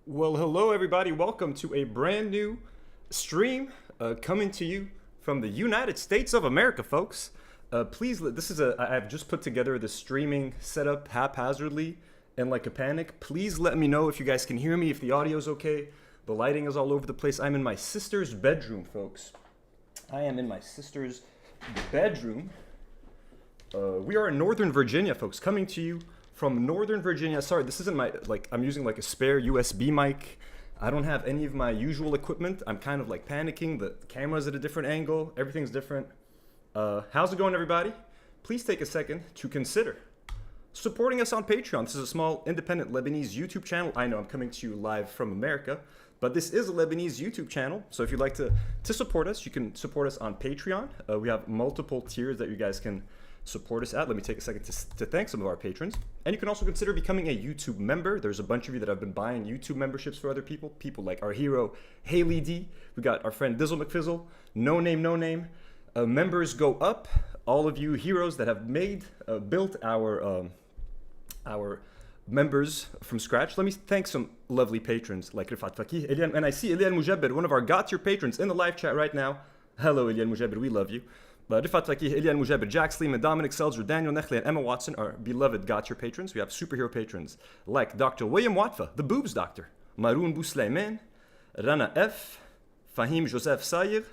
Well, hello everybody. Welcome to a brand new stream coming to you from the United States of America, folks. I've just put together the streaming setup haphazardly and like a panic. Please let me know if you guys can hear me, if the audio's okay. The lighting is all over the place. I'm in my sister's bedroom, folks. I am in my sister's bedroom. We are in Northern Virginia, folks, coming to you from Northern Virginia. Sorry, this isn't I'm using like a spare USB mic. I don't have any of my usual equipment. I'm kind of like panicking. The camera's at a different angle. Everything's different. How's it going, everybody? Please take a second to consider supporting us on Patreon. This is a small independent Lebanese YouTube channel. I know I'm coming to you live from America, but this is a Lebanese YouTube channel. So if you'd like to support us, you can support us on Patreon. We have multiple tiers that you guys can support us at. Let me take a second to thank some of our patrons. And you can also consider becoming a YouTube member. There's a bunch of you that have been buying YouTube memberships for other people. People like our hero, Haley D. We got our friend Dizzle McFizzle, No Name. Members go up. All of you heroes that have built our members from scratch. Let me thank some lovely patrons like Rifat Fakih, Elian, and I see Elian Mujabir, one of our got-tier patrons in the live chat right now. Hello, Elian Mujabir, we love you. Rifat Fakih, Elian Mujabir, Jack Sleeman, Dominic Selzer, Daniel Nechle, and Emma Watson are beloved got-tier patrons. We have superhero patrons like Dr. William Watfa, the boobs doctor, Maroon Bousleiman, Rana F, Fahim Joseph Sayer,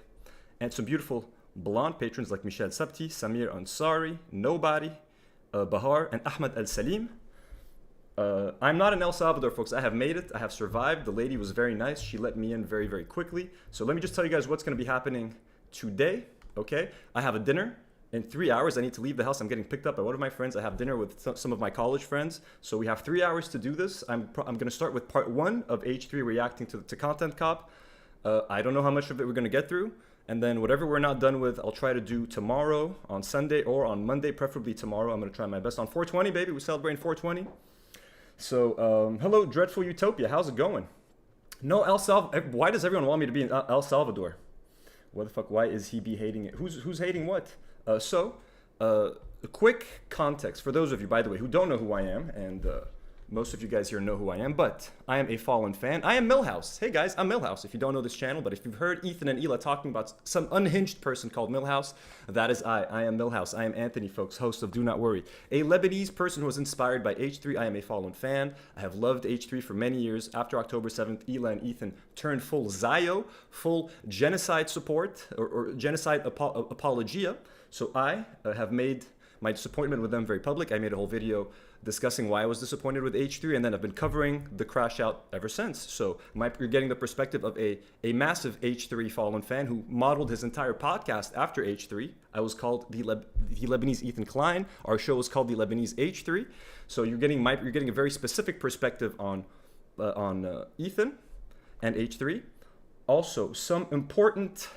and some beautiful blonde patrons like Michelle Sabti, Samir Ansari, Nobody, Bahar, and Ahmed El Salim. I'm not in El Salvador, folks. I have made it. I have survived. The lady was very nice. She let me in very, very quickly. So let me just tell you guys what's going to be happening today. Okay, I have a dinner in 3 hours. I need to leave the house. I'm getting picked up by one of my friends. I have dinner with some of my college friends. So we have 3 hours to do this. I'm going to start with part 1 of H3 reacting to Content Cop. I don't know how much of it we're going to get through. And then whatever we're not done with, I'll try to do tomorrow, on Sunday, or on Monday, preferably tomorrow. I'm going to try my best on 420, baby. We're celebrating 420. So, hello, Dreadful Utopia. How's it going? No, El Salvador. Why does everyone want me to be in El Salvador? What the fuck? Why is he be hating it? Who's hating what? A quick context for those of you, by the way, who don't know who I am, and most of you guys here know who I am, but I am a Fallen fan. I am Millhouse. Hey guys, I'm Millhouse. If you don't know this channel, but if you've heard Ethan and Ela talking about some unhinged person called Millhouse, that is I. I am Millhouse. I am Anthony, folks, host of Do Not Worry. A Lebanese person who was inspired by H3. I am a Fallen fan. I have loved H3 for many years. After October 7th, Ela and Ethan turned full Zio, full genocide support, or genocide apologia. So I have made my disappointment with them very public. I made a whole video discussing why I was disappointed with H3, and then I've been covering the crash out ever since. So you're getting the perspective of a massive H3 Fallen fan who modeled his entire podcast after H3. I was called the Lebanese Ethan Klein. Our show was called the Lebanese H3. So you're getting a very specific perspective on Ethan and H3. Also, some important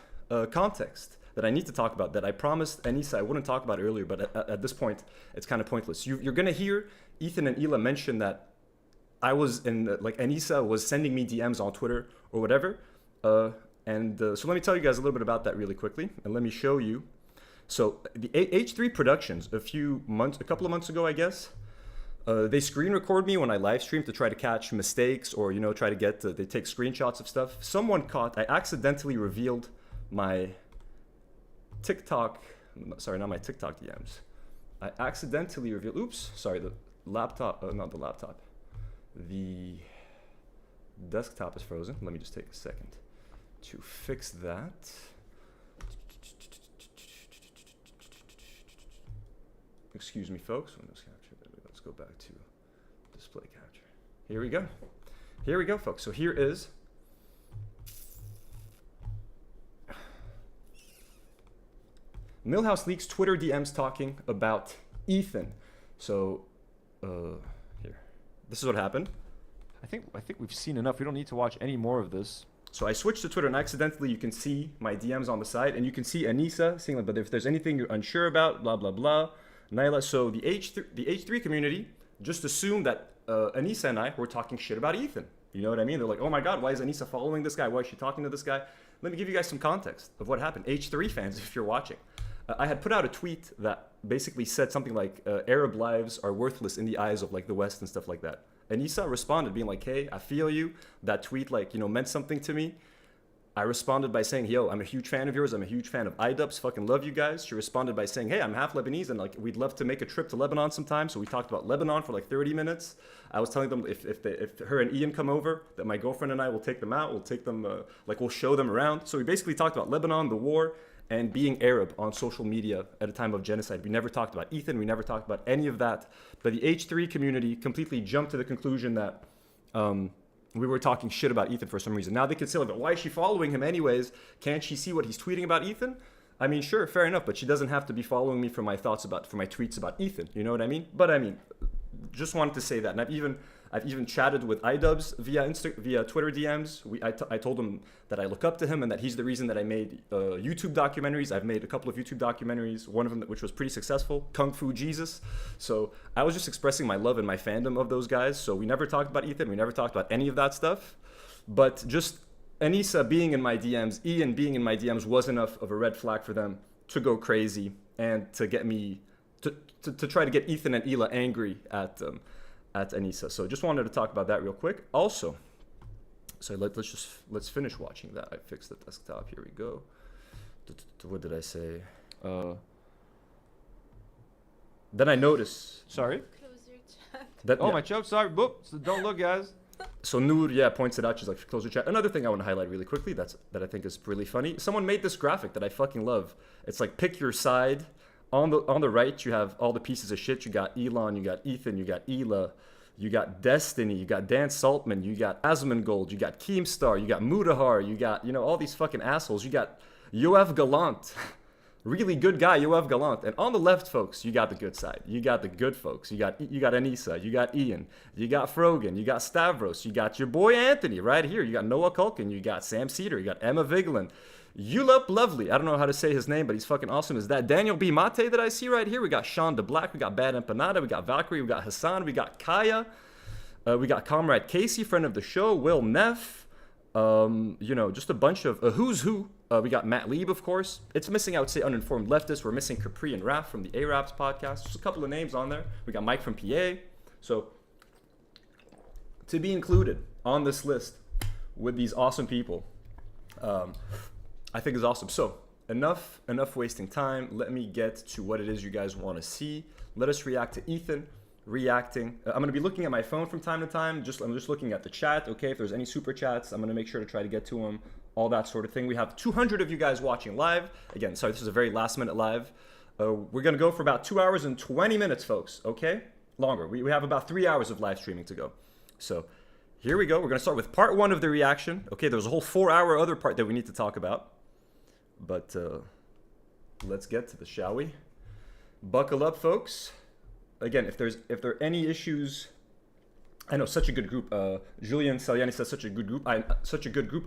context that I need to talk about that I promised Anissa I wouldn't talk about earlier, but at this point, it's kind of pointless. You're going to hear Ethan and Ela mention that I was Anissa was sending me DMs on Twitter or whatever. So let me tell you guys a little bit about that really quickly, and let me show you. So the H3 Productions, a couple of months ago, I guess, they screen record me when I live stream to try to catch mistakes or, try to they take screenshots of stuff. I accidentally revealed my TikTok, sorry, not my TikTok DMs. I accidentally revealed, the desktop is frozen. Let me just take a second to fix that. Excuse me, folks. Windows capture. Let's go back to display capture. Here we go, folks. So here is Millhouse leaks Twitter DMs talking about Ethan. So, here. This is what happened. I think we've seen enough. We don't need to watch any more of this. So I switched to Twitter, and accidentally you can see my DMs on the side, and you can see Anissa saying, but if there's anything you're unsure about, blah, blah, blah. Naila. So the H3 community just assumed that Anissa and I were talking shit about Ethan. You know what I mean? They're like, oh my God, why is Anissa following this guy? Why is she talking to this guy? Let me give you guys some context of what happened. H3 fans, if you're watching. I had put out a tweet that basically said something like Arab lives are worthless in the eyes of like the West and stuff like that. Anissa responded being like, hey, I feel you. That tweet, like, you know, meant something to me. I responded by saying, yo, I'm a huge fan of yours. I'm a huge fan of iDubbbz. Fucking love you guys. She responded by saying, hey, I'm half Lebanese and like we'd love to make a trip to Lebanon sometime. So we talked about Lebanon for like 30 minutes. I was telling them if her and Ian come over, that my girlfriend and I will take them out. We'll take them, we'll show them around. So we basically talked about Lebanon, the war, and being Arab on social media at a time of genocide. We never talked about Ethan. We never talked about any of that. But the H3 community completely jumped to the conclusion that we were talking shit about Ethan for some reason. Now they could say, but why is she following him anyways? Can't she see what he's tweeting about Ethan? I mean, sure, fair enough, but she doesn't have to be following me for my tweets about Ethan. You know what I mean? But I mean, just wanted to say that. And I've even chatted with iDubbbz via Twitter DMs. I told him that I look up to him and that he's the reason that I made YouTube documentaries. I've made a couple of YouTube documentaries, one of them which was pretty successful, Kung Fu Jesus. So I was just expressing my love and my fandom of those guys. So we never talked about Ethan. We never talked about any of that stuff. But just Anissa being in my DMs, Ian being in my DMs was enough of a red flag for them to go crazy and to get me, to try to get Ethan and Hila angry at Anissa. So just wanted to talk about that real quick. Also, so let's finish watching that. I fixed the desktop. Here we go. What did I say? Then I noticed. Sorry. Close your chat. That, Oh, yeah. my choke. Sorry. Boop. So don't look, guys. So Nour, points it out. She's like, close your chat. Another thing I want to highlight really quickly that I think is really funny. Someone made this graphic that I fucking love. It's like pick your side. On the right, you have all the pieces of shit. You got Elon, you got Ethan, you got Hila, you got Destiny, you got Dan Saltman, you got Asmongold, you got Keemstar, you got Mudahar, you got, all these fucking assholes. You got Yoav Gallant. Really good guy, Yoav Gallant. And on the left, folks, you got the good side. You got the good folks. You got Anissa, you got Ian, you got Frogan, you got Stavros, you got your boy Anthony right here. You got Noah Culkin, you got Sam Cedar, you got Emma Vigeland. Yulop Lovely, I don't know how to say his name, but he's fucking awesome. Is that Daniel B. Mate that I see right here? We got Sean DeBlack, we got Bad Empanada, we got Valkyrie, we got Hassan, we got Kaya, we got Comrade Casey, friend of the show, Will Neff, just a bunch of who's who. We got Matt Lieb, of course. It's missing, I would say, Uninformed Leftists. We're missing Capri and Raph from the Arabs podcast. Just a couple of names on there. We got Mike from PA. So to be included on this list with these awesome people, I think is awesome. So enough wasting time. Let me get to what it is you guys want to see. Let us react to Ethan reacting. I'm going to be looking at my phone from time to time. I'm just looking at the chat. Okay, if there's any super chats, I'm going to make sure to try to get to them. All that sort of thing. We have 200 of you guys watching live. Again, sorry, this is a very last minute live. We're going to go for about 2 hours and 20 minutes, folks. Okay, longer. We have about 3 hours of live streaming to go. So here we go. We're going to start with part 1 of the reaction. Okay, there's a whole 4-hour other part that we need to talk about. But let's get to this, shall we? Buckle up, folks. Again, if there are any issues, I know, such a good group. Julian Saliani says such a good group.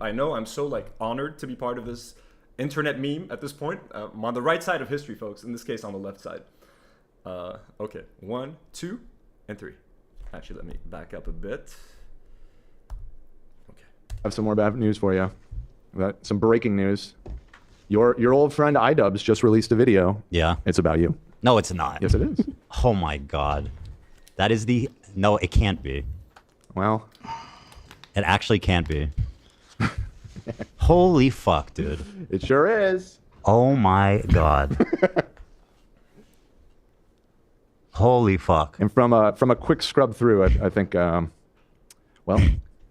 I know. I'm so honored to be part of this internet meme at this point. I'm on the right side of history, folks. In this case, on the left side. Okay, 1, 2, and 3. Actually, let me back up a bit. Okay. I have some more bad news for you. Some breaking news. Your old friend iDubbbz just released a video. Yeah. It's about you. No, it's not. Yes, it is. Oh my God. That is the... No, it can't be. Well. It actually can't be. Holy fuck, dude. It sure is. Oh my God. Holy fuck. And from a quick scrub through, I think, well,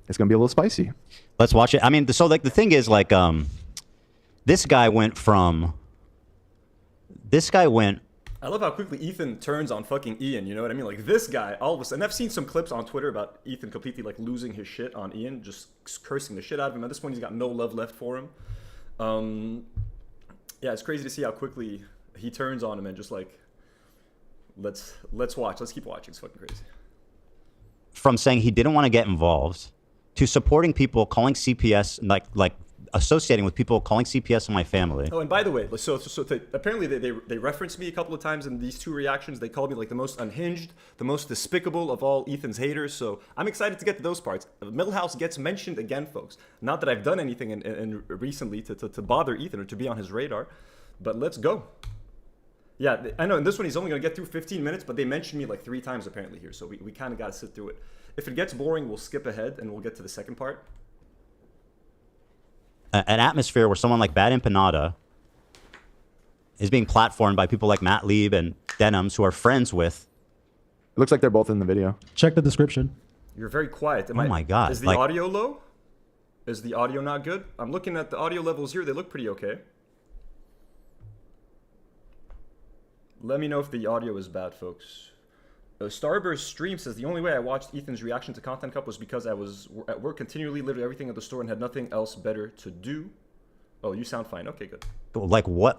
it's going to be a little spicy. Let's watch it. I mean, so the thing is this guy went. I love how quickly Ethan turns on fucking Ian, you know what I mean? Like, this guy, all of a sudden, I've seen some clips on Twitter about Ethan completely, losing his shit on Ian, just cursing the shit out of him. At this point, he's got no love left for him. Yeah, it's crazy to see how quickly he turns on him and just, let's watch. Let's keep watching. It's fucking crazy. From saying he didn't want to get involved to supporting people calling CPS, associating with people calling CPS on my family. Oh, and by the way, apparently they referenced me a couple of times in these 2 reactions. They called me the most unhinged, the most despicable of all Ethan's haters. So I'm excited to get to those parts. Millhouse gets mentioned again, folks. Not that I've done anything in recently to bother Ethan or to be on his radar, but let's go. Yeah, I know in this one he's only going to get through 15 minutes, but they mentioned me 3 times apparently here. So we kind of got to sit through it. If it gets boring, we'll skip ahead and we'll get to the second part. An atmosphere where someone like Bad Empanada is being platformed by people like Matt Lieb and Denims, who are friends with. It looks like they're both in the video. Check the description. You're very quiet. Oh my God. Is the audio low? Is the audio not good? I'm looking at the audio levels here. They look pretty okay. Let me know if the audio is bad, folks. Starburst Stream says, the only way I watched Ethan's reaction to Content Cup was because I was at work continually, literally everything at the store and had nothing else better to do. Oh, you sound fine. Okay, good. Like what?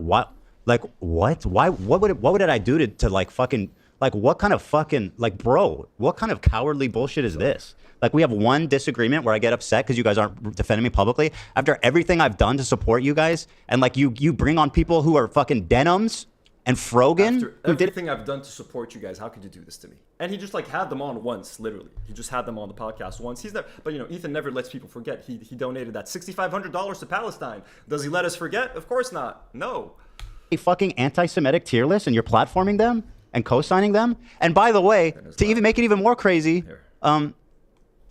Like what? Why? What would I do to like fucking, like what kind of fucking, like bro, what kind of cowardly bullshit is this? Like we have one disagreement where I get upset because you guys aren't defending me publicly after everything I've done to support you guys, and like you bring on people who are fucking Denims and Frogan. After everything I've done to support you guys, how could you do this to me? And he just like had them on once, literally. He just had them on the podcast once. He's never, but you know, Ethan never lets people forget. He donated that $6,500 to Palestine. Does he let us forget? Of course not. No. A fucking anti-Semitic tier list, and you're platforming them and co-signing them. And by the way, to even make it even more crazy,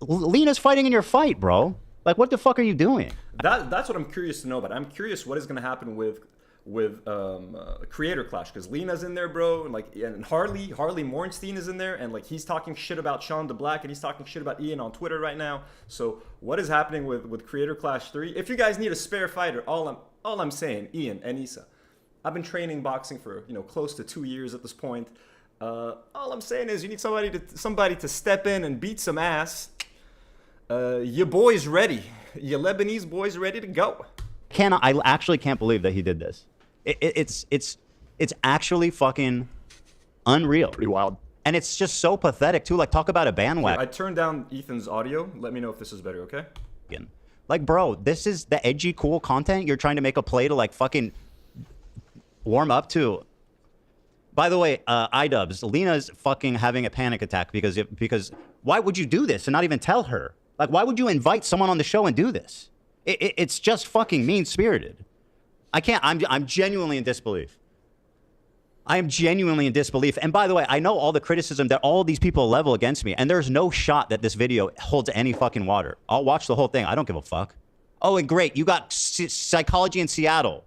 Lena's fighting in your fight, bro. Like, what the fuck are you doing? That's what I'm curious to know about. I'm curious what is going to happen with Creator Clash, because Lena's in there, bro, and like, and Harley Morenstein is in there, and like he's talking shit about Sean DeBlack, and he's talking shit about Ian on Twitter right now. So what is happening with Creator Clash 3? If you guys need a spare fighter, all I'm saying, Ian and Issa, I've been training boxing for close to 2 years at this point. All I'm saying is you need somebody to step in and beat some ass. Your boy's ready. Your Lebanese boy's ready to go. I actually can't believe that he did this. It's actually fucking unreal. Pretty wild. And it's just so pathetic too. Like, talk about a bandwagon. I turned down Ethan's audio. Let me know if this is better, okay? Like, bro, this is the edgy, cool content you're trying to make a play to like fucking warm up to. By the way, iDubbbz, Lena's fucking having a panic attack because why would you do this and not even tell her? Like, why would you invite someone on the show and do this? It's just fucking mean-spirited. I can't. I'm genuinely in disbelief. I am genuinely in disbelief. And by the way, I know all the criticism that all these people level against me, and there's no shot that this video holds any fucking water. I'll watch the whole thing. I don't give a fuck. Oh, and great, you got psychology in Seattle.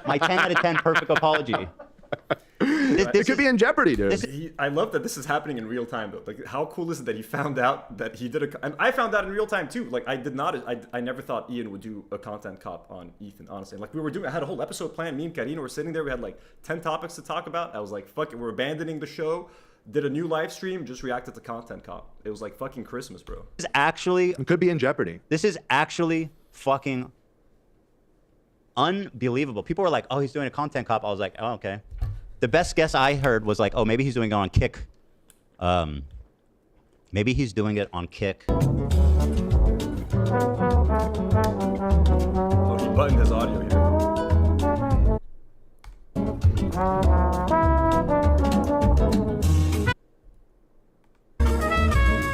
My 10 out of 10 perfect apology. It could be in jeopardy, dude. I love that this is happening in real time, though. Like, how cool is it that he found out that he did and I found out in real time too. Like, I never thought Ian would do a content cop on Ethan, honestly. Like, I had a whole episode planned. Me and Karine were sitting there. We had like 10 topics to talk about. I was like, fuck it, we're abandoning the show. Did a new live stream, just reacted to content cop. It was like fucking Christmas, bro. It could be in jeopardy. This is actually fucking unbelievable. People were like, oh, he's doing a content cop. I was like, oh, okay. The best guess I heard was like, oh, maybe he's doing it on Kick. Maybe he's doing it on Kick. Oh, he buttoned his audio here.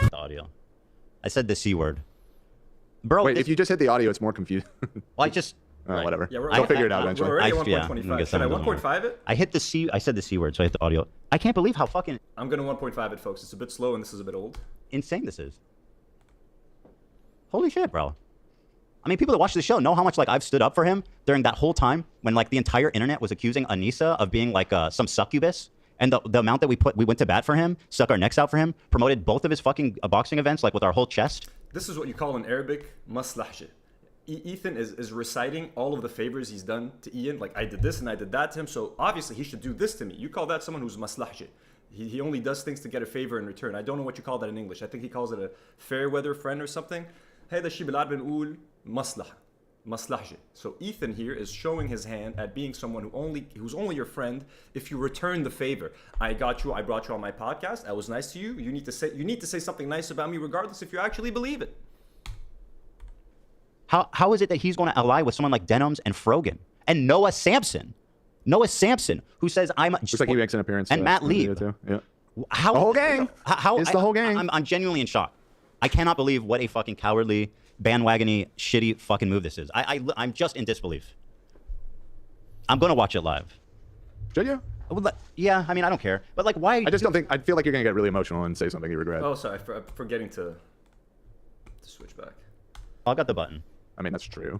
The audio. I said the C word. Bro, wait, if you just hit the audio, it's more confusing. Well, I just... Right. Whatever. Yeah, I'll figure it out eventually. We're already Yeah, at 1.25. Should I 1.5 it? I hit the C. I said the C word, so I hit the audio. I can't believe how fucking I'm going to 1.5 it, folks. It's a bit slow and this is a bit old. insane this is. Holy shit, bro. I mean, people that watch the show know how much like I've stood up for him during that whole time when like the entire internet was accusing Anissa of being like some succubus. And the amount that we went to bat for him, stuck our necks out for him, promoted both of his fucking boxing events like with our whole chest. This is what you call in Arabic maslahje. Ethan is reciting all of the favors he's done to Ian. Like, I did this and I did that to him, so obviously he should do this to me. You call that someone who's maslahje. He only does things to get a favor in return. I don't know what you call that in English. I think he calls it a fair weather friend or something. هذا الشيء بالعربي بنقول مصلحة. maslahje. So Ethan here is showing his hand at being someone who's only your friend if you return the favor. I brought you on my podcast. I was nice to you. You need to say something nice about me regardless if you actually believe it. How is it that he's going to ally with someone like Denims and Frogan and Noah Sampson? Noah Sampson, who says I'm looks like he makes an appearance. And Matt Lieb. Too. Yeah. How, the whole gang. It's the whole gang. I'm genuinely in shock. I cannot believe what a fucking cowardly, bandwagony, shitty fucking move this is. I'm just in disbelief. I'm going to watch it live. Should you? Yeah, I mean, I don't care. But like, why? I just don't think. I feel like you're gonna get really emotional and say something you regret. Oh, sorry, I'm forgetting to switch back. I got the button. I mean, that's true.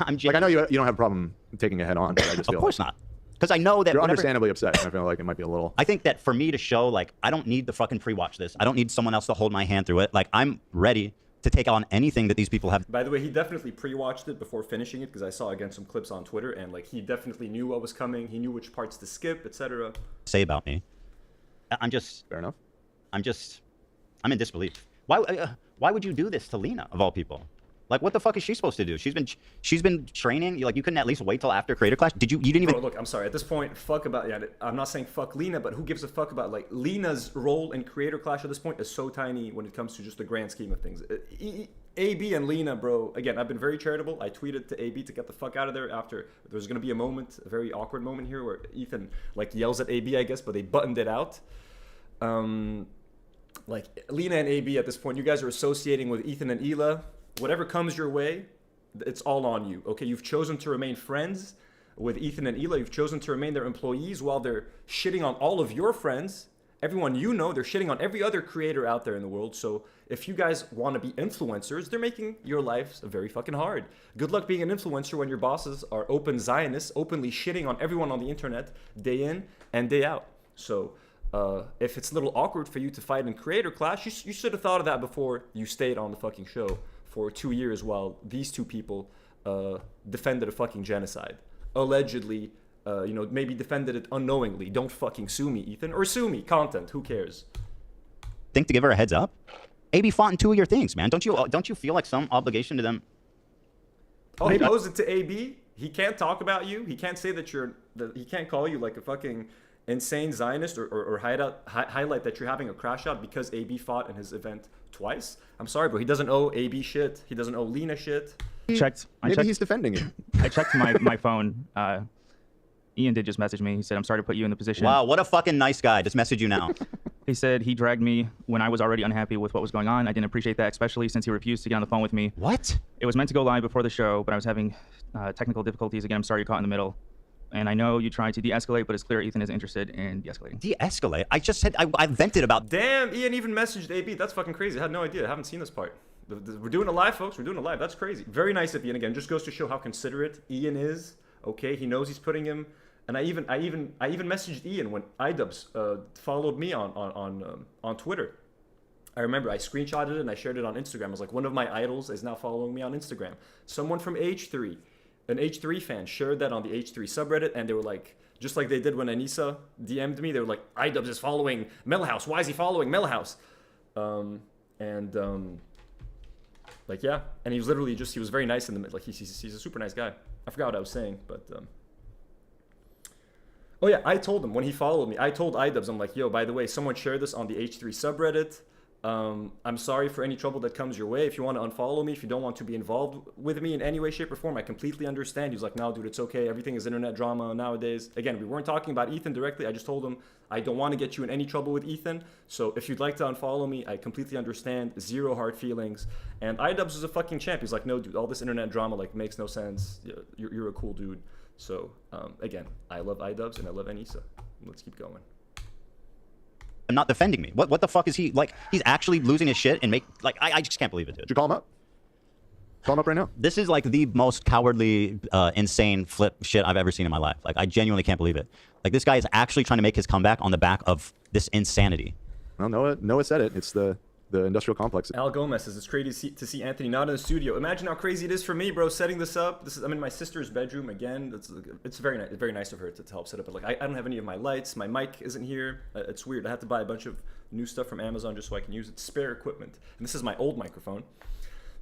I'm Like, I know you don't have a problem taking it head on, but I just feel Of course not. Because I know that you're whenever, understandably upset, and I feel like it might be a little. I think that for me to show, like, I don't need to fucking pre-watch this. I don't need someone else to hold my hand through it. Like, I'm ready to take on anything that these people have. By the way, he definitely pre-watched it before finishing it, because I saw again some clips on Twitter, and like he definitely knew what was coming. He knew which parts to skip, etc. Say about me. I'm just. Fair enough. I'm in disbelief. Why would you do this to Lena of all people? Like, what the fuck is she supposed to do? She's been training. You couldn't at least wait till after Creator Clash? You didn't even. Bro, look, I'm sorry. At this point, fuck about. Yeah, I'm not saying fuck Lena, but who gives a fuck about like Lena's role in Creator Clash at this point is so tiny when it comes to just the grand scheme of things. AB and Lena, bro. Again, I've been very charitable. I tweeted to AB to get the fuck out of there after there's gonna be a moment, a very awkward moment here where Ethan like yells at AB, I guess, but they buttoned it out. Like Lena and AB at this point, you guys are associating with Ethan and Ela. Whatever comes your way, it's all on you. Okay, you've chosen to remain friends with Ethan and Ela. You've chosen to remain their employees while they're shitting on all of your friends. Everyone you know, they're shitting on every other creator out there in the world. So if you guys want to be influencers, they're making your lives very fucking hard. Good luck being an influencer when your bosses are open Zionists, openly shitting on everyone on the internet day in and day out. So if it's a little awkward for you to fight in Creator Clash, you should have thought of that before you stayed on the fucking show for 2 years while these two people defended a fucking genocide. Allegedly, maybe defended it unknowingly. Don't fucking sue me, Ethan. Or sue me. Content. Who cares? Think to give her a heads up? AB fought in 2 of your things, man. Don't you feel like some obligation to them? Oh, he owes it to AB? He can't talk about you? He can't say that he can't call you like a fucking insane Zionist or highlight that you're having a crash out because AB fought in his event twice? I'm sorry, bro. He doesn't owe AB shit. He doesn't owe Lena shit. Maybe he's defending you. I checked my phone. Ian did just message me. He said, I'm sorry to put you in the position. Wow, what a fucking nice guy. Just message you now. He said he dragged me when I was already unhappy with what was going on. I didn't appreciate that, especially since he refused to get on the phone with me. What? It was meant to go live before the show, but I was having technical difficulties. Again, I'm sorry you caught in the middle. And I know you tried to de-escalate, but it's clear Ethan is interested in de-escalating. De-escalate? I just said I vented about... Damn, Ian even messaged AB. That's fucking crazy. I had no idea. I haven't seen this part. We're doing it live, folks. We're doing it live. That's crazy. Very nice of Ian. Again, just goes to show how considerate Ian is. Okay, he knows he's putting him... And I even messaged Ian when iDubbbz followed me on Twitter. I remember I screenshotted it and I shared it on Instagram. I was like, one of my idols is now following me on Instagram. Someone from H3, an H3 fan, shared that on the H3 subreddit, and they were like, just like they did when Anissa DM'd me, they were like, iDubbbz is following Millhouse. Why is he following Millhouse? Like, yeah. And he was literally he was very nice in the like he's a super nice guy. I forgot what I was saying, but oh yeah, I told him when he followed me, I told iDubbbz, I'm like, yo, by the way, someone shared this on the H3 subreddit. I'm sorry for any trouble that comes your way. If you want to unfollow me, if you don't want to be involved with me in any way, shape, or form, I completely understand. He was like, no, dude, it's okay. Everything is internet drama nowadays. Again, we weren't talking about Ethan directly. I just told him, I don't want to get you in any trouble with Ethan. So if you'd like to unfollow me, I completely understand. Zero hard feelings. And iDubbbz is a fucking champ. He's like, no, dude, all this internet drama like makes no sense. You're a cool dude. So again, I love iDubbbz and I love Anissa. Let's keep going. Not defending me. What the fuck is he like? He's actually losing his shit and I just can't believe it, dude. Did you call him up? Call him up right now. This is like the most cowardly, insane flip shit I've ever seen in my life. Like, I genuinely can't believe it. Like, this guy is actually trying to make his comeback on the back of this insanity. Well, Noah said it. It's the industrial complex. Al Gomez says it's crazy to see Anthony not in the studio. Imagine how crazy it is for me, bro, setting this up. I'm in my sister's bedroom again. It's very nice. It's very nice of her to help set up. But like, I don't have any of my lights. My mic isn't here. It's weird. I had to buy a bunch of new stuff from Amazon just so I can use it. Spare equipment. And this is my old microphone.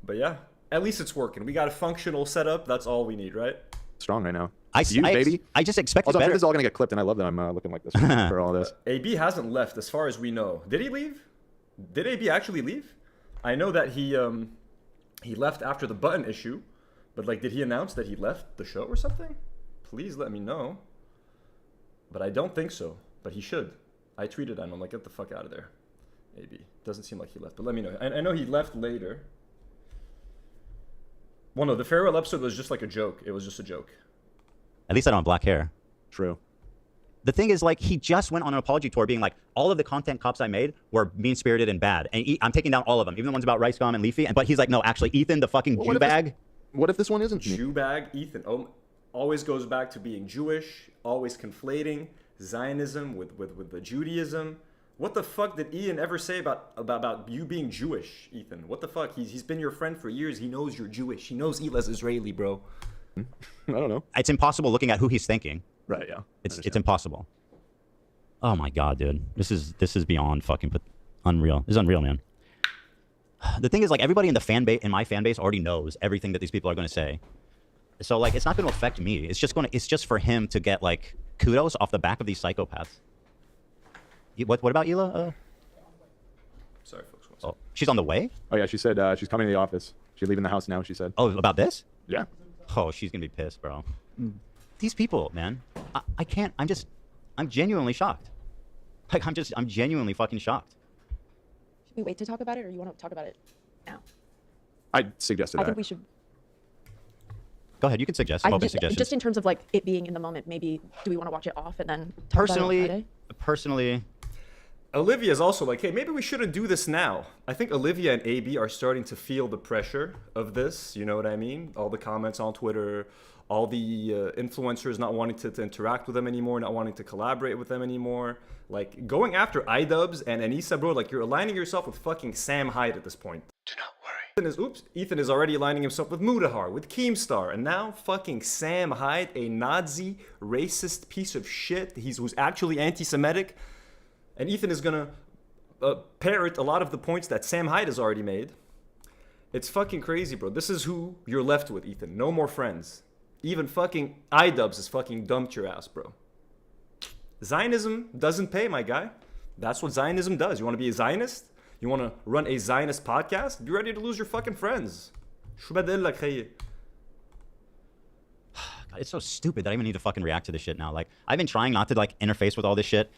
But yeah, at least it's working. We got a functional setup. That's all we need, right? Strong right now. Baby. I just expected also, better. This is all gonna get clipped, and I love that I'm looking like this for all this. AB hasn't left, as far as we know. Did he leave? Did AB actually leave? I know that he left after the button issue, but like, did he announce that he left the show or something? Please let me know. But I don't think so. But he should. I tweeted at him. I'm like, get the fuck out of there, AB. Doesn't seem like he left, but let me know. I know he left later. Well, no, the farewell episode was just like a joke. It was just a joke. At least I don't have black hair. True. The thing is, like, he just went on an apology tour being like, all of the content cops I made were mean-spirited and bad. And I'm taking down all of them, even the ones about Rice Gum and Leafy. But he's like, no, actually, Ethan, the fucking Jew bag. What if this one isn't me? Jew bag, Ethan. Always goes back to being Jewish, always conflating Zionism with the Judaism. What the fuck did Ian ever say about you being Jewish, Ethan? What the fuck? He's been your friend for years. He knows you're Jewish. He knows Eli's Israeli, bro. I don't know. It's impossible looking at who he's thinking. Right, yeah. It's impossible. Oh my god, dude. This is beyond fucking unreal. This is unreal, man. The thing is, like, everybody in the in my fan base already knows everything that these people are going to say. So, like, it's not going to affect me. It's just for him to get, like, kudos off the back of these psychopaths. What about Hila? Sorry, folks. Oh, she's on the way? Oh, yeah, she said she's coming to the office. She's leaving the house now, she said. Oh, about this? Yeah. Oh, she's going to be pissed, bro. These people, man. I can't. I'm genuinely shocked. Like, I'm genuinely fucking shocked. Should we wait to talk about it, or you want to talk about it now? I suggested I that. think we should. Go ahead. You can suggest. I'm open to suggestions. Just in terms of, like, it being in the moment, maybe do we want to watch it off and then talk about it on Friday? Personally, Olivia's also like, hey, maybe we shouldn't do this now. I think Olivia and AB are starting to feel the pressure of this. You know what I mean? All the comments on Twitter, all the influencers not wanting to interact with them anymore, not wanting to collaborate with them anymore. Like, going after iDubbbz and Anissa, bro, like, you're aligning yourself with fucking Sam Hyde at this point. Do not worry. Ethan is already aligning himself with Mudahar, with Keemstar, and now fucking Sam Hyde, a Nazi, racist piece of shit, who's actually anti-Semitic. And Ethan is gonna parrot a lot of the points that Sam Hyde has already made. It's fucking crazy, bro. This is who you're left with, Ethan. No more friends. Even fucking iDubbbz is fucking dumped your ass, bro. Zionism doesn't pay, my guy. That's what Zionism does. You want to be a Zionist? You want to run a Zionist podcast? Be ready to lose your fucking friends. God, it's so stupid that I even need to fucking react to this shit now. Like, I've been trying not to, like, interface with all this shit,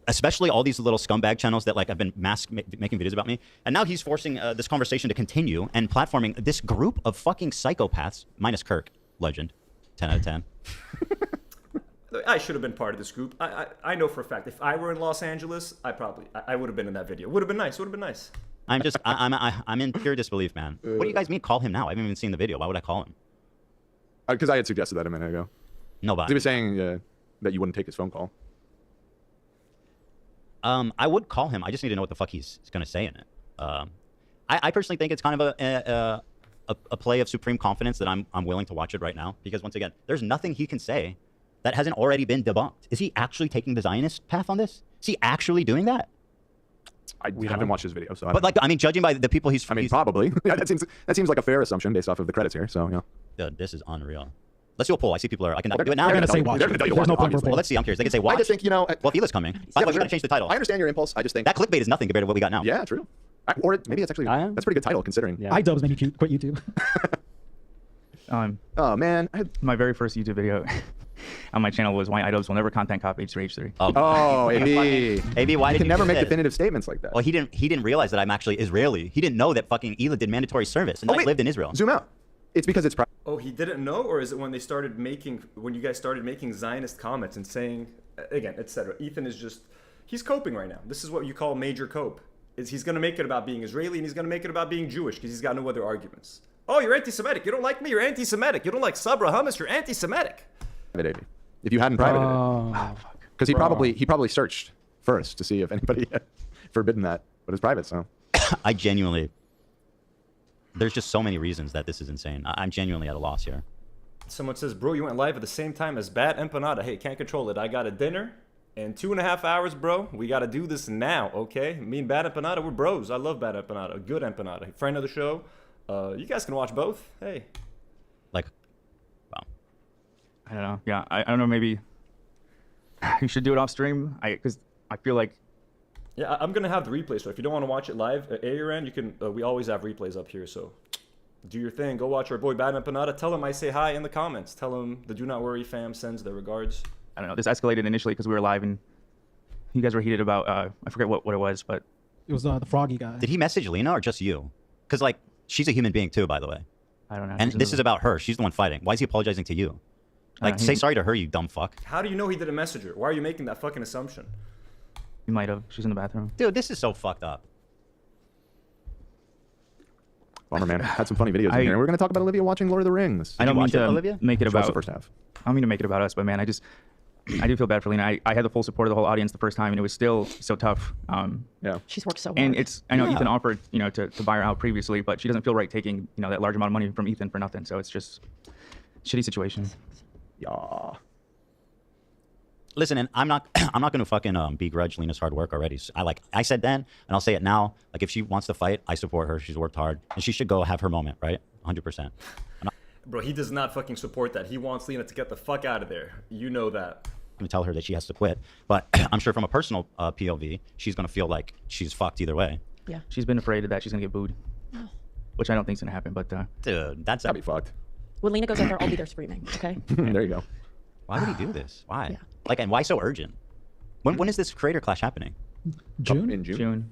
especially all these little scumbag channels that, like, have been making videos about me. And now he's forcing this conversation to continue and platforming this group of fucking psychopaths, minus Kirk, legend, 10 out of 10. I should have been part of this group. I know for a fact, if I were in Los Angeles, I would have been in that video. Would have been nice. Would have been nice. I'm in pure disbelief, man. What do you guys mean call him now? I haven't even seen the video. Why would I call him? Because I had suggested that a minute ago. No, but he was saying that you wouldn't take his phone call. I would call him. I just need to know what the fuck he's going to say in it. I personally think it's kind of a play of supreme confidence that I'm willing to watch it right now. Because once again, there's nothing he can say that hasn't already been debunked. Is he actually taking the Zionist path on this? Is he actually doing that? I haven't watched his video, so. But, like, I mean, judging by the people he's. I mean, probably. Yeah, that seems like a fair assumption based off of the credits here. So yeah. Dude, this is unreal. Let's do a poll. I see people are. I can do it now. They're going to say watch. They're gonna tell you There's watch, no point for a obviously. poll. Well, let's see. I'm curious. They can say watch. I just think, you know. Well, Hila's coming. By the way, we got to change the title. I understand your impulse. I just think That clickbait is nothing compared to what we got now. Yeah, true. Or maybe it's actually that's a pretty good title considering. Yeah. iDubbbz made me quit YouTube. Oh man, My very first YouTube video on my channel was why iDubbbz will never content cop H3H3. Oh, AB. AB, why did You can you never do make this? definitive statements like that. Well, he didn't realize that I'm actually Israeli. He didn't know that fucking Hila did mandatory service and I wait. lived in Israel. Zoom out. It's because it's private. Oh, he didn't know, or is it when you guys started making Zionist comments and saying, again, etc. Ethan is he's coping right now. This is what you call major cope. He's going to make it about being Israeli, and he's going to make it about being Jewish because he's got no other arguments. Oh, you're anti-Semitic. You don't like me. You're anti-Semitic. You don't like Sabra hummus. You're anti-Semitic. AB. If you hadn't privated it, because he probably searched first to see if anybody had forbidden that, but it's private, so. I genuinely. There's just so many reasons that this is insane. I'm genuinely at a loss here. Someone says, bro, you went live at the same time as Bad Empanada. Hey, can't control it. I got a dinner in 2.5 hours, bro. We got to do this now, okay? Me and Bad Empanada, we're bros. I love Bad Empanada. Good Empanada. Friend of the show. You guys can watch both. Hey. Like, wow. I don't know. Yeah, I don't know. Maybe you should do it off stream. Because I feel like. Yeah, I'm going to have the replay. So if you don't want to watch it live at your end, you can. We always have replays up here. So do your thing. Go watch our boy Bad Empanada. Tell him I say hi in the comments. Tell him the Do Not Worry fam sends their regards. I don't know. This escalated initially because we were live and you guys were heated about. I forget what it was, but. It was the froggy guy. Did he message Lena or just you? Because, like, she's a human being too, by the way. I don't know. And this is about her. She's the one fighting. Why is he apologizing to you? Like, say sorry to her, you dumb fuck. How do you know he didn't message her? Why are you making that fucking assumption? He might have. She's in the bathroom. Dude, this is so fucked up. Bummer, man. Had some funny videos in here. We're going to talk about Olivia watching Lord of the Rings. I don't mean to make it Show us about the first half. I don't mean to make it about us, but man, I do feel bad for Lena. I had the full support of the whole audience the first time, and it was still so tough. Yeah. She's worked so hard. And I know Ethan offered, to buy her out previously, but she doesn't feel right taking, that large amount of money from Ethan for nothing. So it's just shitty situation. Yeah. Listen, and I'm not going to fucking begrudge Lena's hard work already. So I said then, and I'll say it now. Like, if she wants to fight, I support her. She's worked hard, and she should go have her moment, right? 100%. Bro, he does not fucking support that. He wants Lena to get the fuck out of there. You know that. I'm gonna tell her that she has to quit, but I'm sure from a personal POV, she's gonna feel like she's fucked either way. Yeah. She's been afraid of that she's gonna get booed, which I don't think's gonna happen. But dude, that's That'd be fucked. When Lena goes out there, I'll be there screaming. Okay. There you go. Why would he do this? Why? Yeah. Like, and why so urgent? When is this creator clash happening? June? In June.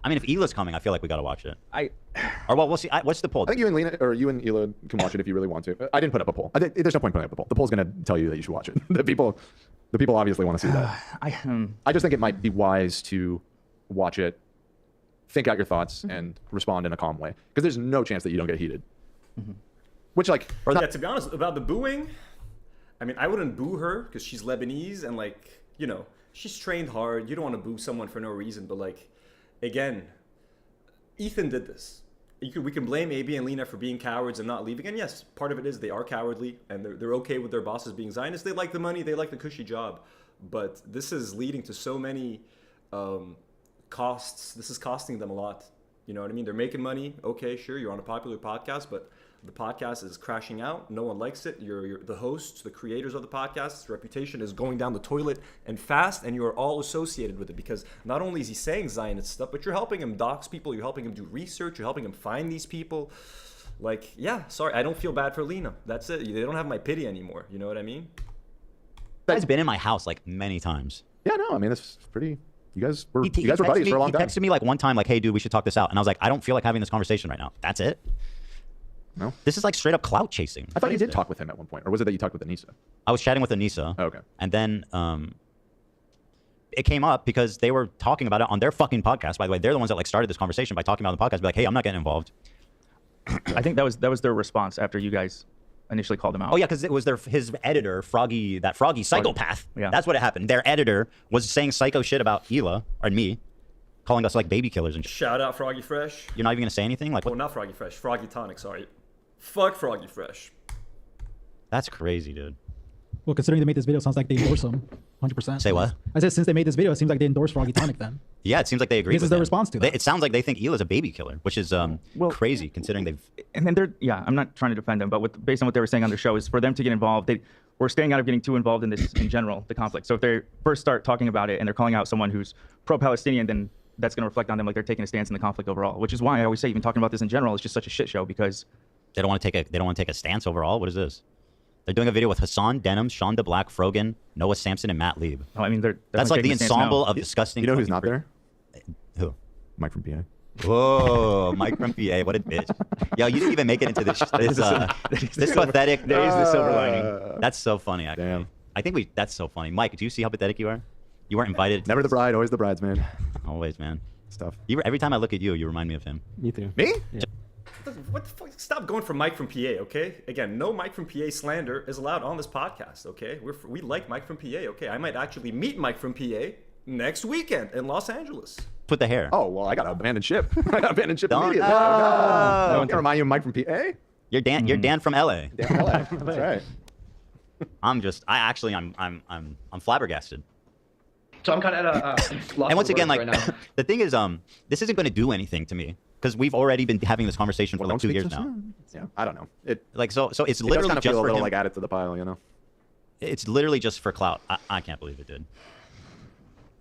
I mean, if Hila's coming, I feel like we gotta watch it. Or well, we'll see. What's the poll? I think you and Lena, or you and Hila can watch it if you really want to. I didn't put up a poll. There's no point putting up a poll. The poll's going to tell you that you should watch it. The people obviously want to see that. I just think it might be wise to watch it, think out your thoughts, and respond in a calm way. Because there's no chance that you don't get heated. Which, like... Yeah, to be honest, about the booing, I mean, I wouldn't boo her because she's Lebanese and, like, she's trained hard. You don't want to boo someone for no reason. But, like, again, Ethan did this. We can blame AB and Lena for being cowards and not leaving. And yes, part of it is they are cowardly and they're okay with their bosses being Zionists. They like the money. They like the cushy job. But this is leading to so many costs. This is costing them a lot. You know what I mean? They're making money. Okay, sure, you're on a popular podcast, but the podcast is crashing out. No one likes it. You're the hosts, the creators of the podcast. Reputation is going down the toilet and fast, and you are all associated with it because not only is he saying Zionist stuff, but you're helping him dox people. You're helping him do research. You're helping him find these people. Like, yeah, sorry, I don't feel bad for Lena. That's it. They don't have my pity anymore. You know what I mean? He's been in my house like many times. Yeah, no, I mean, it's pretty... You guys were buddies for a long time. He texted me like one time, like, "Hey, dude, we should talk this out." And I was like, "I don't feel like having this conversation right now." That's it. No. This is like straight up clout chasing. I thought you did talk with him at one point, or was it that you talked with Anissa? I was chatting with Anissa. Oh, okay. And then it came up because they were talking about it on their fucking podcast. By the way, they're the ones that like started this conversation by talking about the podcast. Be like, "Hey, I'm not getting involved." I think that was their response after you guys initially called him out. Oh yeah, because it was his editor, Froggy psychopath. Yeah. That's what it happened. Their editor was saying psycho shit about Hila or me, calling us like baby killers and shit. Shout out Froggy Fresh. You're not even gonna say anything? Like what? Well, not Froggy Fresh. Froggy Tonic, sorry. Fuck Froggy Fresh. That's crazy, dude. Well, considering they made this video, it sounds like they endorse him 100%. Say what? I said since they made this video, it seems like they endorse Froggy Tonic then. Yeah, it seems like they agree. This is their response to that. It sounds like they think Hila's a baby killer, which is crazy considering they've. And then I'm not trying to defend them, but based on what they were saying on their show, is for them to get involved, we're staying out of getting too involved in this in general, the conflict. So if they first start talking about it and they're calling out someone who's pro-Palestinian, then that's going to reflect on them like they're taking a stance in the conflict overall, which is why I always say even talking about this in general is just such a shit show because they don't want to take a stance overall. What is this? They're doing a video with Hassan Denham, Sean DeBlack, Frogan, Noah Sampson, and Matt Lieb. Oh, I mean, that's like the ensemble of disgusting. You know who's not there? Who? Mike from PA. Whoa, Mike from PA, what a bitch. Yo, you didn't even make it into this pathetic. There's the silver lining. That's so funny, actually. Damn. I think that's so funny. Mike, do you see how pathetic you are? You weren't invited. Never the bride, always the bridesmaid. Always, man. Stuff. Every time I look at you, you remind me of him. Me too. Me? Yeah. What the fuck? Stop going for Mike from PA, okay? Again, no Mike from PA slander is allowed on this podcast, okay? We like Mike from PA, okay? I might actually meet Mike from PA next weekend in Los Angeles. With the hair. Oh, well, I got to abandon ship. I got to abandon ship immediately. No. I don't remind you of Mike from PA? You're Dan from LA. Dan from LA. That's right. I'm flabbergasted. So I'm kind of at a loss And once for again, words like right now. the thing is, this isn't going to do anything to me because we've already been having this conversation for like 2 years now. Yeah, I don't know. It So it's does literally kind of just feel a for little him. like added to the pile, you know? It's literally just for clout. I can't believe it did.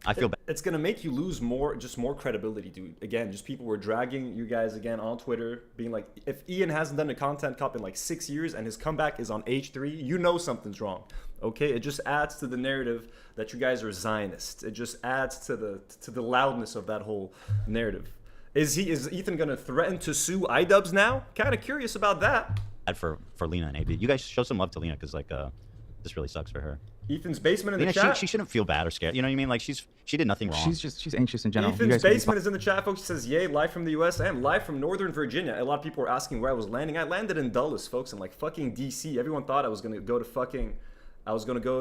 I feel bad. It's gonna make you lose more credibility, dude. Again, just people were dragging you guys again on Twitter, being like, if Ian hasn't done a content cop in like 6 years and his comeback is on H3, you know something's wrong. Okay, it just adds to the narrative that you guys are Zionists. It just adds to the loudness of that whole narrative. Is Ethan gonna threaten to sue iDubbbz now? Kind of curious about that. for Lena and AB. You guys show some love to Lena because like this really sucks for her. Ethan's basement in the Lena, chat. she shouldn't feel bad or scared. You know what I mean? Like she did nothing wrong. She's anxious in general. Ethan's basement is in the chat, folks. He says, "Yay, live from the U.S. I am live from Northern Virginia." A lot of people were asking where I was landing. I landed in Dulles, folks, in like fucking D.C. Everyone thought I was gonna go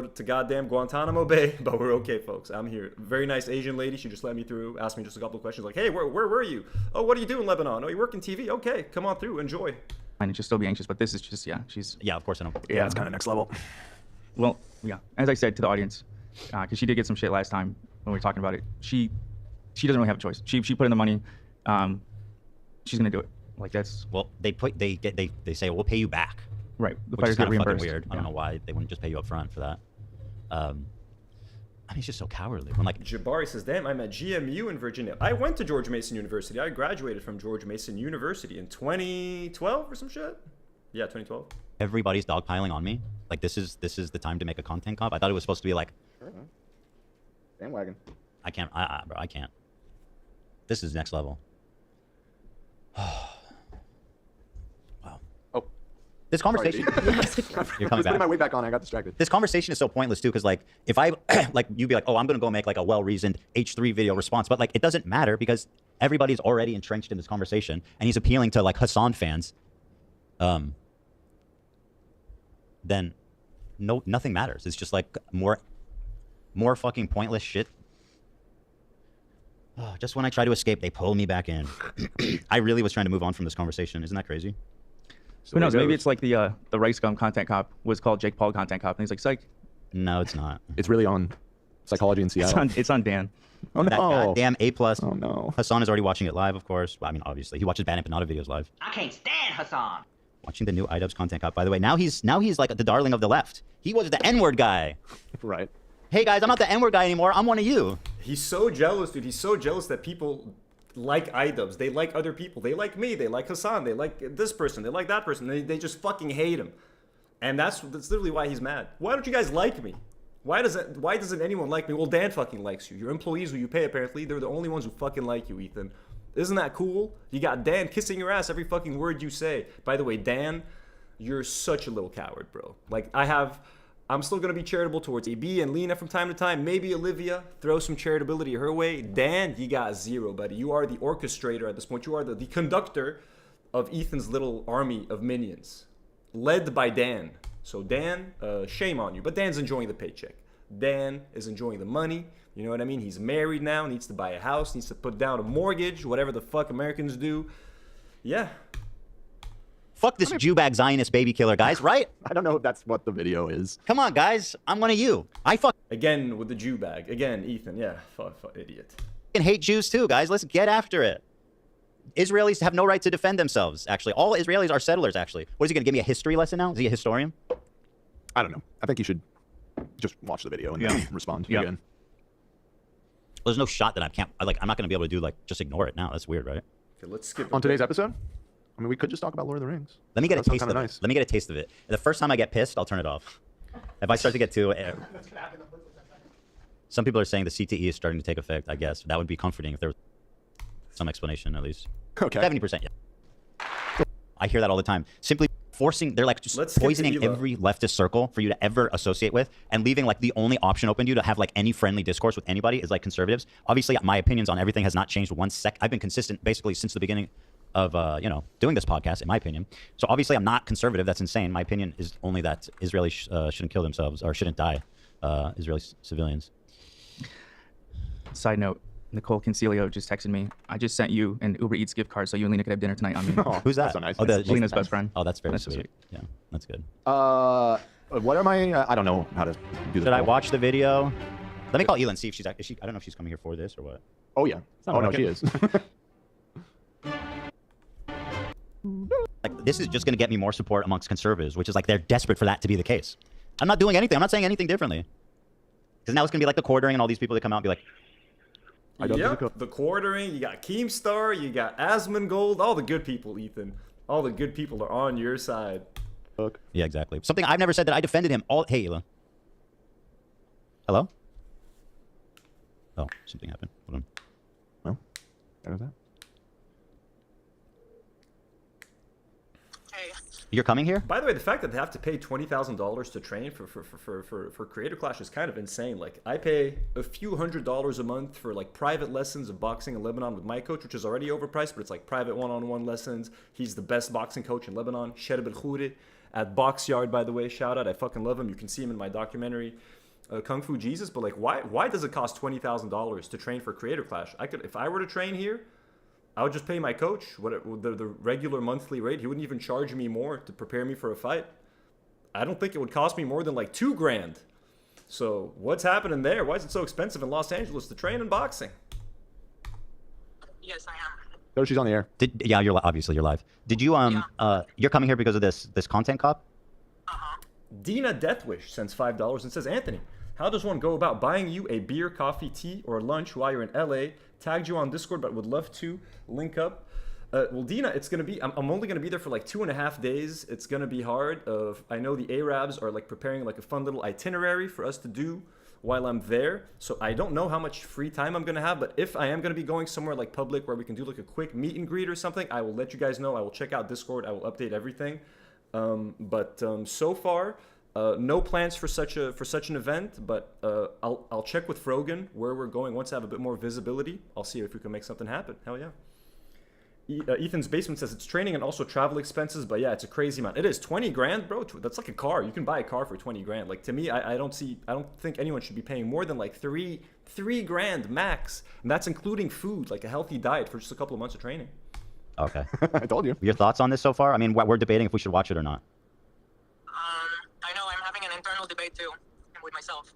to goddamn Guantanamo Bay, but we're okay, folks. I'm here. Very nice Asian lady. She just let me through. Asked me just a couple of questions, like, "Hey, where were you? Oh, what do you do in Lebanon? Oh, you work in TV? Okay, come on through. Enjoy." And she'll still be anxious, but this is just she's of course I know. Yeah, it's kind of next level. Well, yeah. As I said to the audience, because she did get some shit last time when we were talking about it. She doesn't really have a choice. She put in the money. She's gonna do it. Like that's. Well, they say we'll pay you back. Right. The which is players get kind of fucking reimbursed. weird. I don't know why they wouldn't just pay you up front for that. I mean, it's just so cowardly. When like Jabari says, "Damn, I'm at GMU in Virginia. I went to George Mason University. I graduated from George Mason University in 2012 or some shit. Yeah, 2012. Everybody's dogpiling on me. Like this is the time to make a content comp. I thought it was supposed to be like bandwagon. I can't. Bro, I can't. This is next level. Wow. Oh, this conversation. You're coming back. Putting my weight back on. I got distracted. This conversation is so pointless too, because like if I like you'd be like, oh, I'm gonna go make like a well-reasoned H3 video response, but like it doesn't matter because everybody's already entrenched in this conversation, and he's appealing to like Hassan fans. Then nothing matters. It's just like more fucking pointless shit. Oh, just when I try to escape, they pull me back in. I really was trying to move on from this conversation. Isn't that crazy? Who knows? Maybe it's like the Rice Gum content cop was called Jake Paul content cop, and he's like, psych. No, it's not. It's really on Psychology in Seattle. It's on Dan. Oh no! That goddamn A+. Oh no! Hassan is already watching it live, of course. Well, I mean, obviously, he watches Bad Empanada videos live. I can't stand Hassan. Watching the new iDubbbz content cop, by the way. Now he's like the darling of the left. He was the N-word guy. Right. Hey guys, I'm not the N-word guy anymore. I'm one of you. He's so jealous, dude. He's so jealous that people like iDubbbz. They like other people. They like me. They like Hassan. They like this person. They like that person. They just fucking hate him. And that's literally why he's mad. Why don't you guys like me? Why doesn't anyone like me? Well, Dan fucking likes you. Your employees who you pay, apparently, they're the only ones who fucking like you, Ethan. Isn't that cool? You got Dan kissing your ass every fucking word you say. By the way, Dan, you're such a little coward, bro. Like, I'm still going to be charitable towards AB and Lena from time to time. Maybe Olivia, throw some charitability her way. Dan, you got zero, buddy. You are the orchestrator at this point. You are the conductor of Ethan's little army of minions, led by Dan. So Dan, shame on you. But Dan's enjoying the paycheck. Dan is enjoying the money. You know what I mean? He's married now, needs to buy a house, needs to put down a mortgage, whatever the fuck Americans do. Yeah. Fuck this Jew-bag Zionist baby killer, guys, right? I don't know if that's what the video is. Come on, guys. I'm one of you. Again with the Jew bag. Again, Ethan. Yeah, fuck, idiot. Fucking hate Jews too, guys. Let's get after it. Israelis have no right to defend themselves, actually. All Israelis are settlers, actually. What is he going to give me a history lesson now? Is he a historian? I don't know. I think you should just watch the video and then respond again. There's no shot that I'm not going to be able to do, just ignore it now. That's weird, right? Okay, let's skip on today's episode. I mean, we could just talk about Lord of the Rings. Let me get a taste of it. Let me get a taste of it. The first time I get pissed, I'll turn it off. If I start to get too... Some people are saying the CTE is starting to take effect, I guess. That would be comforting if there was some explanation, at least. Okay. 70%, yeah. I hear that all the time. Simply forcing... They're just poisoning every leftist circle for you to ever associate with, and leaving the only option open to you to have any friendly discourse with anybody is conservatives. Obviously, my opinions on everything has not changed one sec. I've been consistent basically since the beginning of doing this podcast, in my opinion. So obviously I'm not conservative. That's insane. My opinion is only that Israelis shouldn't kill themselves or shouldn't die, Israeli civilians. Side note, Nicole Concilio just texted me. I just sent you an Uber Eats gift card so you and Lena could have dinner tonight on me. Oh, who's that? That's so nice. Oh, Lena's best friend. Oh, that's very sweet. Yeah, that's good. What am I don't know how to do this. Should I watch the video? Let me call Ela and see if she's I don't know if she's coming here for this or what. Oh yeah. Oh no, she is. This is just going to get me more support amongst conservatives, which is they're desperate for that to be the case. I'm not doing anything. I'm not saying anything differently. Because now it's going to be the quartering and all these people that come out and be like, Yep, the quartering, you got Keemstar, you got Asmongold, all the good people, Ethan. All the good people are on your side. Yeah, exactly. Something I've never said that I defended him all... Hey, Ela. Hello? Oh, something happened. Hold on. Well, that was that. hey. You're coming here? By the way, the fact that they have to pay $20,000 to train for Creator Clash is kind of insane. Like, I pay a few $100s a month for like private lessons of boxing in Lebanon with my coach, which is already overpriced, but it's like private one-on-one lessons. He's the best boxing coach in Lebanon. Sherib al-Khouri at Box Yard, by the way. Shout out. I fucking love him. You can see him in my documentary, Kung Fu Jesus. But like, why does it cost $20,000 to train for Creator Clash? If I were to train here, I would just pay my coach the regular monthly rate. He wouldn't even charge me more to prepare me for a fight. I don't think it would cost me more than like $2,000. So what's happening there? Why is it so expensive in Los Angeles to train in boxing? Yes, I am. Oh, she's on the air. Yeah, obviously you're live. Did you you're coming here because of this content cop? Dina Deathwish sends $5 and says, Anthony, how does one go about buying you a beer, coffee, tea, or lunch while you're in LA? Tagged you on Discord, but would love to link up. Well, Dina, it's gonna be. I'm only gonna be there for like 2.5 days. It's gonna be hard. I know the Arabs are like preparing like a fun little itinerary for us to do while I'm there. So I don't know how much free time I'm gonna have. But if I am gonna be going somewhere like public where we can do like a quick meet and greet or something, I will let you guys know. I will check out Discord. I will update everything. So far. No plans for such an event, but I'll check with Frogan where we're going once I have a bit more visibility. I'll see if we can make something happen. Hell yeah. Ethan's Basement says it's training and also travel expenses, but yeah, it's a crazy amount. It is $20,000, bro. That's like a car. You can buy a car for $20,000. Like, to me, I don't think anyone should be paying more than like $3,000 max, and that's including food, like a healthy diet for just a couple of months of training. Okay. I told you. Your thoughts on this so far? I mean, we're debating if we should watch it or not. I know I'm having an internal debate too with myself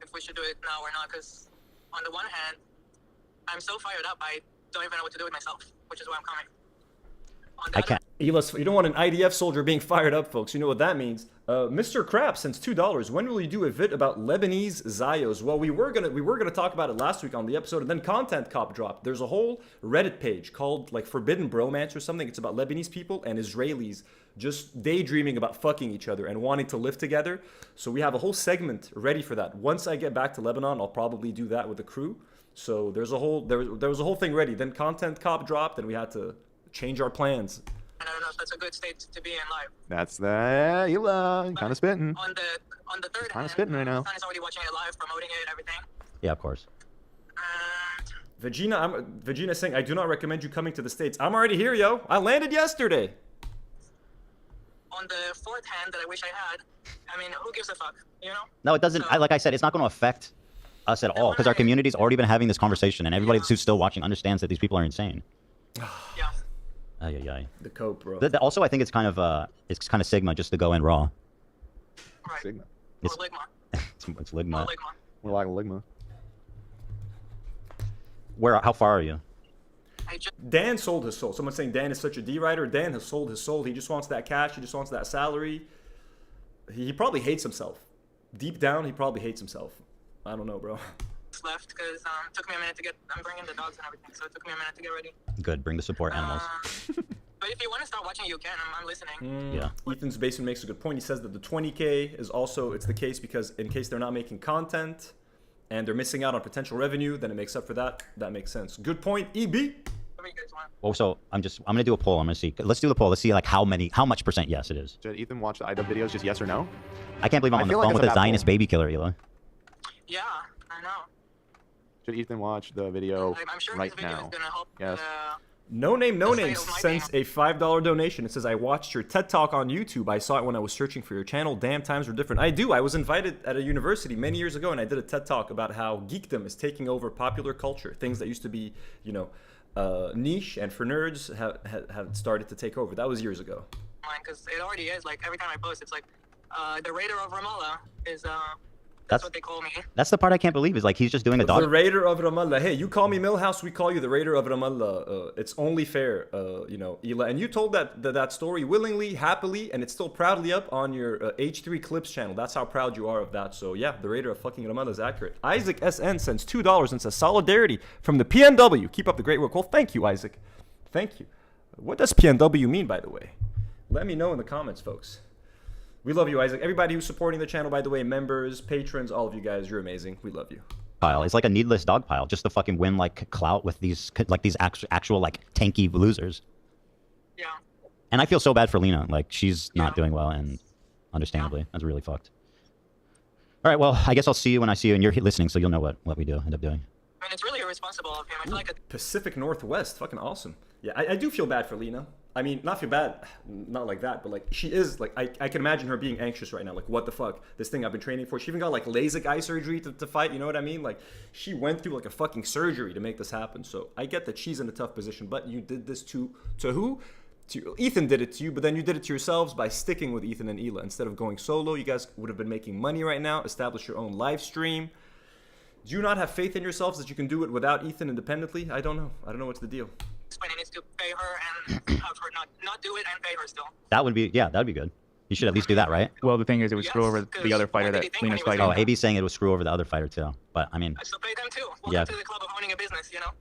if we should do it now or not, because on the one hand, I'm so fired up I don't even know what to do with myself, which is why I'm coming. I can't. You don't want an IDF soldier being fired up, folks. You know what that means. Mr. Crap sends $2. When will you do a vid about Lebanese Zayos? Well, we were gonna talk about it last week on the episode, and then Content Cop dropped. There's a whole Reddit page called like Forbidden Bromance or something. It's about Lebanese people and Israelis just daydreaming about fucking each other and wanting to live together. So we have a whole segment ready for that. Once I get back to Lebanon, I'll probably do that with the crew. So there was a whole thing ready. Then Content Cop dropped, and we had to change our plans. I don't know if that's a good state to be in live. That's the kind of spitting. On the third Kind hand, of spitting right now. Stan is already watching it live, promoting it and everything. Yeah, of course. And Vegina saying, I do not recommend you coming to the States. I'm already here, yo. I landed yesterday. on the fourth hand that I wish I had, I mean, who gives a fuck, you know? No, it doesn't. So, Like I said, it's not going to affect us at all because our community's already been having this conversation, and everybody who's still watching understands that these people are insane. yeah. Ay, ay, ay. The cope, bro. Also, I think it's kind of Sigma just to go in raw. Right. Sigma. Or Ligma. It's Ligma. Or Ligma. We're like Ligma. How far are you? I just, Dan sold his soul. Someone's saying Dan is such a D writer. Dan has sold his soul. He just wants that cash. He just wants that salary. He probably hates himself. Deep down, he probably hates himself. I don't know, bro. left because it took me a minute to get. I'm bringing the dogs and everything, so it took me a minute to get ready. Good. Bring the support animals. But if you want to start watching, you can. I'm listening. Yeah. Ethan's Basement makes a good point. He says that the 20K is also, it's the case because in case they're not making content and they're missing out on potential revenue, then it makes up for that. That makes sense. Good point, EB. What do you guys want? Also, I'm gonna do a poll. I'm gonna see. Let's do the poll. Let's see like how much percent yes it is. Should Ethan watch the IW videos, just yes or no? I can't believe I'm on the phone with a Zionist baby killer, Eli. Yeah, I know. Should Ethan watch the video I'm sure right this video now? is gonna help. Yes. No Name No That's Names right, it was my sends a $5 donation. It says, I watched your TED Talk on YouTube. I saw it when I was searching for your channel. Damn, times were different. I do. I was invited at a university many years ago, and I did a TED Talk about how geekdom is taking over popular culture. Things that used to be, you know, niche and for nerds have started to take over. That was years ago. Because it already is. Like, every time I post, it's like, the Raider of Ramallah is, That's that's what they call me. That's the part I can't believe is like he's just doing a The dog. Raider of Ramallah. Hey, you call me Millhouse, we call you the Raider of Ramallah. It's only fair, you know, Ela. And you told that story willingly, happily, and it's still proudly up on your H3 Clips channel. That's how proud you are of that. So yeah, the Raider of fucking Ramallah is accurate. Isaac SN sends $2 and says solidarity from the PNW. Keep up the great work. Well, thank you, Isaac. Thank you. What does PNW mean, by the way? Let me know in the comments, folks. We love you, Isaac. Everybody who's supporting the channel, by the way, members, patrons, all of you guys, you're amazing. We love you. Pile. It's like a needless dog pile just to fucking win like clout with these actual like tanky losers. Yeah. And I feel so bad for Lena. Like, she's not doing well, and understandably, that's really fucked. All right, well, I guess I'll see you when I see you, and you're listening, so you'll know what we do end up doing. I mean, it's really irresponsible of him. I feel like Pacific Northwest, fucking awesome. Yeah, I do feel bad for Lena. I mean, not feel bad, not like that, but like she is like I can imagine her being anxious right now. Like, what the fuck? This thing I've been training for. She even got like LASIK eye surgery to fight. You know what I mean? Like, she went through like a fucking surgery to make this happen. So I get that she's in a tough position, but you did this to who? Ethan did it to you, but then you did it to yourselves by sticking with Ethan and Hila instead of going solo. You guys would have been making money right now. Establish your own live stream. Do you not have faith in yourselves that you can do it without Ethan independently? I don't know. I don't know what's the deal. he needs to pay her and have her not do it and pay her still. That would be, yeah, that would be good. You should at least do that, right? Well, the thing is, it would screw over the other fighter that Lena's fighting. Oh, AB's saying it would screw over the other fighter too. But I mean, I still pay them too. Welcome yeah. to the club of owning a business, you know.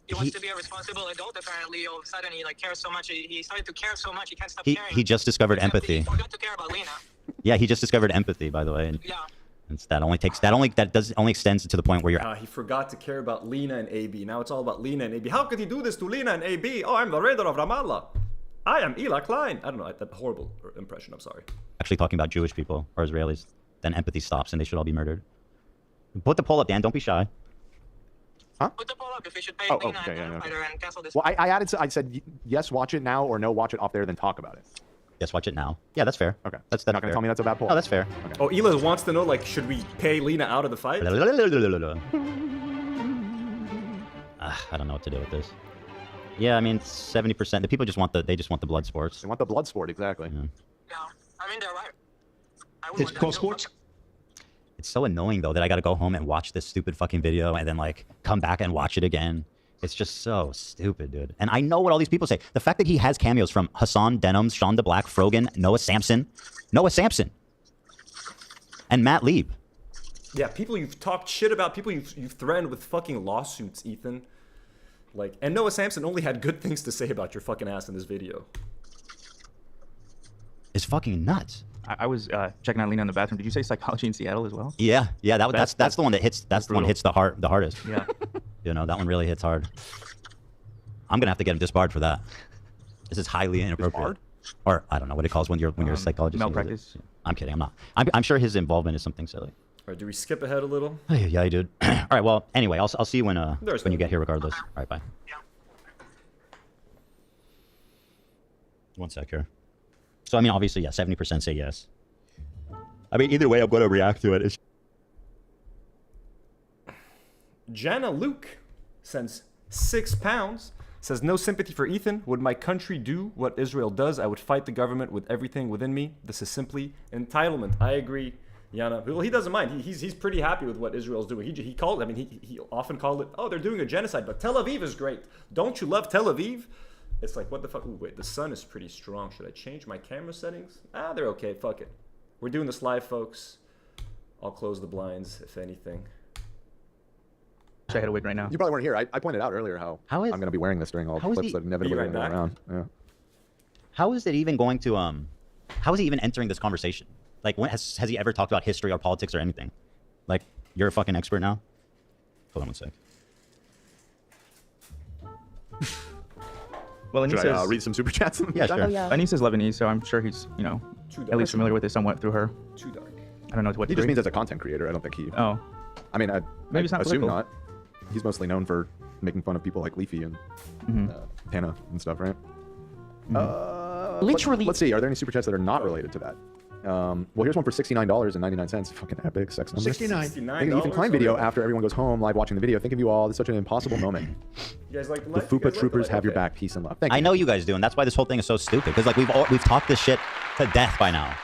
He wants to be a responsible adult. Apparently, all of a sudden, he like cares so much. He started to care so much. He can't stop caring. He just discovered empathy. He forgot to care about Lena. Yeah, he just discovered empathy, by the way. And yeah. That only extends to the point where you're. He forgot to care about Lena and AB. Now it's all about Lena and AB. How could he do this to Lena and AB? Oh, I'm the raider of Ramallah. I am Ela Klein. I don't know. That horrible impression. I'm sorry. Actually talking about Jewish people or Israelis, then empathy stops and they should all be murdered. Put the poll up, Dan. Don't be shy. Huh? Put the poll up if we should pay Oh, Lena okay, and fighter and cancel this. Well, I said yes, watch it now, or no, watch it off there, then talk about it. Yes, watch it now. Yeah, that's fair. Okay. That's not going fair. to tell me that's a bad poll. No, that's fair. Okay. Oh, Ela wants to know, like, should we pay Lena out of the fight? I don't know what to do with this. Yeah, I mean, 70%. The people just want they just want the blood sports. They want the blood sport, exactly. Yeah. Yeah, I mean, they're right. It's called sports. It's so annoying though that I got to go home and watch this stupid fucking video and then like come back and watch it again. It's just so stupid, dude. And I know what all these people say. The fact that he has cameos from Hassan Denims, Sean DeBlack, Frogan, Noah Sampson, and Matt Lieb. Yeah, people you've talked shit about, people you've threatened with fucking lawsuits, Ethan. Like, and Noah Sampson only had good things to say about your fucking ass in this video. It's fucking nuts. I was checking out Lena in the bathroom. Did you say psychology in Seattle as well? Yeah. That's the one that hits. That's the one hits the hardest. Yeah. You know, that one really hits hard. I'm gonna have to get him disbarred for that. This is highly inappropriate. Disbarred? Or I don't know what it calls when you're a psychologist. Malpractice. I'm kidding. I'm not. I'm sure his involvement is something silly. All right, do we skip ahead a little? Yeah, I did. All right. Well, anyway, I'll see you when There's you get here, regardless. All right, bye. Yeah. One sec here. So I mean, obviously, yeah, 70% say yes. I mean, either way, I'm going to react to it. Jana Luke sends £6. Says, no sympathy for Ethan. Would my country do what Israel does? I would fight the government with everything within me. This is simply entitlement. I agree, Yana. Well, he doesn't mind. He's pretty happy with what Israel's doing. He called, I mean, he often called it, oh, they're doing a genocide, but Tel Aviv is great. Don't you love Tel Aviv? It's like, what the fuck? Ooh, wait, the sun is pretty strong. Should I change my camera settings? They're okay. Fuck it. We're doing this live, folks. I'll close the blinds, if anything. I had a wig right now. You probably weren't here. I pointed out earlier how I'm going to be wearing this during all the clips that inevitably right go around. Yeah. How is it even going to how is he even entering this conversation? Like, when has he ever talked about history or politics or anything? Like, you're a fucking expert now? Hold on one sec. Well, Should I read some super chats? Yeah, sure. Oh, yeah. Anis is Lebanese, so I'm sure he's, you know, at least familiar with it somewhat through her. Too dark. I don't know what He just means as a content creator. I don't think he... Oh. I mean, I Maybe it's not assume political. not. He's mostly known for making fun of people like Leafy and Tana and stuff, right? Literally. Let's see. Are there any super chats that are not related to that? Well, here's one for $69.99. Fucking epic sex number. 69. Think of the Ethan Klein video after everyone goes home, live watching the video. Think of you all. This is such an impossible moment. You guys like The light? Fupa troopers have your back. Peace and love. Thank you. I know you guys do, and that's why this whole thing is so stupid. Because like we've talked this shit to death by now.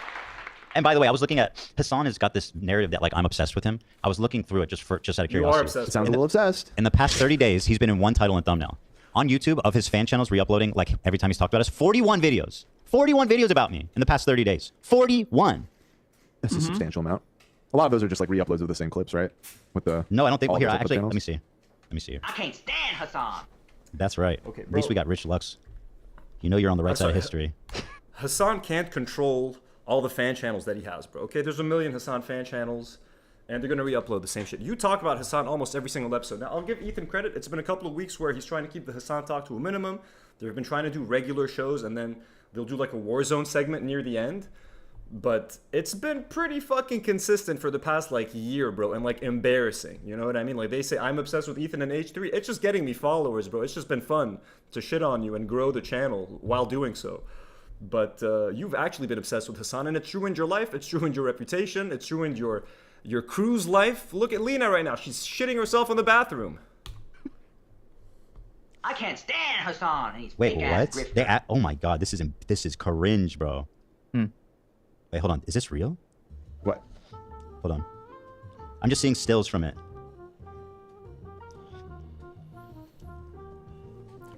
And by the way, I was looking at Hassan has got this narrative that like I'm obsessed with him. I was looking through it just out of You are curiosity. obsessed. Sounds a little obsessed. In the past 30 days, he's been in one title and thumbnail. On YouTube, of his fan channels re-uploading, like every time he's talked about us, 41 videos. 41 videos about me in the past 30 days. 41. That's a substantial amount. A lot of those are just like re-uploads of the same clips, right? With the No, I don't think. all Well, here, the actually, channels. let me see. Let me see here. I can't stand Hassan. That's right. Okay, At least bro. we got Rich Lux. You know you're on the right side of sorry. history. Hassan can't control all the fan channels that he has, bro. Okay, there's a million Hassan fan channels. And they're going to re-upload the same shit. You talk about Hassan almost every single episode. Now, I'll give Ethan credit. It's been a couple of weeks where he's trying to keep the Hassan talk to a minimum. They've been trying to do regular shows, and then they'll do like a Warzone segment near the end. But it's been pretty fucking consistent for the past like year, bro, and like embarrassing. You know what I mean? Like they say I'm obsessed with Ethan and H3. It's just getting me followers, bro. It's just been fun to shit on you and grow the channel while doing so. But you've actually been obsessed with Hassan, and it's ruined your life. It's ruined your reputation. It's ruined your crew's life. Look at Lena right now. She's shitting herself in the bathroom. I can't stand Hassan. And he's Wait, big-ass what? grifter. Oh my god, this is cringe, bro. Wait, hold on. Is this real? What? Hold on. I'm just seeing stills from it.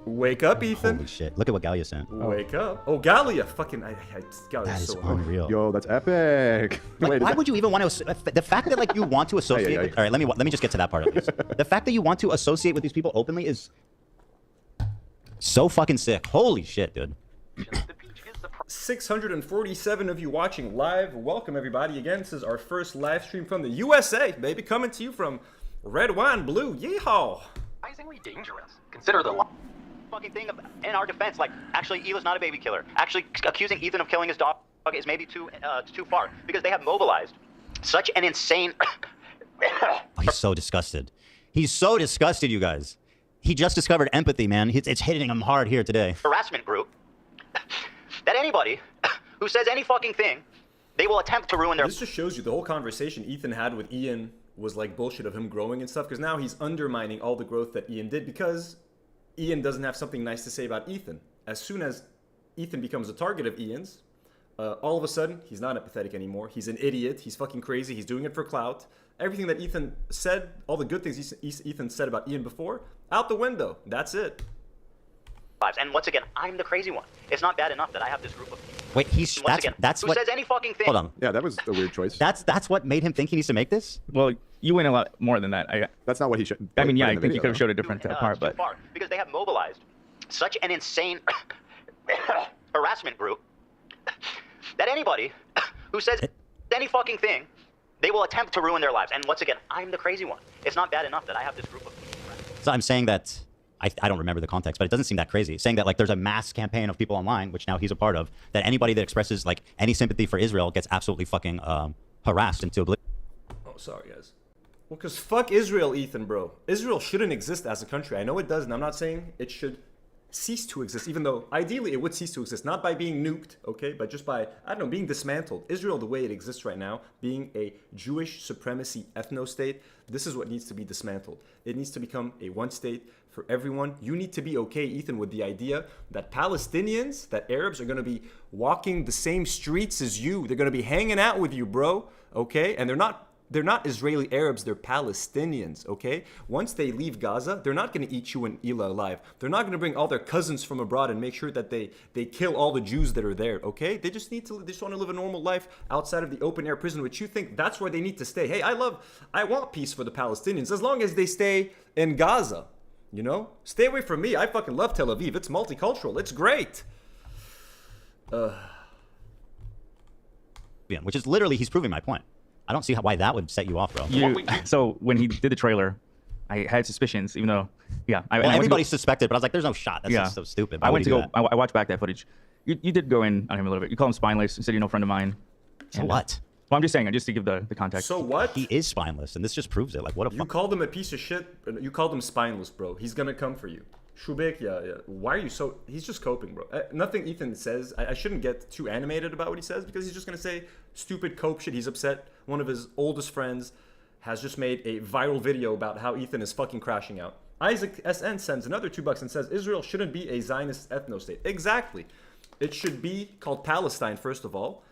Wake up, Ethan. Holy shit. Look at what Galia sent. Wake up. Oh, Galia. Fucking, Galia That is so unreal. Yo, that's epic. Like, Wait, why would you even want to... The fact that, like, you want to associate... Ay. With, all right, let me just get to that part at least. The fact that you want to associate with these people openly is so fucking sick. Holy shit, dude. 647 of you watching live. Welcome, everybody. Again, this is our first live stream from the USA, baby. Coming to you from Red Wine Blue. Yeehaw. Surprisingly dangerous. Consider the Fucking thing in our defense, like, actually, Hila's not a baby killer. Actually, accusing Ethan of killing his dog is maybe too far, because they have mobilized such an insane... Oh, he's so disgusted. He's so disgusted, you guys. He just discovered empathy, man. It's hitting him hard here today. Harassment group. That anybody who says any fucking thing, they will attempt to ruin their... This just shows you the whole conversation Ethan had with Ian was like bullshit of him growing and stuff, because now he's undermining all the growth that Ian did because Ian doesn't have something nice to say about Ethan. As soon as Ethan becomes a target of Ian's, all of a sudden, he's not empathetic anymore. He's an idiot. He's fucking crazy. He's doing it for clout. Everything that Ethan said, all the good things Ethan said about Ian before, out the window. That's it. And once again, I'm the crazy one. It's not bad enough that I have this group of... Wait, that's who what... says any fucking thing. Hold on. Yeah, that was a weird choice. That's what made him think he needs to make this? Well, you went a lot more than that. That's not what he should... I mean, yeah, put I in the think you video, could have though. showed a different part, Too but... far, because they have mobilized such an insane harassment group that anybody who says any fucking thing, they will attempt to ruin their lives. And once again, I'm the crazy one. It's not bad enough that I have this group of... So I'm saying that... I don't remember the context, but it doesn't seem that crazy. Saying that, like, there's a mass campaign of people online, which now he's a part of, that anybody that expresses, like, any sympathy for Israel gets absolutely fucking harassed into oblivion. Oh, sorry, guys. Well, because fuck Israel, Ethan, bro. Israel shouldn't exist as a country. I know it does, and I'm not saying it should cease to exist, even though ideally it would cease to exist, not by being nuked, okay, but just by, I don't know, being dismantled. Israel, the way it exists right now, being a Jewish supremacy ethno-state, this is what needs to be dismantled. It needs to become a one state for everyone. You need to be okay, Ethan, with the idea that Palestinians, that Arabs are going to be walking the same streets as you. They're going to be hanging out with you, bro, okay? And they're not Israeli Arabs, they're Palestinians, okay? Once they leave Gaza, they're not going to eat you and Ela alive. They're not going to bring all their cousins from abroad and make sure that they kill all the Jews that are there, okay? They just want to live a normal life outside of the open air prison, which you think that's where they need to stay. Hey, I want peace for the Palestinians as long as they stay in Gaza, you know? Stay away from me. I fucking love Tel Aviv. It's multicultural. It's great. Which is literally, he's proving my point. I don't see why that would set you off, bro. So when he did the trailer, I had suspicions, even though, yeah. Everybody suspected, but I was like, there's no shot. That's just so stupid. I went to go, I watched back that footage. You did go in on him a little bit. You call him spineless and said, you're no friend of mine. So what? Well, I'm just saying, just to give the context. So what? He is spineless, and this just proves it. Like, what a You called him a piece of shit. You called him spineless, bro. He's gonna come for you. Shubek, yeah. Why are you so... He's just coping, bro. Nothing Ethan says. I shouldn't get too animated about what he says because he's just gonna say stupid cope shit. He's upset. One of his oldest friends has just made a viral video about how Ethan is fucking crashing out. Isaac SN sends another $2 and says, Israel shouldn't be a Zionist ethno-state. Exactly. It should be called Palestine, first of all.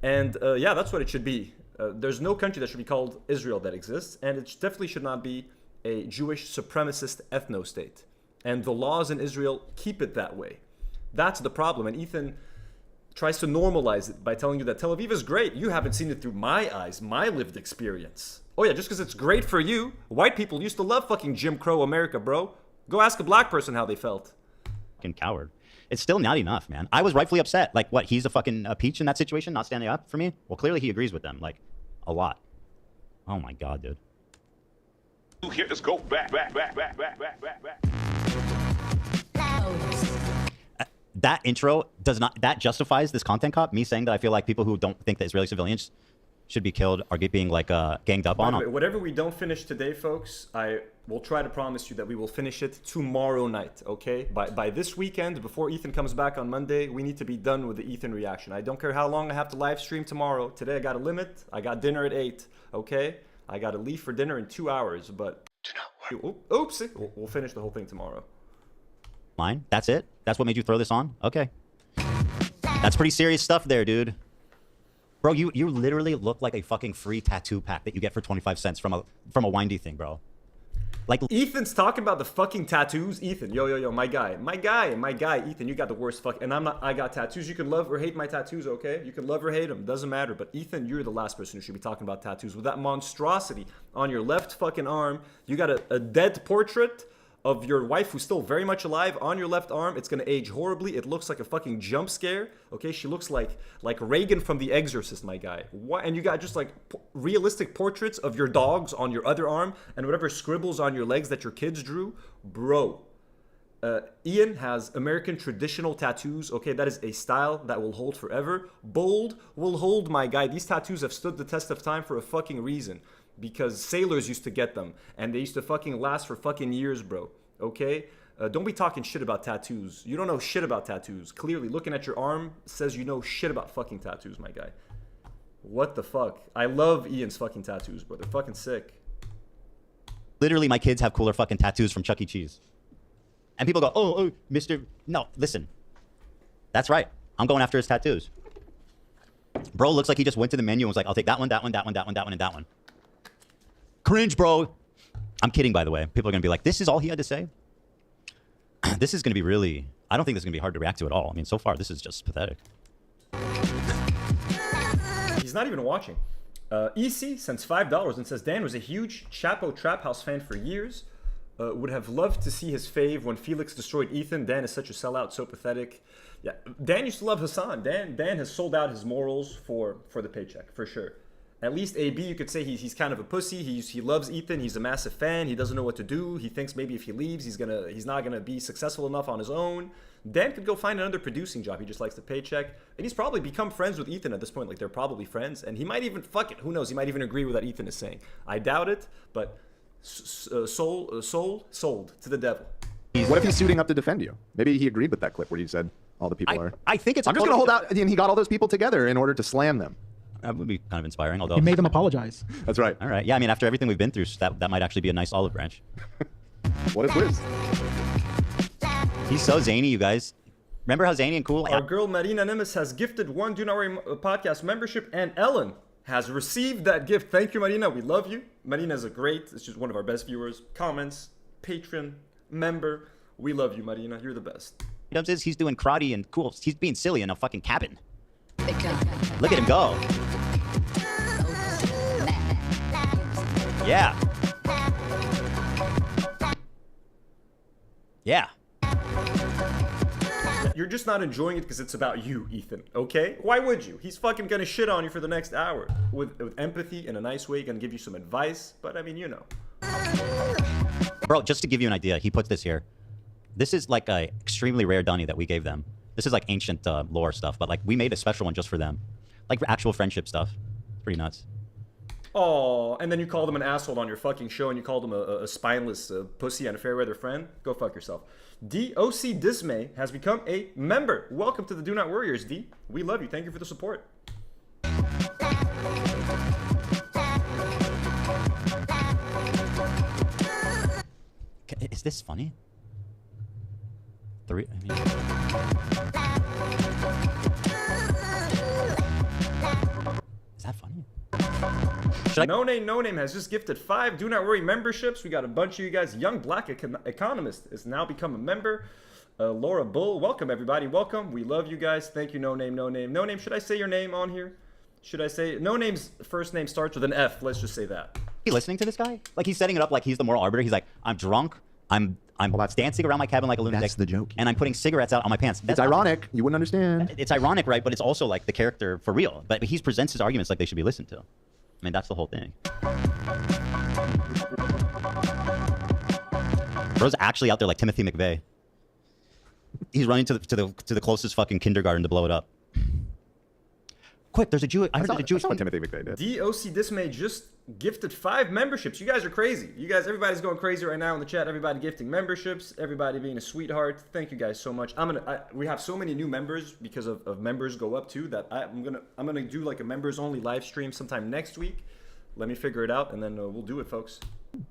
And yeah, that's what it should be. There's no country that should be called Israel that exists, and it definitely should not be a Jewish supremacist ethno-state. And the laws in Israel keep it that way. That's the problem. And Ethan tries to normalize it by telling you that Tel Aviv is great. You haven't seen it through my eyes, my lived experience. Oh yeah, just because it's great for you. White people used to love fucking Jim Crow America, bro. Go ask a black person how they felt. Fucking coward. It's still not enough, man. I was rightfully upset. Like, what, he's a fucking peach in that situation, not standing up for me? Well, clearly he agrees with them, like, a lot. Oh my god, dude. Here, let's go back. That intro does not, that justifies this content cop, me saying that I feel like people who don't think that Israeli civilians should be killed are being like ganged up on. By the way, whatever we don't finish today, folks, I will try to promise you that we will finish it tomorrow night, okay? By this weekend, before Ethan comes back on Monday, we need to be done with the Ethan reaction. I don't care how long I have to live stream tomorrow. Today I got a limit. I got dinner at 8, okay? I got to leave for dinner in 2 hours, but... Oops, we'll finish the whole thing tomorrow. Mine? That's it? That's what made you throw this on? Okay. That's pretty serious stuff there, dude. Bro, you literally look like a fucking free tattoo pack that you get for 25 cents from a windy thing, bro. Like Ethan's talking about the fucking tattoos. Ethan, yo, my guy, Ethan, you got the worst fuck. And I got tattoos. You can love or hate my tattoos, okay? You can love or hate them, doesn't matter. But Ethan, you're the last person who should be talking about tattoos. With that monstrosity on your left fucking arm, you got a dead portrait of your wife who's still very much alive on your left arm. It's gonna age horribly. It looks like a fucking jump scare. Okay, she looks like Reagan from The Exorcist, my guy. What? And you got just like realistic portraits of your dogs on your other arm and whatever scribbles on your legs that your kids drew, bro. Ian has American traditional tattoos. Okay, that is a style that will hold forever. Bold will hold, my guy. These tattoos have stood the test of time for a fucking reason. Because sailors used to get them, and they used to fucking last for fucking years, bro. Okay? Don't be talking shit about tattoos. You don't know shit about tattoos. Clearly, looking at your arm says you know shit about fucking tattoos, my guy. What the fuck? I love Ian's fucking tattoos, bro. They're fucking sick. Literally, my kids have cooler fucking tattoos from Chuck E. Cheese. And people go, oh, Mr. No, listen. That's right. I'm going after his tattoos. Bro looks like he just went to the menu and was like, I'll take that one, and that one. Cringe, bro. I'm kidding, by the way. People are going to be like, this is all he had to say? This is going to be really... I don't think this is going to be hard to react to at all. I mean, so far, this is just pathetic. He's not even watching. EC sends $5 and says, Dan was a huge Chapo Trap House fan for years. Would have loved to see his fave when Felix destroyed Ethan. Dan is such a sellout, so pathetic. Yeah, Dan used to love Hassan. Dan has sold out his morals for the paycheck, for sure. At least AB, you could say he's kind of a pussy. He loves Ethan. He's a massive fan. He doesn't know what to do. He thinks maybe if he leaves, he's not gonna be successful enough on his own. Dan could go find another producing job. He just likes the paycheck, and he's probably become friends with Ethan at this point. Like they're probably friends, and he might even who knows? He might even agree with what Ethan is saying. I doubt it, but sold to the devil. What if he's suiting up to defend you? Maybe he agreed with that clip where you said all the people are. I think it's. I'm just gonna hold out, and he got all those people together in order to slam them. That would be kind of inspiring, although... He made them apologize. That's right. All right. Yeah, I mean, after everything we've been through, that might actually be a nice olive branch. What a twist. He's so zany, you guys. Remember how zany and cool... Our girl Marina Nimis has gifted one Do Not Worry podcast membership, and Ellen has received that gift. Thank you, Marina. We love you. Marina is it's just one of our best viewers. Comments, patron, member. We love you, Marina. You're the best. He's doing karate and cool. He's being silly in a fucking cabin. Look at him go. Yeah. Yeah. You're just not enjoying it because it's about you, Ethan, okay? Why would you? He's fucking gonna shit on you for the next hour. With empathy in a nice way, gonna give you some advice, but I mean, you know. Bro, just to give you an idea, he puts this here. This is like a extremely rare dunny that we gave them. This is like ancient lore stuff, but like we made a special one just for them. Like actual friendship stuff. It's pretty nuts. Oh, and then you called him an asshole on your fucking show and you called him a spineless pussy and a fair weather friend? Go fuck yourself. DOC Dismay has become a member. Welcome to the Do Not Warriors, D. We love you. Thank you for the support. Is this funny? Is that funny? No Name has just gifted 5 Do Not Worry memberships. We got a bunch of you guys. Young Black Economist has now become a member. Laura Bull, welcome everybody. Welcome. We love you guys. Thank you, No Name. Should I say your name on here? Should I say No Name's first name starts with an F? Let's just say that. You listening to this guy? Like he's setting it up like he's the moral arbiter. He's like, I'm drunk. I'm dancing around my cabin like a lunatic. That's the joke. And I'm putting cigarettes out on my pants. It's ironic. You wouldn't understand. It's ironic, right? But it's also like the character for real. But he presents his arguments like they should be listened to. I mean, that's the whole thing. Bro's actually out there like Timothy McVeigh. He's running to the closest fucking kindergarten to blow it up. Quick, there's a Jew. I heard there's a Jewish. What Timothy McVeigh did. DOC Dismay just gifted 5 memberships. You guys are crazy. You guys, everybody's going crazy right now in the chat. Everybody gifting memberships. Everybody being a sweetheart. Thank you guys so much. We have so many new members because of members go up too that I'm gonna do like a members only live stream sometime next week. Let me figure it out and then we'll do it, folks.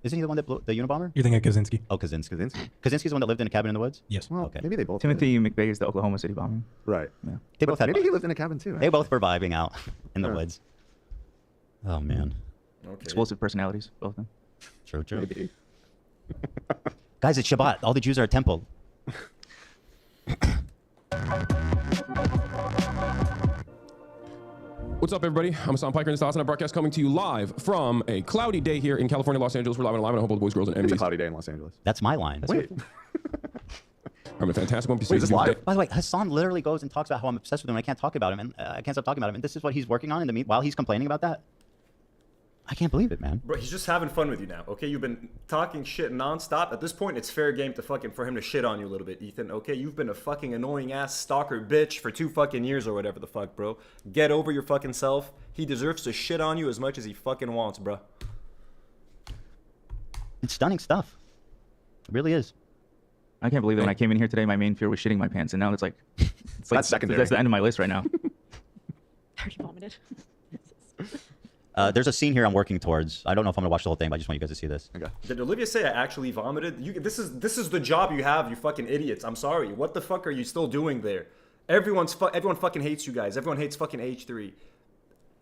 Isn't he the one that blew the Unabomber? You're thinking of Kaczynski. Oh, Kaczynski. Kaczynski's the one that lived in a cabin in the woods? Yes. Well, okay. Maybe they both. Timothy McVeigh is the Oklahoma City bombing. Right. Yeah. They both had. Maybe he lived in a cabin too. They both were vibing out in the woods. Oh man. Okay. Explosive personalities, both of them. True. Maybe. Guys, it's Shabbat. All the Jews are at temple. What's up, everybody? I'm Hassan Piker in this Austin broadcast coming to you live from a cloudy day here in California, Los Angeles. We're live and alive, and I hope all the boys, girls, and It's a MDs. cloudy day in Los Angeles. That's my line. Wait. I'm a fantastic one. Wait, is this live? By the way, Hassan literally goes and talks about how I'm obsessed with him and I can't talk about him and I can't stop talking about him. And this is what he's working on in the while he's complaining about that. I can't believe it, man. Bro, he's just having fun with you now, okay? You've been talking shit nonstop. At this point, it's fair game to for him to shit on you a little bit, Ethan, okay? You've been a fucking annoying ass stalker bitch for 2 fucking years or whatever the fuck, bro. Get over your fucking self. He deserves to shit on you as much as he fucking wants, bro. It's stunning stuff. It really is. I can't believe that when I came in here today, my main fear was shitting my pants, and now it's like That's secondary. That's the end of my list right now. I already vomited. There's a scene here I'm working towards. I don't know if I'm gonna watch the whole thing, but I just want you guys to see this. Okay. Did Olivia say I actually vomited? This is the job you have, you fucking idiots. I'm sorry. What the fuck are you still doing there? Everyone fucking hates you guys. Everyone hates fucking H3.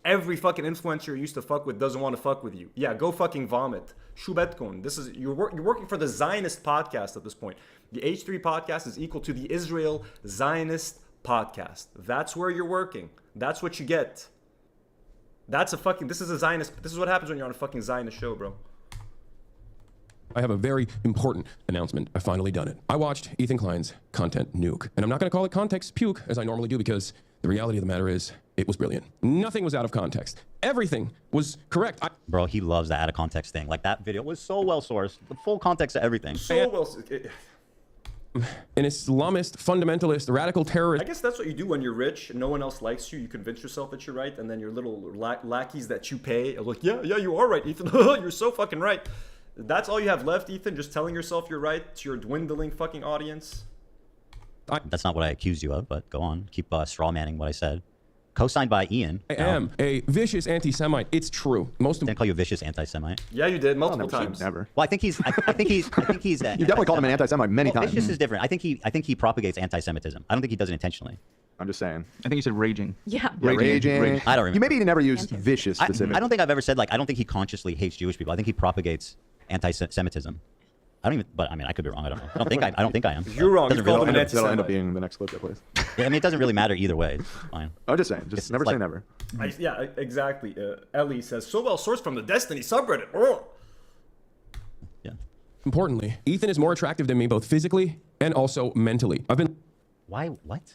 Every fucking influencer you used to fuck with doesn't want to fuck with you. Yeah, go fucking vomit. Shubetkun. You're working for the Zionist podcast at this point. The H3 podcast is equal to the Israel Zionist podcast. That's where you're working. That's what you get. This is a Zionist. This is what happens when you're on a fucking Zionist show, bro. I have a very important announcement. I've finally done it. I watched Ethan Klein's Content Nuke, and I'm not going to call it Context Puke as I normally do because the reality of the matter is it was brilliant. Nothing was out of context. Everything was correct. Bro, he loves the out of context thing. Like that video was so well sourced. The full context of everything. An Islamist, fundamentalist, radical terrorist. I guess that's what you do when you're rich. No one else likes you. You convince yourself that you're right, and then your little lackeys that you pay are like, yeah, you are right, Ethan. You're so fucking right. That's all you have left, Ethan, just telling yourself you're right to your dwindling fucking audience. That's not what I accused you of, but go on. Keep straw manning what I said. Co-signed by Ian. I am a vicious anti-Semite. It's true. Didn't call you a vicious anti-Semite. Yeah, you did multiple times. Never. Well, I think he's. You definitely called him an anti-Semite many times. Vicious is different. I think he propagates anti-Semitism. I don't think he does it intentionally. I'm just saying. I think you said raging. Yeah. Raging. I don't remember. You maybe never used vicious specifically. I don't think I've ever said I don't think he consciously hates Jewish people. I think he propagates anti-Semitism. I don't even. But I mean, I could be wrong. I don't know. I don't think I am. You're wrong. You called him an That'll end anti-Semite. up being the next clip, please. Yeah, I mean, it doesn't really matter either way. It's fine. I'm just saying. Just never say never. Yeah, exactly. Ellie says, so well sourced from the Destiny subreddit. Oh. Yeah. Importantly, Ethan is more attractive than me both physically and also mentally. Why? What?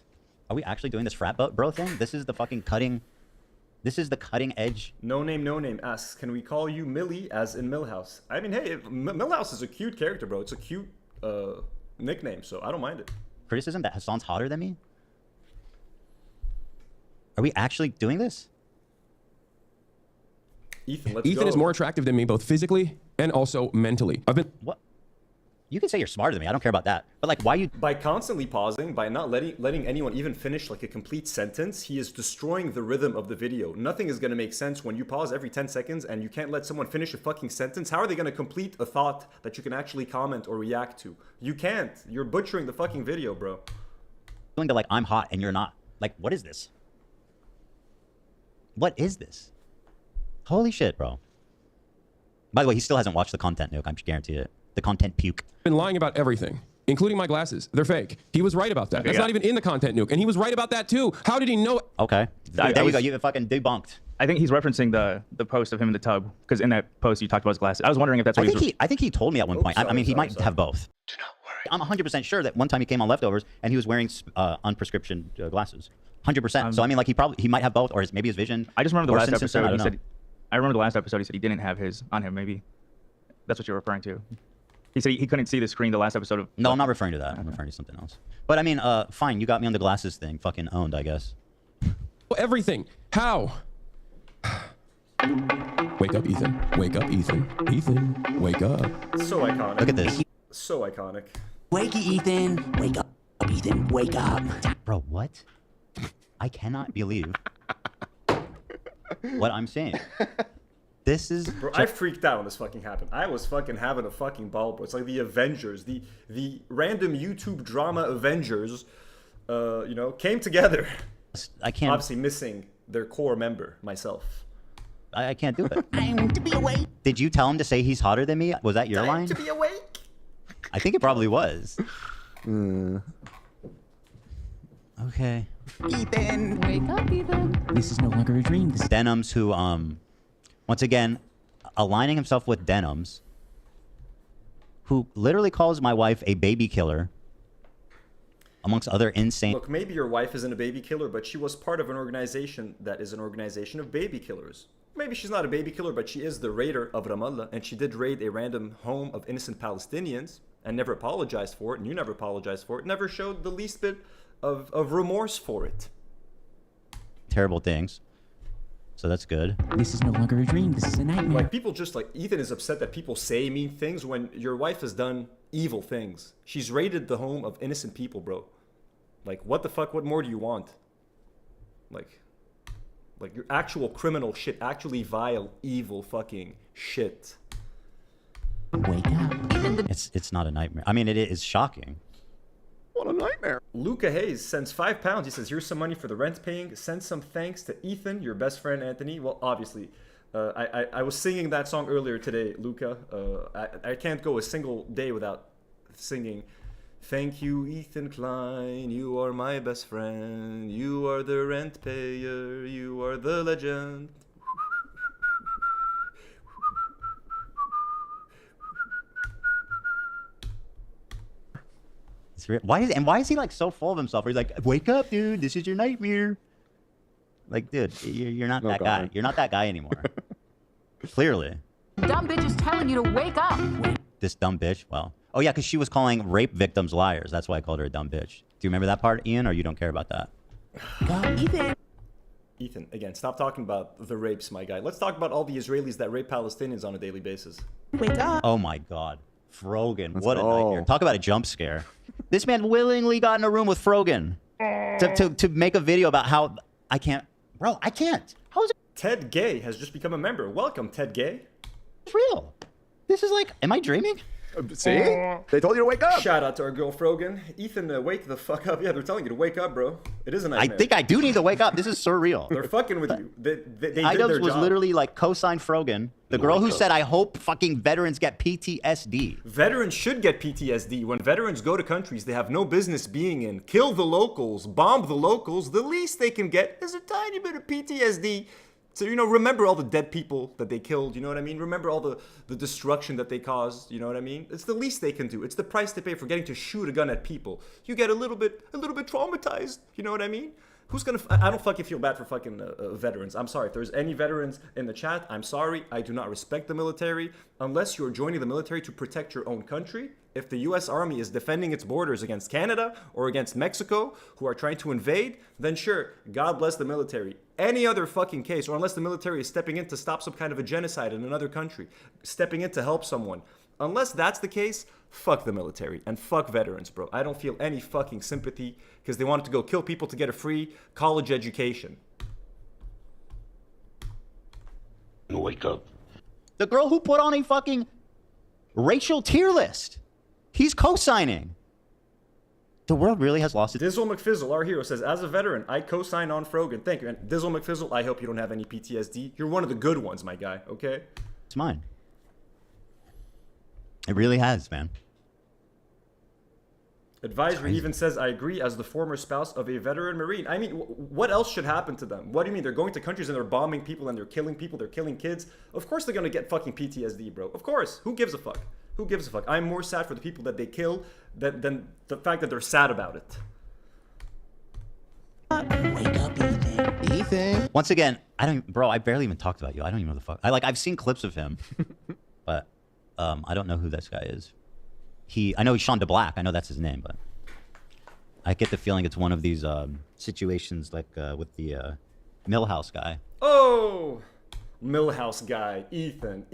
Are we actually doing this frat bro thing? This is the fucking cutting. This is the cutting edge. No name asks, can we call you Millie as in Millhouse? I mean, hey, Millhouse is a cute character, bro. It's a cute nickname, so I don't mind it. Criticism that Hassan's hotter than me? Are we actually doing this? Ethan, let's go. Ethan is more attractive than me both physically and also mentally. What? You can say you're smarter than me. I don't care about that. But like, why you? By constantly pausing, by not letting anyone even finish like a complete sentence, he is destroying the rhythm of the video. Nothing is gonna make sense when you pause every 10 seconds and you can't let someone finish a fucking sentence. How are they gonna complete a thought that you can actually comment or react to? You can't. You're butchering the fucking video, bro. Feeling that I'm hot and you're not. Like, what is this? What is this? Holy shit, bro. By the way, he still hasn't watched the content nuke. I'm guaranteed it. The content puke. Been lying about everything, including my glasses. They're fake. He was right about that. That's not even in the content nuke, and he was right about that too. How did he know? Okay, there you go. You fucking debunked. I think he's referencing the post of him in the tub because in that post you talked about his glasses. I was wondering if that's what I think he told me at one point. I mean, he might have both. Do not worry. I'm 100% sure that one time he came on Leftovers and he was wearing unprescription glasses. 100%. So I mean, like he might have both, or maybe his vision. I just remember the last episode. I remember the last episode. He said he didn't have his on him. Maybe that's what you're referring to. He said he couldn't see the screen the last episode of. No, I'm not referring to that. I'm referring to something else. But I mean, fine. You got me on the glasses thing. Fucking owned, I guess. Everything. How? Wake up, Ethan. Wake up, Ethan. Ethan, wake up. So iconic. Look at this. So iconic. Wakey, Ethan. Wake up, Ethan. Wake up. Bro, what? I cannot believe what I'm saying. This is. Bro, I freaked out when this fucking happened. I was fucking having a fucking ball, bro. It's like the Avengers, the random YouTube drama Avengers, you know, came together. I can't. Obviously missing their core member, myself. I can't do it. I'm to be awake. Did you tell him to say he's hotter than me? Was that your line? To be awake. I think it probably was. Okay. Ethan. Wake up, Ethan. This is no longer a dream. This Denims, who, once again, aligning himself with Denims, who literally calls my wife a baby killer, amongst other insane. Look, maybe your wife isn't a baby killer, but she was part of an organization that is an organization of baby killers. Maybe she's not a baby killer, but she is the raider of Ramallah, and she did raid a random home of innocent Palestinians and never apologized for it, and you never apologized for it, never showed the least bit of remorse for it. Terrible things. So that's good. This is no longer a dream. This is a nightmare. Like, people just, like, Ethan is upset that people say mean things when your wife has done evil things. She's raided the home of innocent people, bro. Like, what the fuck? What more do you want? Like your actual criminal shit, actually vile, evil fucking shit. Wake up. It's not a nightmare. I mean, it is shocking. What a nightmare. Luca Hayes sends £5. He says, here's some money for the rent paying. Send some thanks to Ethan, your best friend, Anthony. Well, obviously, I was singing that song earlier today, Luca. I can't go a single day without singing, thank you, Ethan Klein. You are my best friend. You are the rent payer. You are the legend. Why is he like so full of himself? He's like, wake up, dude. This is your nightmare. Like, dude, you're not that guy. You're not that guy anymore. Clearly. Dumb bitch is telling you to wake up. This dumb bitch. Well, oh yeah, because she was calling rape victims liars. That's why I called her a dumb bitch. Do you remember that part, Ian, or you don't care about that? Ethan, again, stop talking about the rapes, my guy. Let's talk about all the Israelis that rape Palestinians on a daily basis. Wake up. Oh my God. Frogan. What a nightmare. Talk about a jump scare. This man willingly got in a room with Frogan to make a video about how I can't. Bro, I can't. How is it? Ted Gay has just become a member. Welcome, Ted Gay. It's real. This is like, am I dreaming? See? They told you to wake up. Shout out to our girl Frogan. Ethan, wake the fuck up. Yeah, they're telling you to wake up, bro. It is a nightmare. I think I do need to wake up. This is surreal. They're fucking with you. They did their Idubs was job. literally like co-signed Frogan. The girl who said, I hope fucking veterans get PTSD. Veterans should get PTSD. When veterans go to countries they have no business being in, kill the locals, bomb the locals, the least they can get is a tiny bit of PTSD. So, you know, remember all the dead people that they killed, you know what I mean? Remember all the destruction that they caused, you know what I mean? It's the least they can do. It's the price they pay for getting to shoot a gun at people. You get a little bit traumatized, you know what I mean? Who's gonna, I don't fucking feel bad for fucking veterans. I'm sorry, if there's any veterans in the chat, I'm sorry. I do not respect the military. Unless you're joining the military to protect your own country. If the US Army is defending its borders against Canada or against Mexico, who are trying to invade, then sure, God bless the military. Any other fucking case, or unless the military is stepping in to stop some kind of a genocide in another country, stepping in to help someone. Unless that's the case, fuck the military and fuck veterans, bro. I don't feel any fucking sympathy because they wanted to go kill people to get a free college education. Wake up. The girl who put on a fucking racial tier list. He's co-signing. The world really has lost it. Dizzle McFizzle, our hero, says, as a veteran, I co-sign on Frogan. Thank you. And Dizzle McFizzle, I hope you don't have any PTSD. You're one of the good ones, my guy, okay? It's mine. It really has, man. Advisory even says, I agree as the former spouse of a veteran Marine. I mean, what else should happen to them? What do you mean? They're going to countries and they're bombing people and they're killing people, they're killing kids? Of course they're going to get fucking PTSD, bro. Of course. Who gives a fuck? Who gives a fuck? I'm more sad for the people that they kill than the fact that they're sad about it. Wake up, Ethan. Ethan. Once again, I barely even talked about you. I don't even know the fuck. I've seen clips of him, but I don't know who this guy is. I know he's Sean DeBlack. I know that's his name, but I get the feeling it's one of these situations like with the Millhouse guy. Oh, Millhouse guy, Ethan.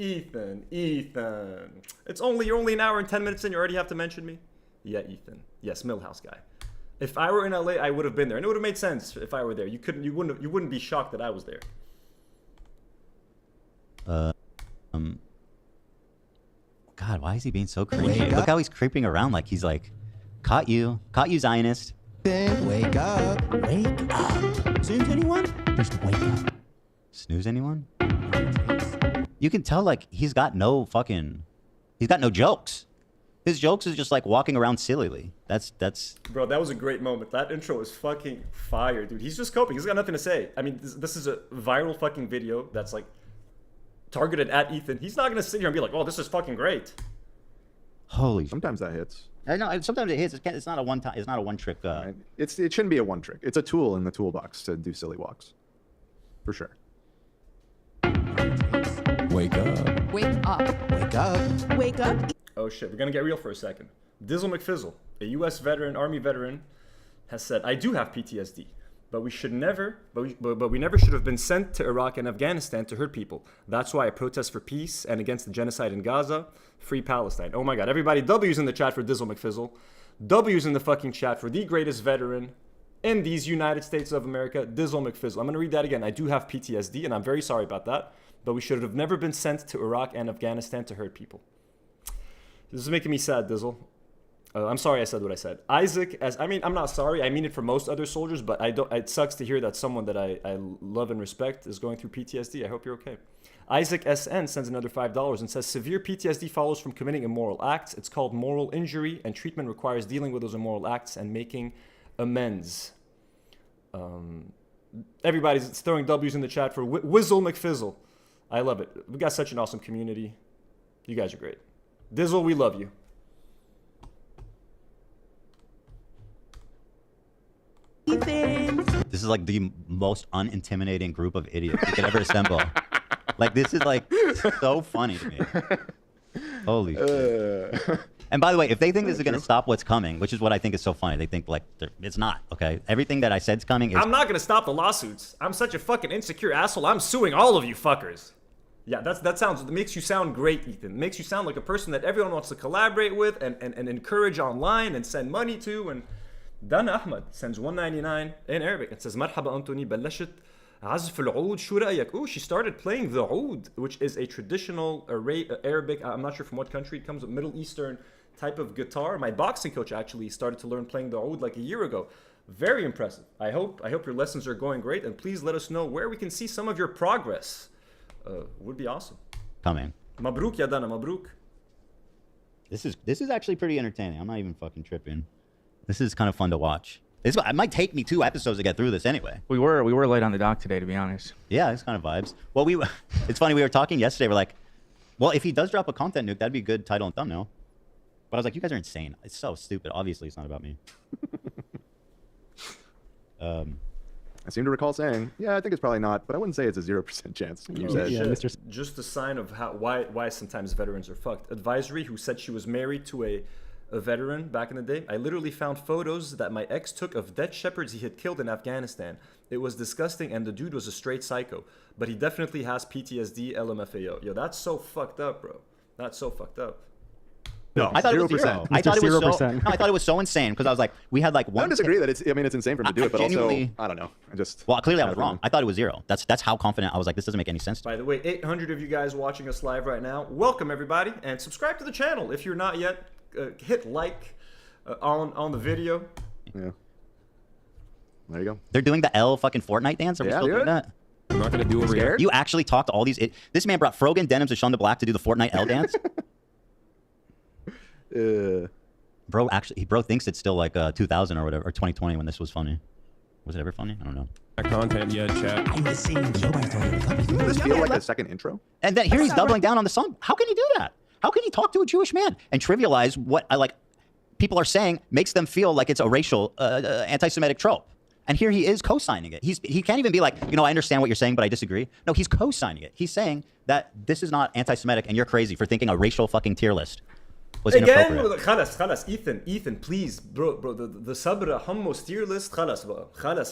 You're only an hour and 10 minutes in. You already have to mention me. Yeah, Ethan. Yes, Millhouse guy. If I were in LA, I would have been there, and it would have made sense if I were there. You wouldn't be shocked that I was there. God, why is he being so crazy? Look how he's creeping around like he's like, caught you, Zionist. Wake up. Snooze anyone? Just wake up. Snooze anyone? You can tell like he's got no jokes. His jokes is just like walking around sillily. That's. Bro, that was a great moment. That intro is fucking fire, dude. He's just coping. He's got nothing to say. I mean, this is a viral fucking video that's like targeted at Ethan. He's not gonna sit here and be like, "Oh, this is fucking great." Holy. Sometimes that hits. I know. Sometimes it hits. It's not a one time. It's not a one trick. Right. It shouldn't be a one trick. It's a tool in the toolbox to do silly walks, for sure. Wake up. Wake up. Wake up. Wake up. Oh shit, we're gonna get real for a second. Dizzle McFizzle, a U.S. veteran, Army veteran, has said, "I do have PTSD, but we never should have been sent to Iraq and Afghanistan to hurt people. That's why I protest for peace and against the genocide in Gaza. Free Palestine." Oh my God, everybody, W's in the chat for Dizzle McFizzle. W's in the fucking chat for the greatest veteran in these United States of America, Dizzle McFizzle. I'm gonna read that again. I do have PTSD, and I'm very sorry about that, but we should have never been sent to Iraq and Afghanistan to hurt people. This is making me sad, Dizzle. I'm sorry I said what I said. Isaac, I'm not sorry. I mean it for most other soldiers, but it sucks to hear that someone that I love and respect is going through PTSD. I hope you're okay. Isaac SN sends another $5 and says, severe PTSD follows from committing immoral acts. It's called moral injury, and treatment requires dealing with those immoral acts and making amends. Everybody's throwing W's in the chat for Whizzle McFizzle. I love it. We got such an awesome community. You guys are great. Dizzle, we love you. This is like the most unintimidating group of idiots you could ever assemble. Like, this is like so funny to me. Holy shit. And by the way, if they think this is going to stop what's coming, which is what I think is so funny, they think like it's not, okay? Everything that I said is coming is... I'm not going to stop the lawsuits. I'm such a fucking insecure asshole. I'm suing all of you fuckers. Yeah, that makes you sound great, Ethan. It makes you sound like a person that everyone wants to collaborate with and encourage online and send money to. And Dan Ahmed sends $1.99 in Arabic. It says, "Marhaba Anthony, بلشت عزف العود شو رأيك?" Oh, she started playing the oud, which is a traditional Arabic, I'm not sure from what country it comes, a Middle Eastern type of guitar. My boxing coach actually started to learn playing the oud like a year ago. Very impressive. I hope your lessons are going great, and please let us know where we can see some of your progress. Would be awesome. Coming. Mabruk ya Dana, mabruk. This is actually pretty entertaining. I'm not even fucking tripping. This is kind of fun to watch. It might take me 2 episodes to get through this anyway. We were late on the dock today, to be honest. Yeah, it's kind of vibes. Well, it's funny, we were talking yesterday, we're like, well, if he does drop a content nuke, that'd be a good title and thumbnail. But I was like, you guys are insane. It's so stupid. Obviously, it's not about me. I seem to recall saying, yeah, I think it's probably not, but I wouldn't say it's a 0% chance. You said. Yeah, Mr. Just a sign of why sometimes veterans are fucked. Advisory, who said she was married to a veteran back in the day. I literally found photos that my ex took of dead shepherds he had killed in Afghanistan. It was disgusting, and the dude was a straight psycho. But he definitely has PTSD, LMFAO. Yo, that's so fucked up, bro. That's so fucked up. No, I thought 0%. It was 0. I thought it was 0%. I thought it was so insane because I was like, we had like one. I don't disagree that it's insane for him to do it, but also I don't know. Well, clearly I was wrong. I thought it was 0. That's how confident I was. Like, this doesn't make any sense. By the way, 800 of you guys watching us live right now. Welcome everybody, and subscribe to the channel if you're not yet. Hit like on the video. Yeah. There you go. They're doing the L fucking Fortnite dance. Are we still doing that? I'm not gonna do it here. You actually talked to all these. This man brought Frogan Denims and Sean DeBlack to do the Fortnite L dance. Bro thinks it's still like 2000 or whatever, or 2020 when this was funny. Was it ever funny? I don't know. Content yet, chat. I'm the same Joe. Doesn't this feel like a second intro? And then here he's doubling down on the song. How can he do that? How can he talk to a Jewish man and trivialize what people are saying makes them feel like it's a racial, anti-Semitic trope? And here he is co-signing it. He can't even be like, you know, I understand what you're saying, but I disagree. No, he's co-signing it. He's saying that this is not anti-Semitic and you're crazy for thinking a racial fucking tier list was inappropriate. خلاص Ethan please bro the Sabra hummus tier list خلاص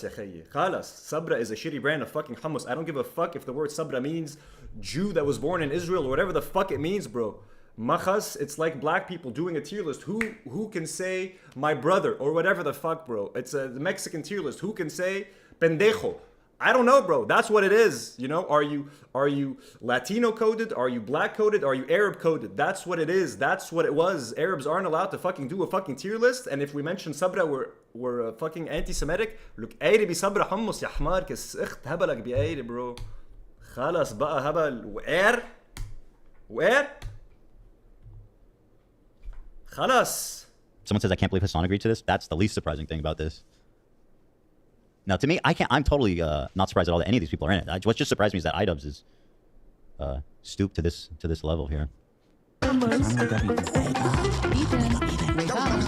يا خيي خلاص Sabra is a shitty brand of fucking hummus. I don't give a fuck if the word Sabra means Jew that was born in Israel or whatever the fuck it means, bro. Machas, it's like black people doing a tier list. Who can say my brother or whatever the fuck, bro? It's the Mexican tier list. Who can say pendejo? I don't know, bro. That's what it is. You know, are you Latino coded? Are you black coded? Are you Arab coded? That's what it is. That's what it was. Arabs aren't allowed to fucking do a fucking tier list. And if we mention Sabra, we're fucking anti-Semitic. Look, ايري بصبرا حمص يا حمار كس اخت هبلك بأيري, bro. خلاص بقى هبل وقار خلاص. Someone says, I can't believe Hassan agreed to this. That's the least surprising thing about this. Now, to me, I'm totally not surprised at all that any of these people are in it. What just surprised me is that iDubbbz is stooped to this level here.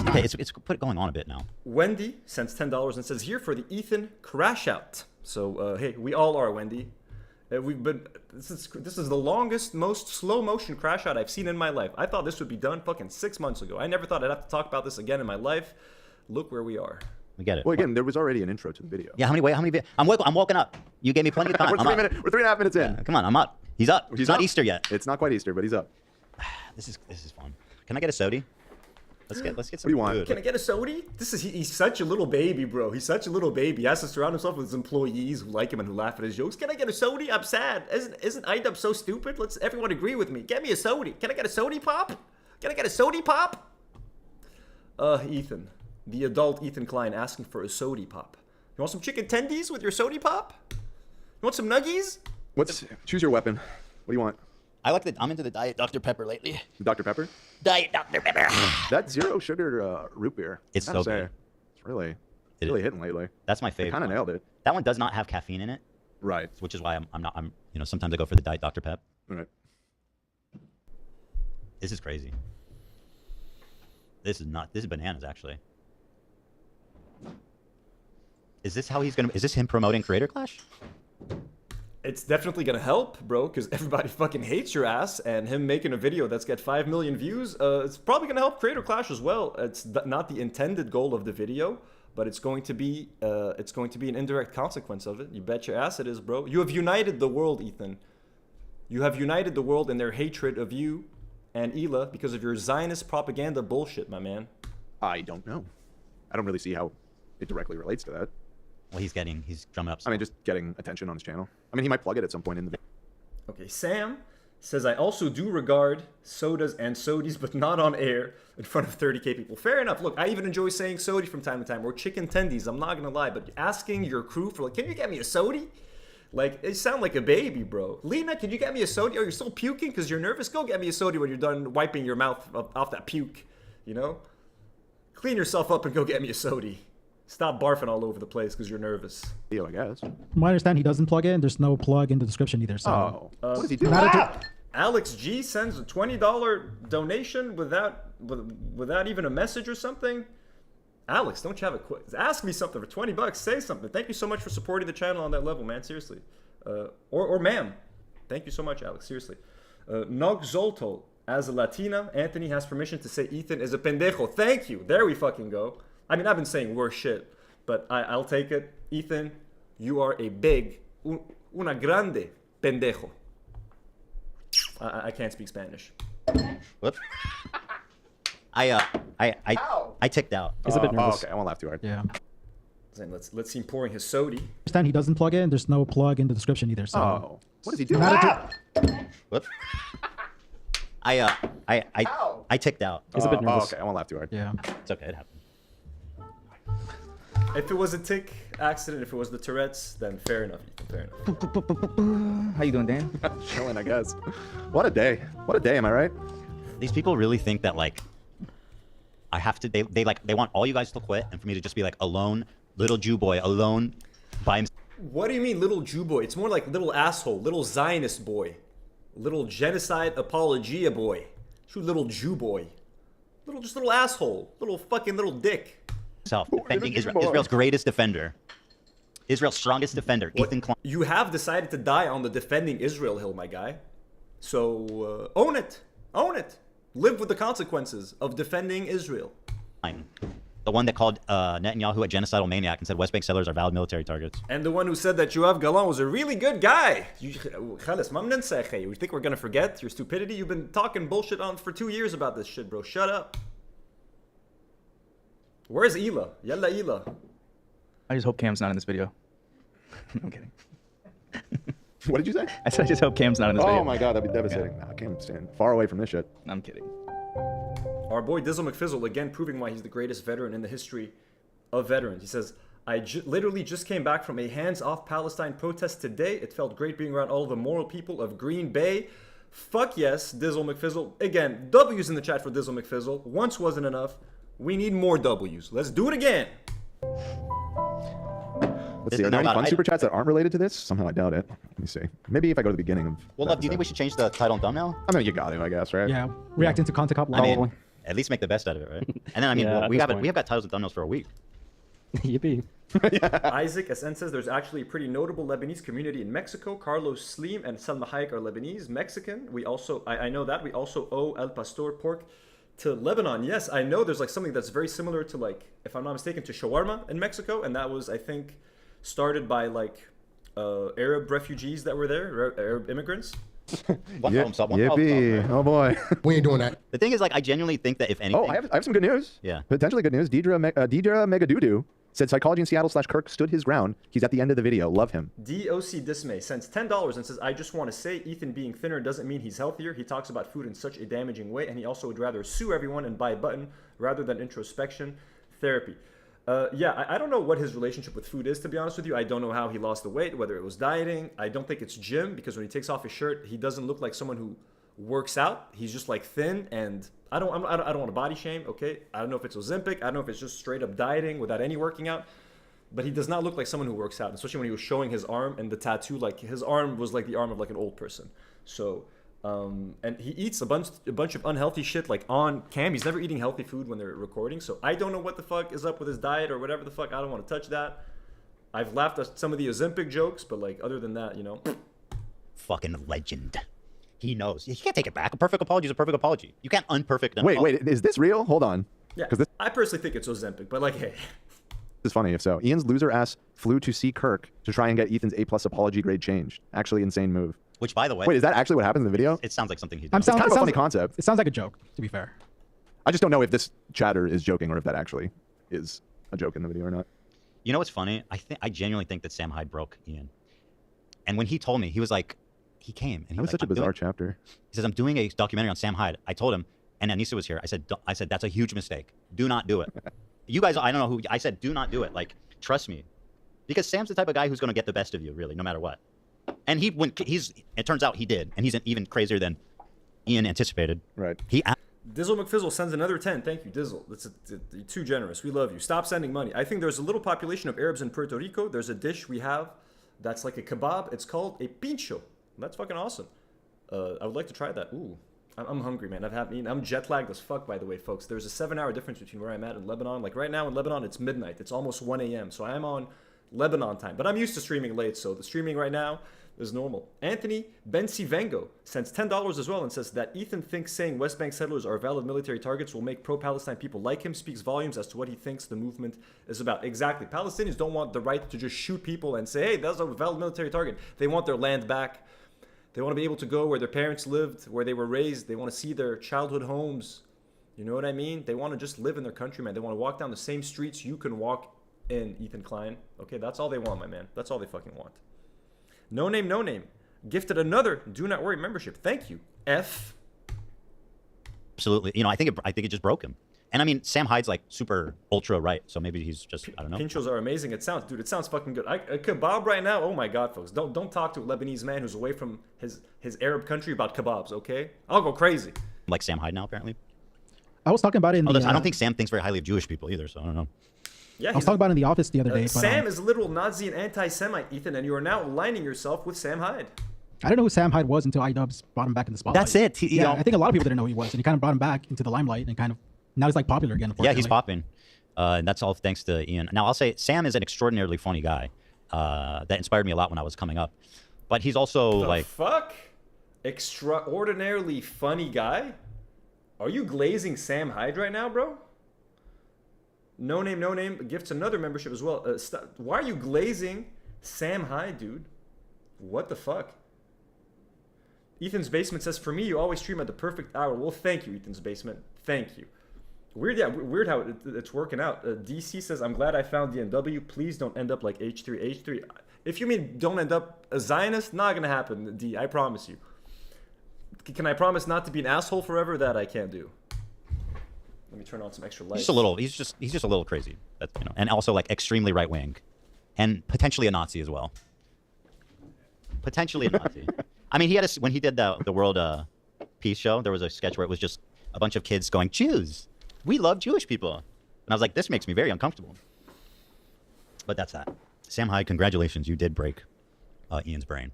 Okay, it's going on a bit now. Wendy sends $10 and says, here for the Ethan crash out. So, hey, we all are, Wendy. This is the longest, most slow motion crash out I've seen in my life. I thought this would be done fucking 6 months ago. I never thought I'd have to talk about this again in my life. Look where we are. We get it. Well, again, there was already an intro to the video. Yeah, how many? I'm woken up. You gave me plenty of time. We're 3.5 minutes in. Yeah, come on, I'm up. He's up. It's not Easter yet. It's not quite Easter, but he's up. This is fun. Can I get a sodi? Let's get some. What do you want? Food. Can I get a sodi? He's such a little baby, bro. He's such a little baby. He has to surround himself with his employees who like him and who laugh at his jokes. Can I get a sodi? I'm sad. Isn't iDubbbz so stupid? Let's everyone agree with me. Get me a sodi. Can I get a sodi pop? Can I get a sodi pop? Ethan. The adult Ethan Klein asking for a sodi pop. You want some chicken tendies with your sodi pop? You want some nuggies? Choose your weapon. What do you want? I'm into the Diet Dr. Pepper lately. Dr. Pepper? Diet Dr. Pepper. That zero sugar root beer. It's so good. It's really hitting lately. That's my favorite. Kind of nailed it. That one does not have caffeine in it. Right. Which is why I'm sometimes I go for the Diet Dr. Pep. Right. This is crazy. This is bananas, actually. Is this him promoting Creator Clash? It's definitely gonna help, bro, because everybody fucking hates your ass, and him making a video that's got 5 million views, it's probably gonna help Creator Clash as well. It's not the intended goal of the video, but it's going to be an indirect consequence of it. You bet your ass it is, bro. You have united the world, Ethan. You have united the world in their hatred of you and Hila because of your Zionist propaganda bullshit, my man. I don't know. I don't really see how it directly relates to that. Well, he's drumming up. I mean, just getting attention on his channel. I mean, he might plug it at some point in the video. Okay, Sam says, I also do regard sodas and sodies, but not on air in front of 30K people. Fair enough. Look, I even enjoy saying sodi from time to time, or chicken tendies. I'm not going to lie, but asking your crew for, like, can you get me a sodi? Like, you sound like a baby, bro. Lena, can you get me a sodi? Oh, you're still puking because you're nervous? Go get me a sodi when you're done wiping your mouth off that puke, you know? Clean yourself up and go get me a sodi. Stop barfing all over the place because you're nervous. I guess. From what I understand, he doesn't plug in. There's no plug in the description either. So. What does he do? Alex G sends a $20 donation without even a message or something. Alex, don't you have a quick? Ask me something for $20. Say something. Thank you so much for supporting the channel on that level, man. Seriously. Or ma'am. Thank you so much, Alex. Seriously. Nog Zolto. As a Latina, Anthony has permission to say Ethan is a pendejo. Thank you. There we fucking go. I mean, I've been saying worse shit, but I'll take it. Ethan, you are a big, una grande pendejo. I can't speak Spanish. Whoops. I ticked out. He's a bit nervous. Okay, I won't laugh too hard. Yeah. Let's see him pouring his sodi. Understand he doesn't plug in. There's no plug in the description either. So. What does he do? Whoops. I ticked out. He's a bit nervous. Okay, I won't laugh too hard. Yeah. It's okay, it happens. If it was a tick accident, if it was the Tourette's, then fair enough. Fair enough. How you doing, Dan? Chilling, I guess. What a day. What a day, am I right? These people really think that, like, I have to, they want all you guys to quit and for me to just be like alone, little Jew boy, alone by himself. What do you mean little Jew boy? It's more like little asshole, little Zionist boy, little genocide apologia boy. True little Jew boy. Little asshole, little fucking little dick. Defending Israel's greatest defender. Israel's strongest defender, Ethan Klein. You have decided to die on the defending Israel hill, my guy. So own it. Own it. Live with the consequences of defending Israel. The one that called Netanyahu a genocidal maniac and said West Bank settlers are valid military targets. And the one who said that Yoav Galan was a really good guy. You think we're going to forget your stupidity? You've been talking bullshit on for 2 years about this shit, bro. Shut up. Where's Ela? Yalla Ela. I just hope Cam's not in this video. I'm kidding. What did you say? I said I just hope Cam's not in this video. Oh my god, that'd be devastating. Nah, Cam's staying far away from this shit. I'm kidding. Our boy Dizzle McFizzle, again proving why he's the greatest veteran in the history of veterans. He says, I literally just came back from a hands-off Palestine protest today. It felt great being around all the moral people of Green Bay. Fuck yes, Dizzle McFizzle. Again, W's in the chat for Dizzle McFizzle. Once wasn't enough. We need more W's. Let's do it again. Let's see, are there any fun super chats that aren't related to this? Somehow I doubt it. Let me see. Maybe if I go to the beginning of... Well, Love, do you think we should change the title and thumbnail? I mean, you got to, I guess, right? Yeah, reacting to content cop. I mean, at least make the best out of it, right? And then, I mean, Yeah, we have got titles and thumbnails for a week. Yippee. Isaac SN says there's actually a pretty notable Lebanese community in Mexico. Carlos Slim and Salma Hayek are Lebanese, Mexican. We also, I know that, we also owe El Pastor pork to Lebanon. Yes, I know there's like something that's very similar to, like, if I'm not mistaken, to shawarma in Mexico. And that was, I think, started by like Arab refugees that were there, Arab immigrants. Yippee. Oh boy. We ain't doing that. The thing is, like, I genuinely think that if anything... Oh, I have some good news. Yeah. Potentially good news. Deidre Megadudu said psychology in Seattle / Kirk stood his ground. He's at the end of the video. Love him. DOC Dismay sends $10 and says, I just want to say Ethan being thinner doesn't mean he's healthier. He talks about food in such a damaging way, and he also would rather sue everyone and buy a button rather than introspection therapy. Yeah, I don't know what his relationship with food is, to be honest with you. I don't know how he lost the weight, whether it was dieting. I don't think it's gym, because when he takes off his shirt, he doesn't look like someone who works out. He's just like thin, and I don't want to body shame, okay? I don't know if it's Ozempic. I don't know if it's just straight up dieting without any working out. But he does not look like someone who works out, especially when he was showing his arm and the tattoo. Like, his arm was like the arm of like an old person. So, and he eats a bunch of unhealthy shit like on cam. He's never eating healthy food when they're recording. So I don't know what the fuck is up with his diet or whatever the fuck. I don't want to touch that. I've laughed at some of the Ozempic jokes, but like other than that, you know. Fucking legend. He knows. He can't take it back. A perfect apology is a perfect apology. You can't unperfect an apology. Wait, is this real? Hold on. Yeah, I personally think it's Ozempic, but like, hey. This is funny if so. Ian's loser ass flew to see Kirk to try and get Ethan's A+ apology grade changed. Actually, insane move. Which, by the way... Wait, is that actually what happens in the video? It sounds like something he does. It's kind of a funny concept. It sounds like a joke, to be fair. I just don't know if this chatter is joking or if that actually is a joke in the video or not. You know what's funny? I genuinely think that Sam Hyde broke Ian. And when he told me, he was like... He came. And he was such a bizarre chapter. He says, I'm doing a documentary on Sam Hyde. I told him, and Anissa was here. I said, that's a huge mistake. Do not do it. You guys, I don't know who... I said, do not do it. Like, trust me. Because Sam's the type of guy who's going to get the best of you, really, no matter what. And it turns out he did. And he's even crazier than Ian anticipated. Right. Dizzle McFizzle sends another 10. Thank you, Dizzle. You're too generous. We love you. Stop sending money. I think there's a little population of Arabs in Puerto Rico. There's a dish we have that's like a kebab. It's called a pincho. That's fucking awesome. I would like to try that. Ooh. I'm hungry, man. I'm jet lagged as fuck, by the way, folks. There's a 7-hour difference between where I'm at in Lebanon. Like right now in Lebanon, it's midnight. It's almost 1 a.m. So I'm on Lebanon time. But I'm used to streaming late, so the streaming right now is normal. Anthony Bensivengo sends $10 as well and says that Ethan thinks saying West Bank settlers are valid military targets will make pro-Palestine people like him, speaks volumes as to what he thinks the movement is about. Exactly. Palestinians don't want the right to just shoot people and say, hey, that's a valid military target. They want their land back. They want to be able to go where their parents lived, where they were raised. They want to see their childhood homes. You know what I mean? They want to just live in their country, man. They want to walk down the same streets you can walk in, Ethan Klein. Okay, that's all they want, my man. That's all they fucking want. No Name gifted another Do Not Worry membership. Thank you, F. Absolutely. You know, I think it just broke him. And I mean, Sam Hyde's like super ultra right, so maybe he's just, I don't know. Pinchos are amazing. It sounds fucking good. A kebab right now. Oh my god, folks! Don't talk to a Lebanese man who's away from his Arab country about kebabs. Okay, I'll go crazy. Like Sam Hyde now, apparently. I was talking about it in I don't think Sam thinks very highly of Jewish people either, so I don't know. Yeah, I was talking about it in the office the other day. Sam is a literal Nazi and anti-Semite, Ethan, and you are now aligning yourself with Sam Hyde. I didn't know who Sam Hyde was until iDubbbz brought him back in the spotlight. That's it. I think a lot of people didn't know who he was, and he kind of brought him back into the limelight and kind of now he's like popular again. Yeah, he's popping. And that's all thanks to Ian. Now, I'll say Sam is an extraordinarily funny guy. that inspired me a lot when I was coming up. But he's also The like fuck? Extraordinarily funny guy? Are you glazing Sam Hyde right now, bro? No name gifts another membership as well. Why are you glazing Sam Hyde, dude? What the fuck? Ethan's Basement says, for me, you always stream at the perfect hour. Well, thank you, Ethan's Basement. Thank you. Weird, yeah, weird how it's working out. DC says, I'm glad I found DNW. Please don't end up like H3. H3. If you mean don't end up a Zionist, not gonna happen, D. I promise you. Can I promise not to be an asshole forever? That I can't do. Let me turn on some extra lights. he's just a little crazy. That's, you know, and also like extremely right wing, and potentially a Nazi as well. Potentially a Nazi. I mean, he had when he did the World Peace show, there was a sketch where it was just a bunch of kids going, Jews, we love Jewish people. And I was like, this makes me very uncomfortable. But that's that. Sam Hyde, congratulations. You did break Ian's brain.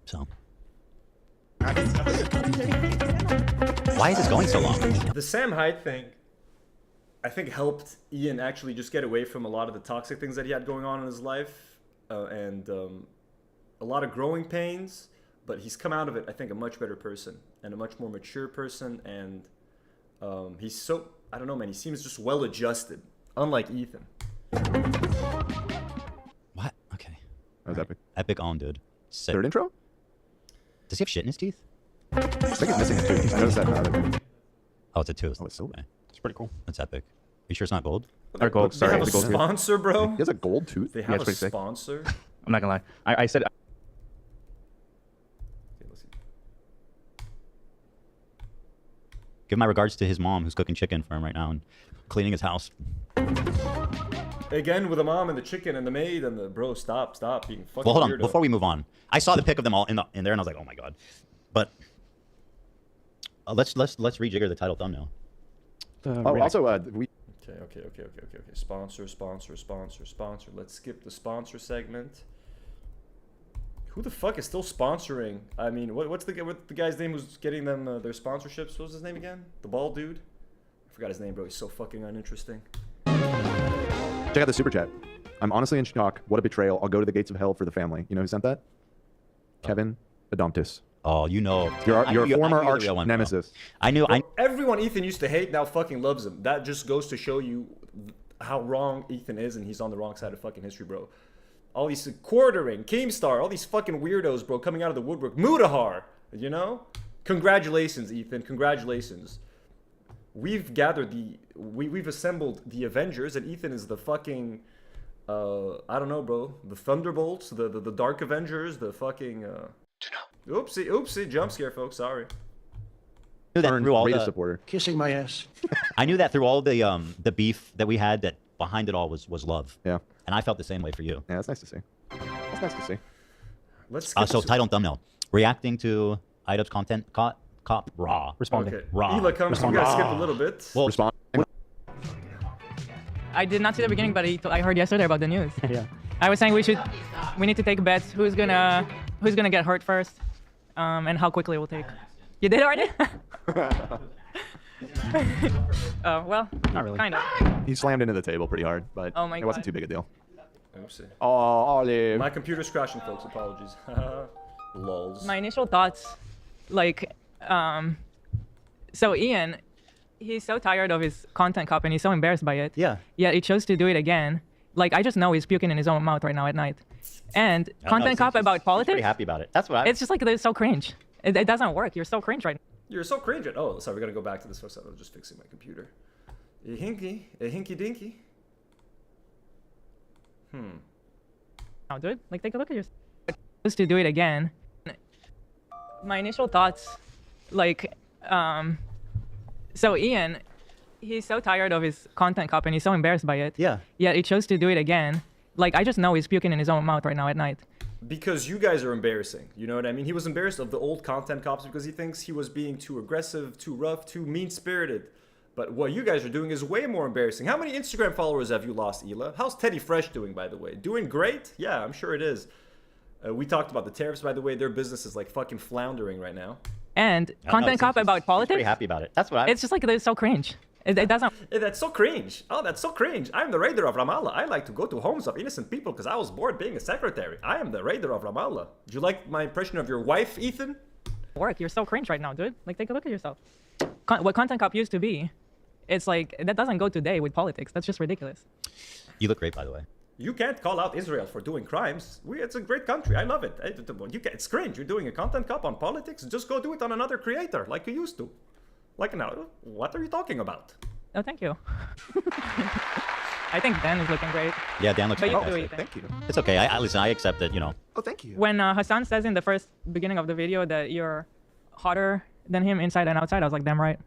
So. Why is this going so long? The Sam Hyde thing, I think, helped Ian actually just get away from a lot of the toxic things that he had going on in his life. And a lot of growing pains, but he's come out of it, I think, a much better person and a much more mature person. And he's so, I don't know, man, he seems just well adjusted, unlike Ethan. What? Okay. That was epic. Epic on, dude. Sick. Third intro? Does he have shit in his teeth? I think he's missing a tooth. I noticed that in the other video. Oh, it's a tooth. Oh, it's silver. Okay. It's pretty cool. That's epic. You sure it's not gold? Or gold. They Sorry. have a It's gold tooth. sponsor, bro? He has a gold tooth? They Yeah, have it's a pretty sick. sponsor? I'm not gonna lie. I said. Okay, let's see. Give my regards to his mom, who's cooking chicken for him right now and cleaning his house. Again, with the mom and the chicken and the maid and the bro, stop being fucking Well, hold on. weirdo. Before we move on, I saw the pic of them all in there, and I was like, oh my god. But let's rejigger the title thumbnail. Also, we. Okay. Sponsor. Let's skip the sponsor segment. Who the fuck is still sponsoring? I mean, what's the guy's name who's getting them their sponsorships? What was his name again? The bald dude? I forgot his name, bro. He's so fucking uninteresting. Check out the super chat. I'm honestly in shock. What a betrayal. I'll go to the gates of hell for the family. You know who sent that? Kevin Adoptis. Oh, you know. Your former arch one, nemesis. I knew. Everyone Ethan used to hate now fucking loves him. That just goes to show you how wrong Ethan is, and he's on the wrong side of fucking history, bro. All these quartering, Keemstar, all these fucking weirdos, bro, coming out of the woodwork. Mudahar, you know? Congratulations, Ethan. Congratulations. We've gathered we've assembled the Avengers, and Ethan is the fucking I don't know, bro. The Thunderbolts, the Dark Avengers, the fucking Oopsie, jump scare, folks. Sorry. I knew that through all Greatest the supporter. Kissing my ass. I knew that through all the beef that we had, that behind it all was love. Yeah. And I felt the same way for you. Yeah, that's nice to see. That's nice to see. Let's So title and thumbnail. Reacting to Idub's content, cop raw. Responding. Okay. Raw. Ela comes. We gotta skip a little bit. Well, Respond. I did not see the beginning, but I heard yesterday about the news. Yeah. I was saying we need to take bets. Who's gonna get hurt first, and how quickly it will take. You did already? Oh well, Not really. Kind of. He slammed into the table pretty hard, but Oh my it wasn't God. too big a deal. Oopsie. Oh, Olive. My computer's crashing, folks. Apologies. Lols. My initial thoughts, like, so Ian, he's so tired of his content cop and he's so embarrassed by it. Yeah. Yet he chose to do it again. Like, I just know he's puking in his own mouth right now at night. And content cop about politics. Pretty happy about it. That's what I. It's just like it's so cringe. It doesn't work. You're so cringe right now. You're so cringe. Oh, sorry. We gotta go back to this. Folks. I was just fixing my computer. A hinky dinky. Now, dude, like, take a look at yourself. Chose to do it again. My initial thoughts, like, so Ian, he's so tired of his content cop and he's so embarrassed by it. Yeah. Yet he chose to do it again. Like, I just know he's puking in his own mouth right now at night. Because you guys are embarrassing. You know what I mean? He was embarrassed of the old content cops because he thinks he was being too aggressive, too rough, too mean-spirited. But what you guys are doing is way more embarrassing. How many Instagram followers have you lost, Ela? How's Teddy Fresh doing, by the way? Doing great? Yeah, I'm sure it is. We talked about the tariffs, by the way. Their business is like fucking floundering right now. And content cop about politics. Pretty happy about it. That's what I. It's just like it's so cringe. It doesn't. That's so cringe. Oh, that's so cringe. I'm the raider of Ramallah. I like to go to homes of innocent people because I was bored being a secretary. I am the raider of Ramallah. Do you like my impression of your wife, Ethan? Work. You're so cringe right now, dude. Like, take a look at yourself. What Content Cop used to be, it's like, that doesn't go today with politics. That's just ridiculous. You look great, by the way. You can't call out Israel for doing crimes. It's a great country. I love it. It's cringe. You're doing a Content Cop on politics. Just go do it on another creator like you used to. Like now, what are you talking about? Oh, thank you. I think Dan is looking great. Yeah, Dan looks but fantastic. Thank you. It's okay. Listen, I accept it, you know. Oh, thank you. When Hassan says in the first beginning of the video that you're hotter than him inside and outside, I was like, damn right.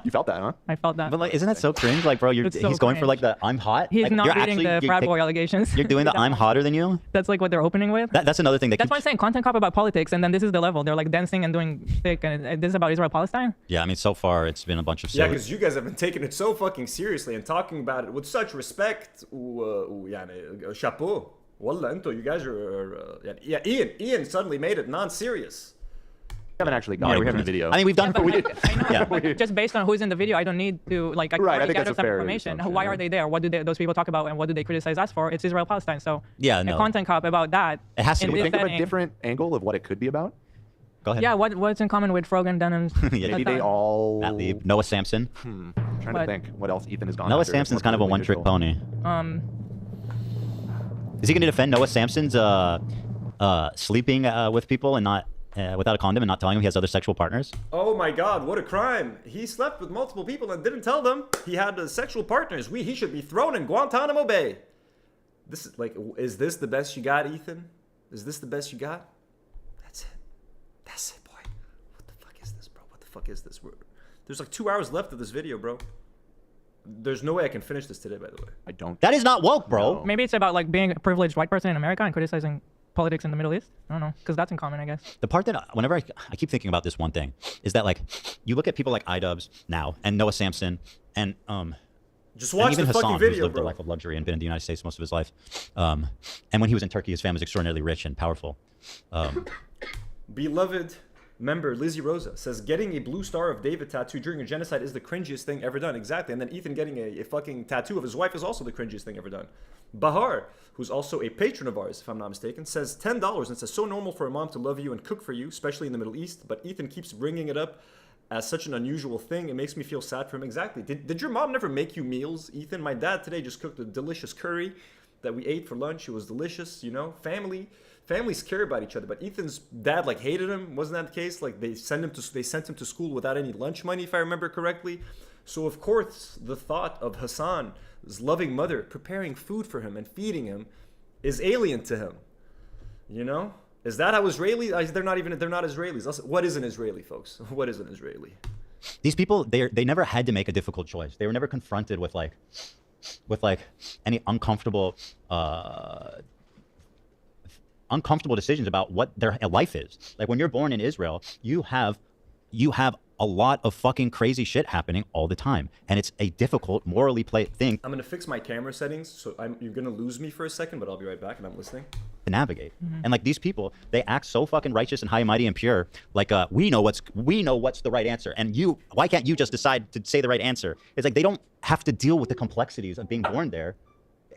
You felt that, huh? I felt that. But like, isn't that so cringe? Like, bro, It's so he's going for cringe. like the I'm hot. He's like, not you're reading the frat boy allegations. You're doing the I'm hotter than you? That's like what they're opening with. That's another thing. That's why I'm saying Content Cop about politics, and then this is the level. They're like dancing and doing thick, and this is about Israel-Palestine. Yeah, I mean, so far it's been a bunch of Yeah, silly. because you guys have been taking it so fucking seriously and talking about it with such respect. يعني chapeau. Wallah, انتو, you guys are. Yeah, Ian suddenly made it non-serious. We haven't actually gone into the video. I mean, we've done. I know, but just based on who's in the video, I don't need to like. I can Right, I already think gather that's a some fair information. assumption, Why yeah. are they there? What do those people talk about, and what do they criticize us for? It's Israel-Palestine. So Yeah, a no. Content Cop about that. It has to in be. this Think of a setting- different angle of what it could be about. Go ahead. Yeah, what's in common with Frog and Denham's? Maybe they all. Matt Lieb, Noah Samson. Trying But- to think what else Ethan has gone. Noah after that's Samson's more kind of a politically one-trick neutral. pony. Is he going to defend Noah Samson's sleeping with people and not without a condom and not telling him he has other sexual partners? Oh my God, what a crime! He slept with multiple people and didn't tell them he had sexual partners. He should be thrown in Guantanamo Bay. This is like, is this the best you got, Ethan? Is this the best you got? That's it. That's it, boy. What the fuck is this, bro? What the fuck is this? There's like 2 hours left of this video, bro. There's no way I can finish this today, by the way. I don't. That is not woke, bro. Maybe it's about like being a privileged white person in America and criticizing politics in the Middle East. I don't know, because that's in common, I guess. The part that whenever I keep thinking about this one thing is that like you look at people like iDubbbz now and Noah Samson and Just watch and even the Hassan, fucking who's video, lived bro. a life of luxury and been in the United States most of his life. And when he was in Turkey, his family was extraordinarily rich and powerful. Beloved member Lizzie Rosa says getting a blue Star of David tattoo during a genocide is the cringiest thing ever done. Exactly. And then Ethan getting a fucking tattoo of his wife is also the cringiest thing ever done. Bahar, who's also a patron of ours, if I'm not mistaken, says $10 and says so normal for a mom to love you and cook for you, especially in the Middle East. But Ethan keeps bringing it up as such an unusual thing. It makes me feel sad for him. Exactly. Did your mom never make you meals, Ethan? My dad today just cooked a delicious curry that we ate for lunch. It was delicious, you know. Families care about each other, but Ethan's dad like hated him. Wasn't that the case? Like they sent him to school without any lunch money, if I remember correctly. So of course, the thought of Hassan's loving mother preparing food for him and feeding him is alien to him. You know, is that how Israeli? They're not Israelis. What is an Israeli, folks? What is an Israeli? These people, they never had to make a difficult choice. They were never confronted with any uncomfortable decisions about what their life is. Like when you're born in Israel, you have a lot of fucking crazy shit happening all the time, and it's a difficult, morally thing I'm gonna fix my camera settings, so you're gonna lose me for a second, but I'll be right back, and I'm listening. to navigate. And like these people, they act so fucking righteous and high and mighty and pure. Like we know what's the right answer, and why can't you just decide to say the right answer? It's like they don't have to deal with the complexities of being born there.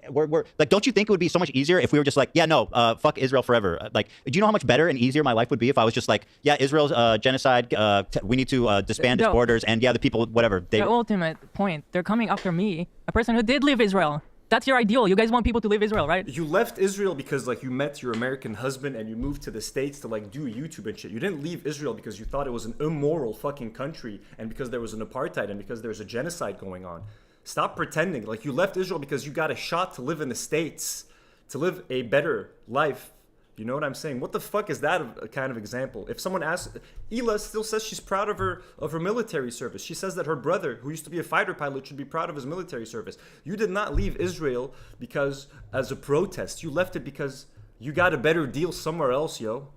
We're like, don't you think it would be so much easier if we were just like, yeah, no, fuck Israel forever? Like, do you know how much better and easier my life would be if I was just like, yeah, Israel's genocide, we need to disband its borders, and yeah, the people, whatever. The ultimate point, they're coming after me, a person who did leave Israel. That's your ideal. You guys want people to leave Israel, right? You left Israel because like you met your American husband and you moved to the States to like do YouTube and shit. You didn't leave Israel because you thought it was an immoral fucking country and because there was an apartheid and because there's a genocide going on. Stop pretending. Like you left Israel because you got a shot to live in the States, to live a better life. You know what I'm saying? What the fuck is that a kind of example? If someone asks, Ela still says she's proud of her military service. She says that her brother, who used to be a fighter pilot, should be proud of his military service. You did not leave Israel because as a protest. You left it because you got a better deal somewhere else, yo.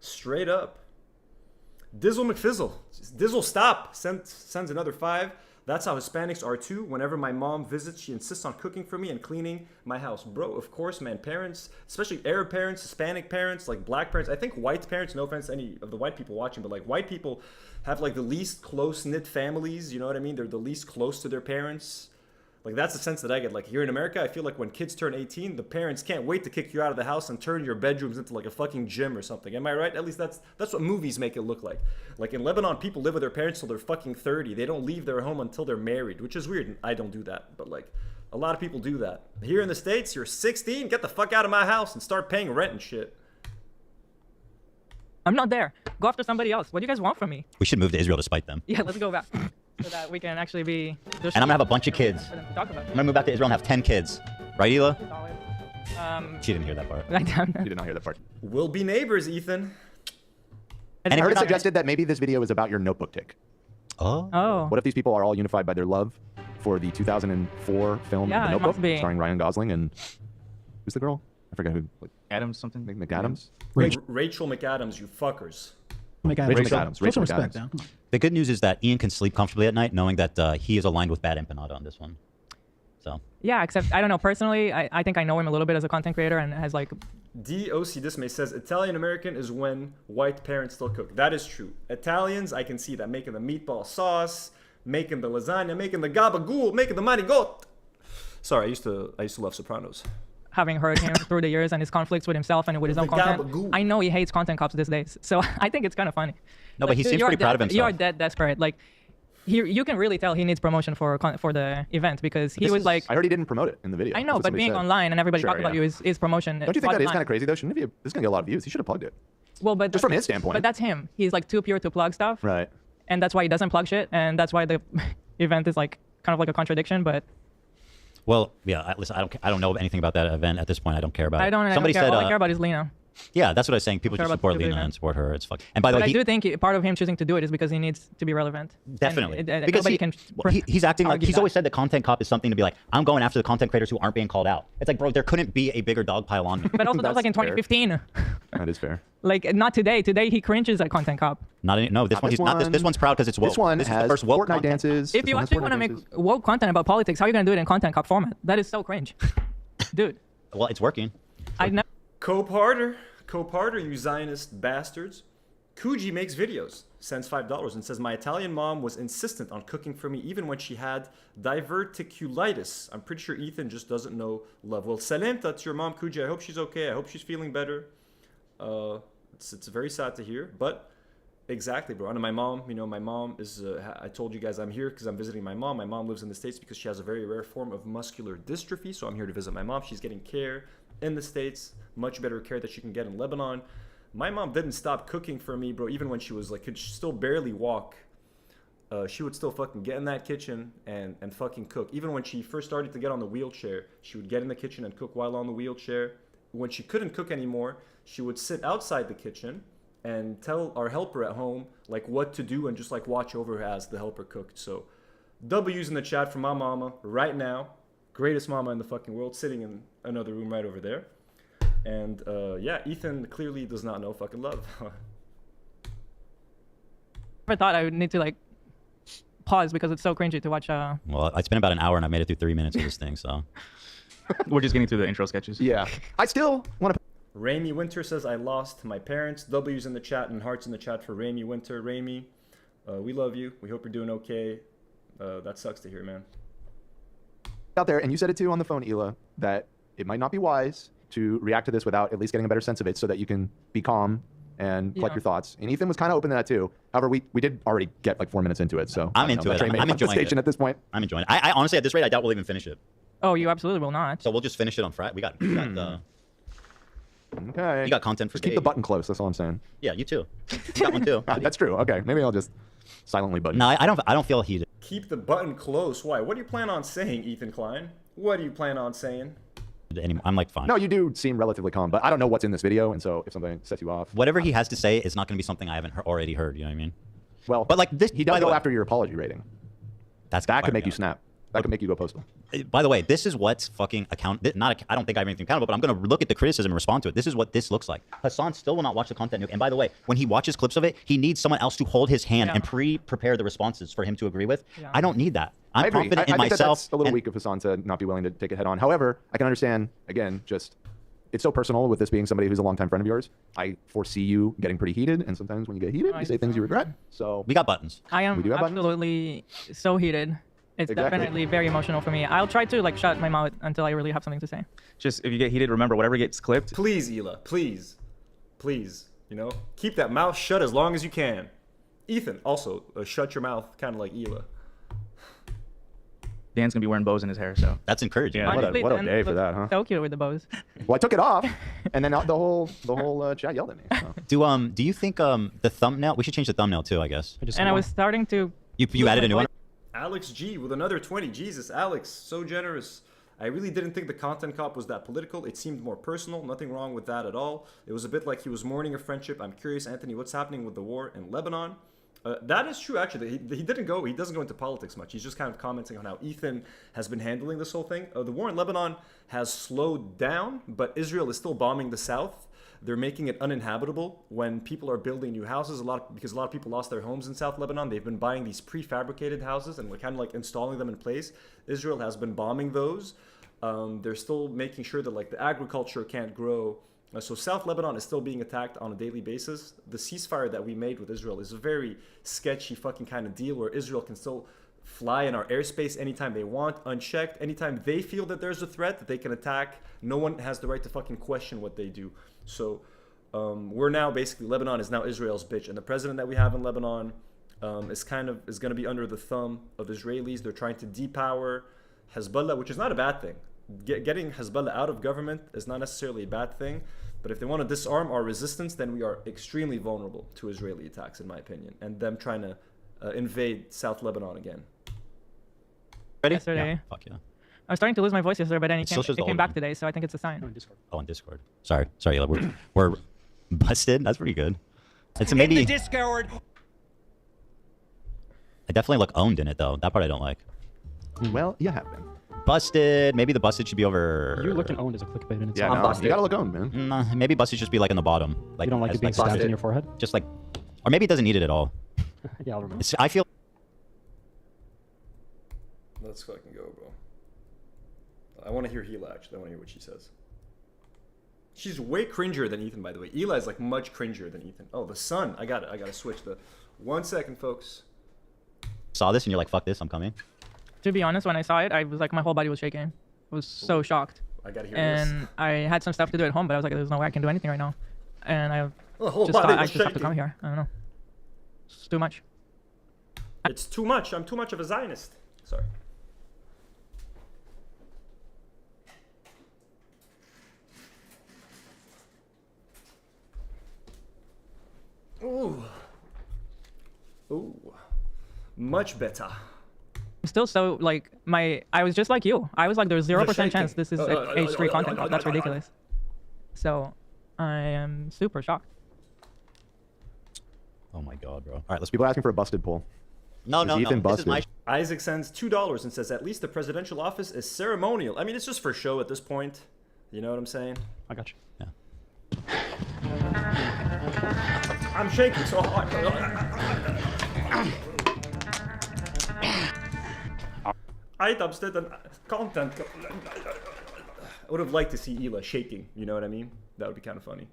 Straight up. Dizzle McFizzle. Dizzle, stop. Sends another 5. That's how Hispanics are too. Whenever my mom visits, she insists on cooking for me and cleaning my house. Bro, of course, man. Parents, especially Arab parents, Hispanic parents, like black parents. I think white parents, no offense to any of the white people watching, but like white people have like the least close-knit families. You know what I mean? They're the least close to their parents. Like, that's the sense that I get. Like, here in America, I feel like when kids turn 18, the parents can't wait to kick you out of the house and turn your bedrooms into like a fucking gym or something. Am I right? At least that's what movies make it look like. Like, in Lebanon, people live with their parents till they're fucking 30. They don't leave their home until they're married, which is weird. I don't do that. But, like, a lot of people do that. Here in the States, you're 16, get the fuck out of my house and start paying rent and shit. I'm not there. Go after somebody else. What do you guys want from me? We should move to Israel to spite them. Yeah, let's go back. So that we can actually be... And I'm gonna have a bunch of kids. I'm gonna move back to Israel and have 10 kids. Right, Hila? She didn't hear that part. You did not hear that part. We'll be neighbors, Ethan. And I heard it suggested that maybe this video is about your notebook tick. Oh. What if these people are all unified by their love for the 2004 film Yeah, The it Notebook, must be. starring Ryan Gosling and who's the girl? I forget who. Adams something. McAdams? Rachel McAdams, you fuckers. Rachel McAdams. Rachel respect McAdams. now. The good news is that Ian can sleep comfortably at night knowing that he is aligned with Bad Empanada on this one. So. Yeah, except, I don't know, personally, I think I know him a little bit as a content creator and has like... DOC Dismay says, Italian-American is when white parents still cook. That is true. Italians, I can see that. Making the meatball sauce, making the lasagna, making the gabagool, making the manigot. Sorry, I used to love Sopranos. Having heard him through the years and his conflicts with himself and with his own content, I know he hates content cops these days. So I think it's kind of funny. No, but he seems pretty proud of himself. You are dead desperate. Like, you can really tell he needs promotion for the event because he was like... I heard he didn't promote it in the video. I know, but being online and everybody talking about you is promotion. Don't you think that is kind of crazy though? Shouldn't it be? This is gonna get a lot of views. He should have plugged it. Well, but just from his standpoint. But that's him. He's like too pure to plug stuff. Right. And that's why he doesn't plug shit. And that's why the event is like kind of like a contradiction. But well, yeah. Listen, I don't know anything about that event at this point. I don't care about it. Somebody said all I care about is Lena. Yeah, that's what I was saying. People should support Lena and support her. It's fuck. And by the way, I do think part of him choosing to do it is because he needs to be relevant. Definitely. Because he's acting like he's always said the content cop is something to be like, I'm going after the content creators who aren't being called out. It's like, bro, there couldn't be a bigger dog pile on me. But also that was like in 2015. That is fair. Like not today. Today he cringes at content cop. This one's proud because it's woke. This one has the first woke Fortnite dances. If you actually want to make woke content about politics, how are you gonna do it in content cop format? That is so cringe, dude. Well, it's working. Cope harder, you Zionist bastards. Kuji makes videos, sends $5 and says, my Italian mom was insistent on cooking for me even when she had diverticulitis. I'm pretty sure Ethan just doesn't know love. Well, Salenta to your mom, Kuji. I hope she's okay. I hope she's feeling better. It's very sad to hear, but exactly, bro. And my mom, my mom is, I told you guys I'm here because I'm visiting my mom. My mom lives in the States because she has a very rare form of muscular dystrophy. So I'm here to visit my mom. She's getting care in the States, much better care that she can get in Lebanon. My mom didn't stop cooking for me, bro, even when she was like, could still barely walk. She would still fucking get in that kitchen and fucking cook. Even when she first started to get on the wheelchair, she would get in the kitchen and cook while on the wheelchair. When she couldn't cook anymore, she would sit outside the kitchen and tell our helper at home like what to do and just like watch over her as the helper cooked. So W's in the chat for my mama right now. Greatest mama in the fucking world, sitting in another room right over there. And yeah, Ethan clearly does not know fucking love. I thought I would need to like pause because it's so cringy to watch. Well, it's been about an hour and I made it through 3 minutes of this thing, so. We're just getting through the intro sketches. Yeah. I still want to... Raimi Winter says, I lost my parents. W's in the chat and hearts in the chat for Raimi Winter. Raimi, we love you. We hope you're doing okay. That sucks to hear, man. Out there, and you said it too on the phone, Hila, that it might not be wise to react to this without at least getting a better sense of it so that you can be calm and collect your thoughts. And Ethan was kind of open to that too. However, we did already get like 4 minutes into it, so I'm into it. I'm enjoying it at this point. I'm enjoying it. I honestly, at this rate, I doubt we'll even finish it. Oh, you absolutely will not. So we'll just finish it on Friday. We got okay. You got content for just keep the button close. That's all I'm saying. Yeah, you too. You got one too. That's true. Okay, maybe I'll just silently button. No, I don't feel heated. Keep the button close. Why? What do you plan on saying, Ethan Klein? What do you plan on saying? I'm like fine. No, you do seem relatively calm, but I don't know what's in this video, and so if something sets you off, whatever he has to say is not going to be something I haven't already heard. You know what I mean? Well, but like this, he does go after your apology rating. That could make you snap. That could make you go postal. By the way, this is what's fucking I don't think I have anything accountable, but I'm going to look at the criticism and respond to it. This is what this looks like. Hassan still will not watch the content nuke. And by the way, when he watches clips of it, he needs someone else to hold his hand and prepare the responses for him to agree with. Yeah. I don't need that. I'm confident in myself. That's a little weak of Hassan to not be willing to take it head on. However, I can understand, again, just it's so personal with this being somebody who's a longtime friend of yours. I foresee you getting pretty heated, and sometimes when you get heated, you say things you regret. So we got buttons. I am absolutely so heated. It's definitely very emotional for me. I'll try to like shut my mouth until I really have something to say. Just if you get heated, remember whatever gets clipped. Please, Hila, please, you know, keep that mouth shut as long as you can. Ethan, also shut your mouth, kind of like Hila. Dan's gonna be wearing bows in his hair, so that's encouraging. Yeah. What a day for that, huh? So cute with the bows. Well, I took it off, and then the whole chat yelled at me. So. Do you think the thumbnail? We should change the thumbnail too, I guess. I was starting to. You added a new one. Alex G with another 20. Jesus, Alex, so generous. I really didn't think the content cop was that political. It seemed more personal. Nothing wrong with that at all. It was a bit like he was mourning a friendship. I'm curious, Anthony, what's happening with the war in Lebanon? That is true, actually. He doesn't go into politics much. He's just kind of commenting on how Ethan has been handling this whole thing. The war in Lebanon has slowed down, but Israel is still bombing the south. They're making it uninhabitable when people are building new houses. Because a lot of people lost their homes in South Lebanon. They've been buying these prefabricated houses and kind of like installing them in place. Israel has been bombing those. They're still making sure that like the agriculture can't grow. So South Lebanon is still being attacked on a daily basis. The ceasefire that we made with Israel is a very sketchy fucking kind of deal where Israel can still fly in our airspace anytime they want, unchecked. Anytime they feel that there's a threat that they can attack, no one has the right to fucking question what they do. So we're now basically, Lebanon is now Israel's bitch. And the president that we have in Lebanon is going to be under the thumb of Israelis. They're trying to depower Hezbollah, which is not a bad thing. Getting Hezbollah out of government is not necessarily a bad thing, but if they want to disarm our resistance, then we are extremely vulnerable to Israeli attacks, in my opinion, and them trying to invade South Lebanon again. Ready? Yesterday. Yeah, fuck yeah. I was starting to lose my voice yesterday, but then it came back today, so I think it's a sign. On Discord. Sorry, we're busted. That's pretty good. It's maybe. In the Discord. I definitely look owned in it though. That part I don't like. Well, you have been. Busted. Maybe the busted should be over. You looking owned is a clickbait in itself. Yeah, no, you gotta look owned, man. Nah, maybe busted should be like in the bottom. Like You don't like it being stabbed in your forehead? Just like, or maybe it doesn't need it at all. Yeah, I'll remember. I feel. Let's fucking go, bro. I want to hear Hila, actually. I want to hear what she says. She's way cringier than Ethan, by the way. Eli is like much cringier than Ethan. Oh, the sun. I got it. I got to switch the... 1 second, folks. Saw this and you're like, fuck this, I'm coming. To be honest, when I saw it, I was like, my whole body was shaking. I was so shocked. I got to hear this. And I had some stuff to do at home, but I was like, there's no way I can do anything right now. And I just thought I just have to come here. I don't know. It's too much. It's too much. I'm too much of a Zionist. Sorry. Ooh. Ooh. Much better. I'm still so like I was just like you. I was like, there's 0% chance this is H3 content. That's ridiculous. So I am super shocked. Oh my god, bro. All right, let's. People are asking for a busted poll. No. This is my... Isaac sends $2 and says, at least the presidential office is ceremonial. I mean, it's just for show at this point. You know what I'm saying? I got you. Yeah. I'm shaking so hard. I dubstep and content. I would have liked to see Hila shaking. You know what I mean? That would be kind of funny.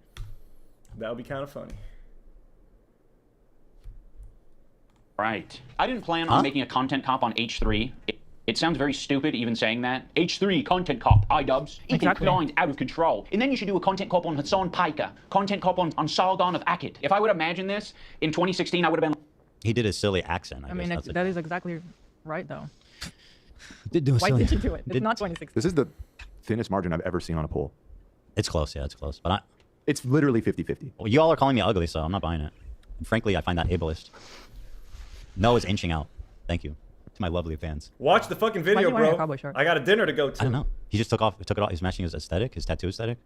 That would be kind of funny. Right. I didn't plan on making a content cop on H3. It sounds very stupid even saying that. H3, content cop, iDubbbz. Ethan Klein's out of control. And then you should do a content cop on Hassan Piker. Content cop on Sargon of Akkad. If I would imagine this, in 2016 I would have been... He did a silly accent. I mean, that is exactly right, though. Did do a Why silly... did you do it? It's not 2016. This is the thinnest margin I've ever seen on a poll. It's close, yeah, it's close. But it's literally 50-50. Well, you all are calling me ugly, so I'm not buying it. And frankly, I find that ableist. No is inching out. Thank you to my lovely fans. Watch the fucking video, bro. I got a dinner to go to. I don't know. He just took it off. He's matching his aesthetic, his tattoo aesthetic.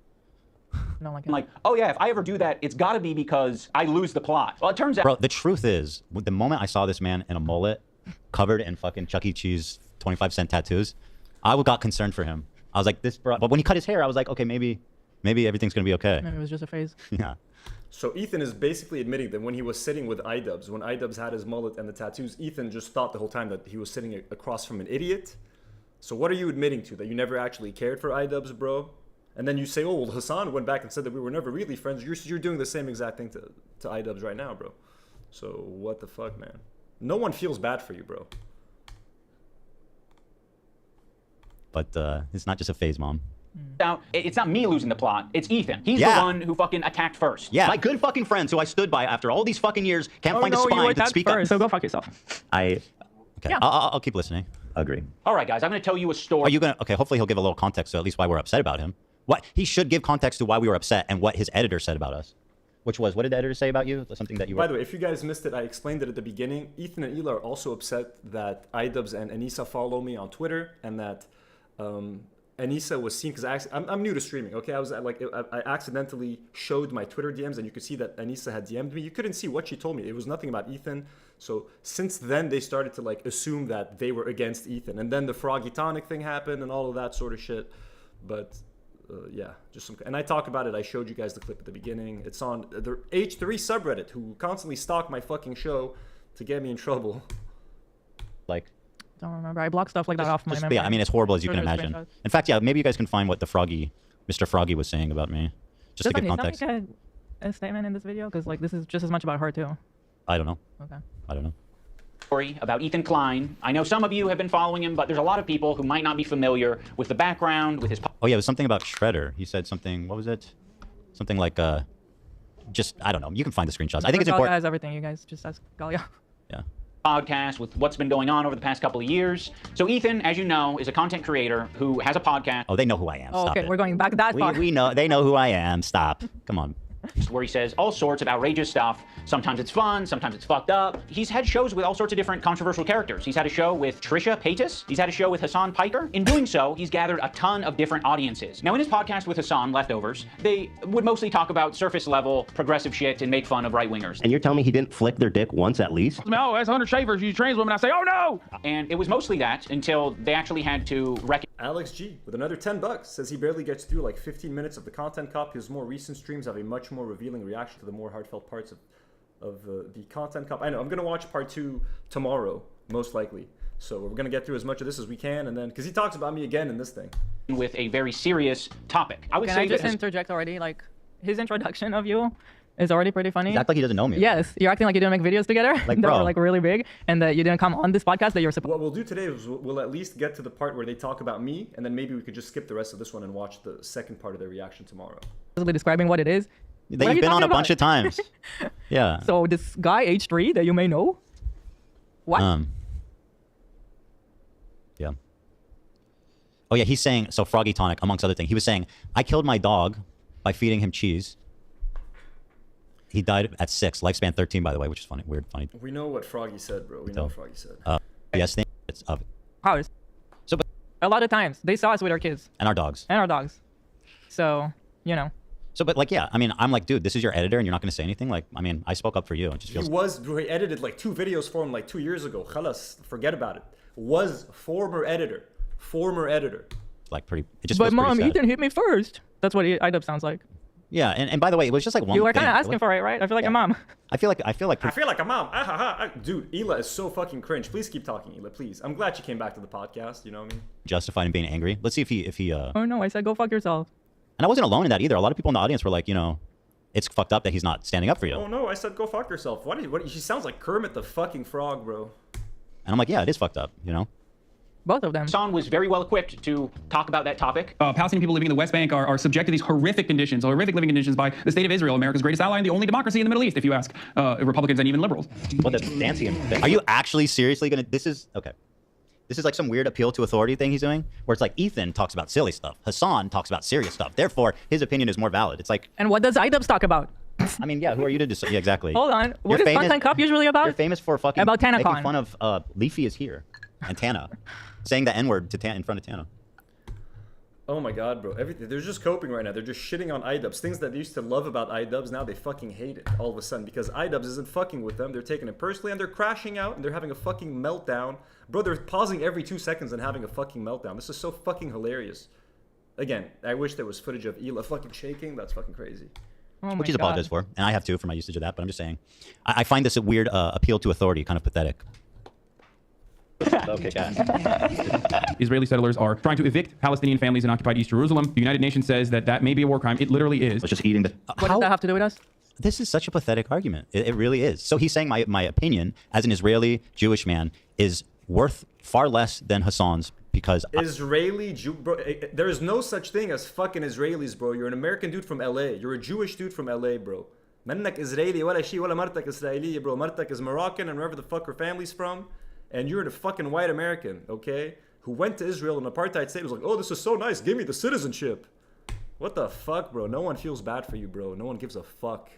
No, I'm like, oh yeah, if I ever do that, it's got to be because I lose the plot. Well, it turns out... Bro, the truth is, the moment I saw this man in a mullet, covered in fucking Chuck E. Cheese 25-cent tattoos, I got concerned for him. I was like, this bro. But when he cut his hair, I was like, okay, maybe everything's gonna be okay. Maybe it was just a phase. Yeah. So Ethan is basically admitting that when he was sitting with iDubbbz, when iDubbbz had his mullet and the tattoos, Ethan just thought the whole time that he was sitting across from an idiot. So what are you admitting to? That you never actually cared for iDubbbz, bro? And then you say, oh, well, Hassan went back and said that we were never really friends. You're doing the same exact thing to iDubbbz right now, bro. So what the fuck, man? No one feels bad for you, bro. But it's not just a phase, Mom. Now, it's not me losing the plot. It's Ethan. He's the one who fucking attacked first. Yeah, my good fucking friends who I stood by after all these fucking years can't find a spine to speak up. So go fuck yourself. Okay, Yeah. I'll keep listening. Agree. All right, guys, I'm going to tell you a story. Are you gonna? Okay, hopefully he'll give a little context to at least why we're upset about him. What he should give context to why we were upset and what his editor said about us. Which was, what did the editor say about you? Something that you were... By the way, if you guys missed it, I explained it at the beginning. Ethan and Ela are also upset that iDubbbz and Anissa follow me on Twitter, and that Anissa was seen, because I'm new to streaming, okay? I accidentally showed my Twitter DMs, and you could see that Anissa had DM'd me. You couldn't see what she told me. It was nothing about Ethan. So since then, they started to assume that they were against Ethan. And then the Froggy Tonic thing happened and all of that sort of shit. But... yeah, just some, and I talk about it. I showed you guys the clip at the beginning. It's on the H3 subreddit, who constantly stalk my fucking show to get me in trouble. Don't remember. I block stuff like that off my memory. Yeah, I mean, it's horrible as you can imagine. In fact, yeah, maybe you guys can find what the Mr. Froggy was saying about me, just to give context. Make a statement in this video, because this is just as much about her too. I don't know. Okay. I don't know. Story about Ethan Klein. I know some of you have been following him, but there's a lot of people who might not be familiar with the background, with his... Oh yeah, it was something about Shredder. He said something, what was it? Something like, just, I don't know. You can find the screenshots. I think it's important. Galia has everything. You guys just ask Galia. Yeah. Podcast with what's been going on over the past couple of years. So Ethan, as you know, is a content creator who has a podcast. Oh, they know who I am. Oh, Stop okay, it. we're going back that far. We know, they know who I am. Stop. Come on. Where he says all sorts of outrageous stuff. Sometimes it's fun, sometimes it's fucked up. He's had shows with all sorts of different controversial characters. He's had a show with Trisha Paytas. He's had a show with Hassan Piker. In doing so, he's gathered a ton of different audiences. Now, in his podcast with Hassan, Leftovers, they would mostly talk about surface level, progressive shit and make fun of right-wingers. And you're telling me he didn't flick their dick once at least? Oh, that's 100 shavers, you trans women. I say, oh no! And it was mostly that until they actually had to Alex G with another $10 says he barely gets through 15 minutes of the content cop. His more recent streams have a much more revealing reaction to the more heartfelt parts of the content cop. I know I'm gonna watch part 2 tomorrow, most likely. So we're gonna get through as much of this as we can, and then because he talks about me again in this thing with a very serious topic. I would Can say I just that interject already? His introduction of you is already pretty funny. You act like he doesn't know me. Yes, you're acting like you didn't make videos together that bro. were really big, and that you didn't come on this podcast that you're supposed. What we'll do today is we'll at least get to the part where they talk about me, and then maybe we could just skip the rest of this one and watch the second part of their reaction tomorrow. Describing what it is. That you've been on a bunch of times. Yeah. So this guy H3 that you may know. What? Yeah. Oh yeah, he's saying, so Froggy Tonic, amongst other things, he was saying, I killed my dog by feeding him cheese. He died at 6, lifespan 13, by the way, which is funny, weird, funny. We know what Froggy said, bro. We know what Froggy said. Yes, it's of. House. So, but a lot of times they saw us with our kids and our dogs. and our dogs. So you know. So, but yeah, I mean, I'm like, dude, this is your editor, and you're not gonna say anything. I mean, I spoke up for you. It just feels. He edited 2 videos for him 2 years ago. Khalas, forget about it. Was former editor. Pretty. It just. But feels mom, pretty sad. Ethan hit me first. That's what iDubbbz sounds like. Yeah, and by the way, it was just one. You were kind of asking for it, right? I feel like a mom. I feel like a mom. Dude, Ela is so fucking cringe. Please keep talking, Ela. Please. I'm glad she came back to the podcast. You know what I mean? Justified in being angry. Let's see if he. Oh no, I said go fuck yourself. And I wasn't alone in that either. A lot of people in the audience were like, it's fucked up that he's not standing up for you. Oh no, I said go fuck yourself. She sounds like Kermit the fucking Frog, bro. And I'm like, yeah, it is fucked up. Both of them. Hassan was very well equipped to talk about that topic. Palestinian people living in the West Bank are subject to these horrific living conditions by the state of Israel, America's greatest ally and the only democracy in the Middle East, if you ask Republicans and even liberals. What, that's dancing? Are you actually seriously gonna? This is like some weird appeal to authority thing he's doing, where it's like Ethan talks about silly stuff, Hassan talks about serious stuff. Therefore, his opinion is more valid. It's like. And what does iDubbbz talk about? I mean, yeah, who are you to decide? Yeah, exactly. Hold on. What is Content Cop usually about? You're famous for fucking about making TanaCon. fun of Leafy is here and Tana, saying the N-word in front of Tana. Oh my god, bro. Everything, they're just coping right now. They're just shitting on iDubbbz. Things that they used to love about iDubbbz, now they fucking hate it all of a sudden because iDubbbz isn't fucking with them. They're taking it personally and they're crashing out and they're having a fucking meltdown. Bro, they're pausing every 2 seconds and having a fucking meltdown. This is so fucking hilarious. Again, I wish there was footage of Hila fucking shaking. That's fucking crazy. Oh Which he's apologized for. And I have too for my usage of that, but I'm just saying. I find this a weird appeal to authority, kind of pathetic. Okay, Israeli settlers are trying to evict Palestinian families in occupied East Jerusalem. The United Nations says that that may be a war crime. It literally is. It's just eating the... What does that have to do with us? This is such a pathetic argument. It really is. So he's saying my opinion as an Israeli Jewish man is worth far less than Hassan's because... Israeli Jew... Bro, there is no such thing as fucking Israelis, bro. You're an American dude from LA. You're a Jewish dude from LA, bro. منك Israeli ولا شيء ولا مرتك إسرائيلية, bro. مرتك is Moroccan and wherever the fuck her family's from. And you're a fucking white American, okay? Who went to Israel in apartheid state, was like, oh, this is so nice, give me the citizenship. What the fuck, bro? No one feels bad for you, bro. No one gives a fuck.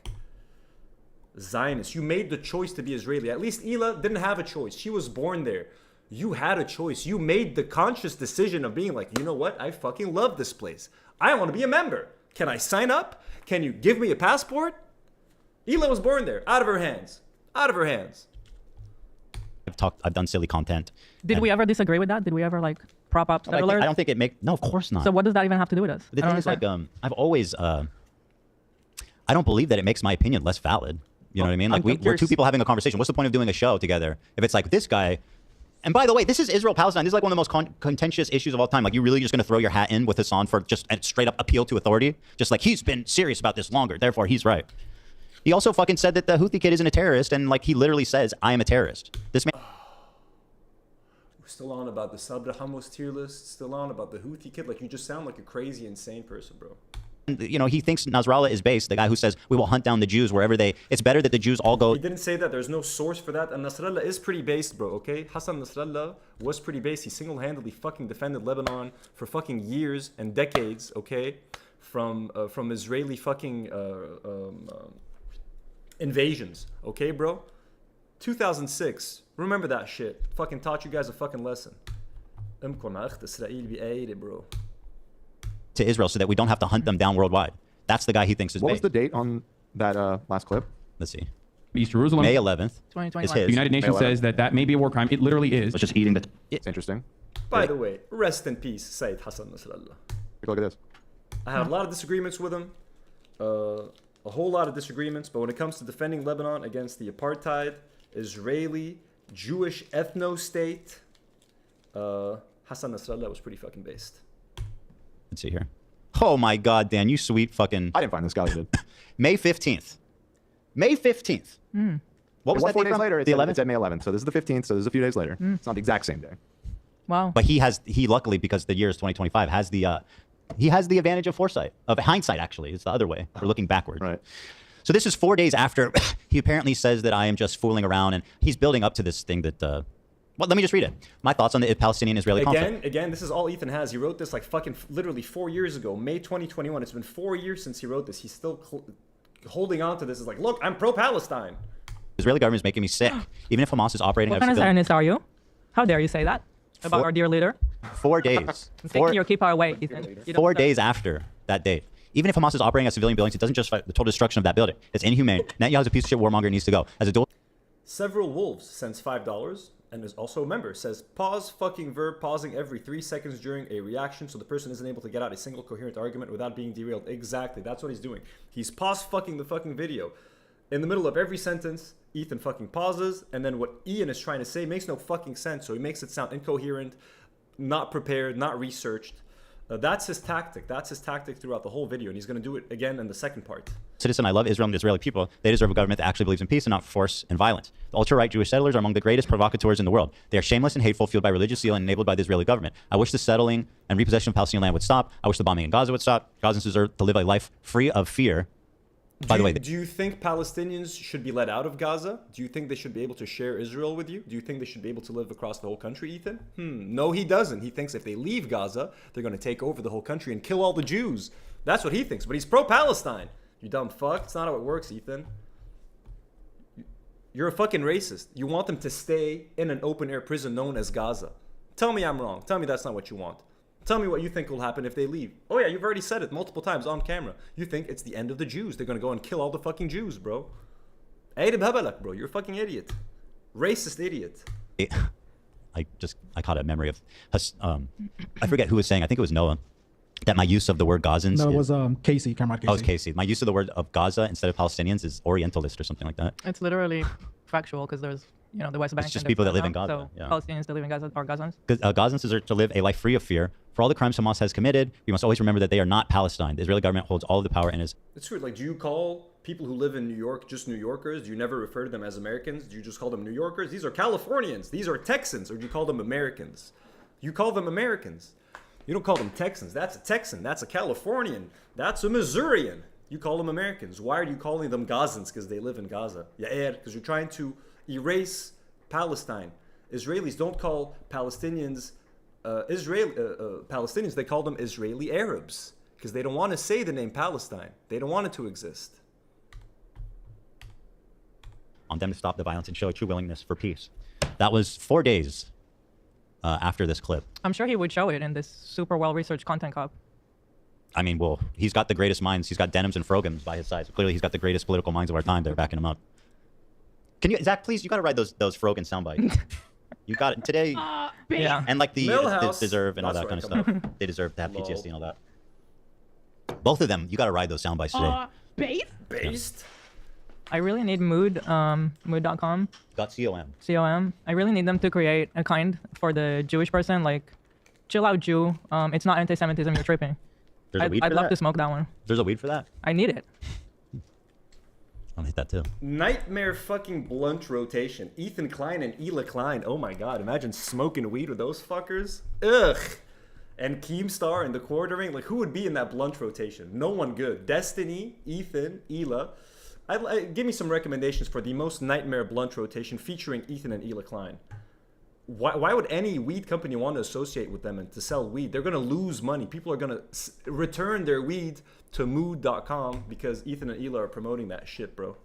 Zionist, you made the choice to be Israeli. At least Hila didn't have a choice. She was born there. You had a choice. You made the conscious decision of being like, you know what? I fucking love this place. I want to be a member. Can I sign up? Can you give me a passport? Hila was born there, out of her hands. Out of her hands. I've done silly content. Did we ever disagree with that? Did we ever like prop up settlers? I don't think it make... No, of course not. So what does that even have to do with us? The thing is, like, I've always... I don't believe that it makes my opinion less valid. You know what I mean? Like, we're two people having a conversation. What's the point of doing a show together if it's like this guy... And by the way, this is Israel-Palestine. This is like one of the most contentious issues of all time. Like, you really just going to throw your hat in with Hassan for just a straight-up appeal to authority? Just like, he's been serious about this longer, therefore he's right. He also fucking said that the Houthi kid isn't a terrorist, and like, he literally says, I am a terrorist. This man... Still on about the Sabra Hamas tier list, still on about the Houthi kid. Like, you just sound like a crazy, insane person, bro. You know, he thinks Nasrallah is based, the guy who says we will hunt down the Jews wherever they... It's better that the Jews all go... He didn't say that. There's no source for that. And Nasrallah is pretty based, bro, okay? Hassan Nasrallah was pretty based. He single-handedly fucking defended Lebanon for fucking years and decades, okay? From Israeli fucking invasions, okay, bro? 2006. Remember that shit. Fucking taught you guys a fucking lesson. Bro. To Israel so that we don't have to hunt them down worldwide. That's the guy he thinks is What based. was the date on that last clip? Let's see. East Jerusalem. May 11th. 2021. Is his. The United Nations says that that may be a war crime. It literally is. It's just eating the... It's interesting. By the way, rest in peace, Sayyid Hassan Nasrallah. Take a look at this. I had a lot of disagreements with him. A whole lot of disagreements. But when it comes to defending Lebanon against the apartheid, Israeli, Jewish ethno-state, Hassan Nasrallah was pretty fucking based. Let's see here. Oh my God, Dan, you sweet fucking... I didn't find this guy. Did. May 15th. May 15th. What was that 4 date days from? later? The 11th? It's at May 11th. So this is the 15th. So this is a few days later. It's not the exact same day. Wow. But he luckily, because the year is 2025, has the advantage of foresight, of hindsight, actually. It's the other way. We're looking backwards. Right. So this is 4 days after he apparently says that I am just fooling around, and he's building up to this thing that... well, let me just read it. My thoughts on the Palestinian-Israeli conflict. Again, this is all Ethan has. He wrote this like fucking literally 4 years ago, May 2021. It's been 4 years since he wrote this. He's still holding on to this. It's like, look, I'm pro-Palestine. The Israeli government is making me sick. Even if Hamas is operating... What kind of Zionist are you? How dare you say that about our dear leader? 4 days. I'm taking your keep away, Ethan. 4 days after that date. Even if Hamas is operating as civilian buildings, it doesn't justify the total destruction of that building. It's inhumane. Netanyahu's a piece of shit warmonger and needs to go. As a dual... Several Wolves sends $5 and is also a member. Says, pause fucking verb, pausing every 3 seconds during a reaction so the person isn't able to get out a single coherent argument without being derailed. Exactly. That's what he's doing. He's pause fucking the fucking video. In the middle of every sentence, Ethan fucking pauses, and then what Ian is trying to say makes no fucking sense, so he makes it sound incoherent, not prepared, not researched. That's his tactic. That's his tactic throughout the whole video, and he's going to do it again in the second part. Citizen, I love Israel and the Israeli people. They deserve a government that actually believes in peace and not force and violence. The ultra-right Jewish settlers are among the greatest provocateurs in the world. They are shameless and hateful, fueled by religious zeal and enabled by the Israeli government. I wish the settling and repossession of Palestinian land would stop. I wish the bombing in Gaza would stop. Gazans deserve to live a life free of fear. By the way, do you think Palestinians should be let out of Gaza? Do you think they should be able to share Israel with you? Do you think they should be able to live across the whole country, Ethan? No, he doesn't. He thinks if they leave Gaza, they're going to take over the whole country and kill all the Jews. That's what he thinks. But he's pro-Palestine. You dumb fuck. It's not how it works, Ethan. You're a fucking racist. You want them to stay in an open-air prison known as Gaza. Tell me I'm wrong. Tell me that's not what you want. Tell me what you think will happen if they leave. Oh yeah, you've already said it multiple times on camera. You think it's the end of the Jews. They're gonna go and kill all the fucking Jews, bro. Bro, you're a fucking idiot. Racist idiot. I caught a memory of, I forget who was saying, I think it was Noah, that my use of the word Gazans. No, it was Casey, Comrade Casey. Oh, it was Casey. My use of the word of Gaza instead of Palestinians is Orientalist or something like that. It's literally factual because there's, the West Bank. It's just people that live in Gaza. So Palestinians that live in Gaza are Gazans. Because Gazans deserve to live a life free of fear. For all the crimes Hamas has committed, we must always remember that they are not Palestine. The Israeli government holds all of the power and is... It's weird. Like, do you call people who live in New York just New Yorkers? Do you never refer to them as Americans? Do you just call them New Yorkers? These are Californians. These are Texans. Or do you call them Americans? You call them Americans. You don't call them Texans. That's a Texan. That's a Californian. That's a Missourian. You call them Americans. Why are you calling them Gazans? Because they live in Gaza. Yeah, because you're trying to erase Palestine. Israelis don't call Palestinians Palestinians. They call them Israeli Arabs because they don't want to say the name Palestine. They don't want it to exist. On them to stop the violence and show a true willingness for peace. That was 4 days after this clip. I'm sure he would show it in this super well-researched content cop. I mean, well, he's got the greatest minds. He's got Denims and Frogans by his side. So clearly, he's got the greatest political minds of our time. They're backing him up. Can you, Zach, please? You got to ride those Frogan soundbites. You got it today. Yeah. And like the deserve and all that kind of stuff. They deserve to have PTSD and all that. Both of them, you got to ride those soundbites today. Based. I really need mood, mood.com. .com. I really need them to create a kind for the Jewish person, like, chill out, Jew. It's not anti-Semitism, you're tripping. I'd love to smoke that one. There's a weed for that? I need it. I'll hit that too. Nightmare fucking blunt rotation. Ethan Klein and Ela Klein. Oh my god, imagine smoking weed with those fuckers. Ugh. And Keemstar in the quartering. Like, who would be in that blunt rotation? No one good. Destiny, Ethan, Ela. Give me some recommendations for the most nightmare blunt rotation featuring Ethan and Ela Klein. Why would any weed company want to associate with them and to sell weed? They're going to lose money. People are going to return their weed to mood.com because Ethan and Ela are promoting that shit, bro.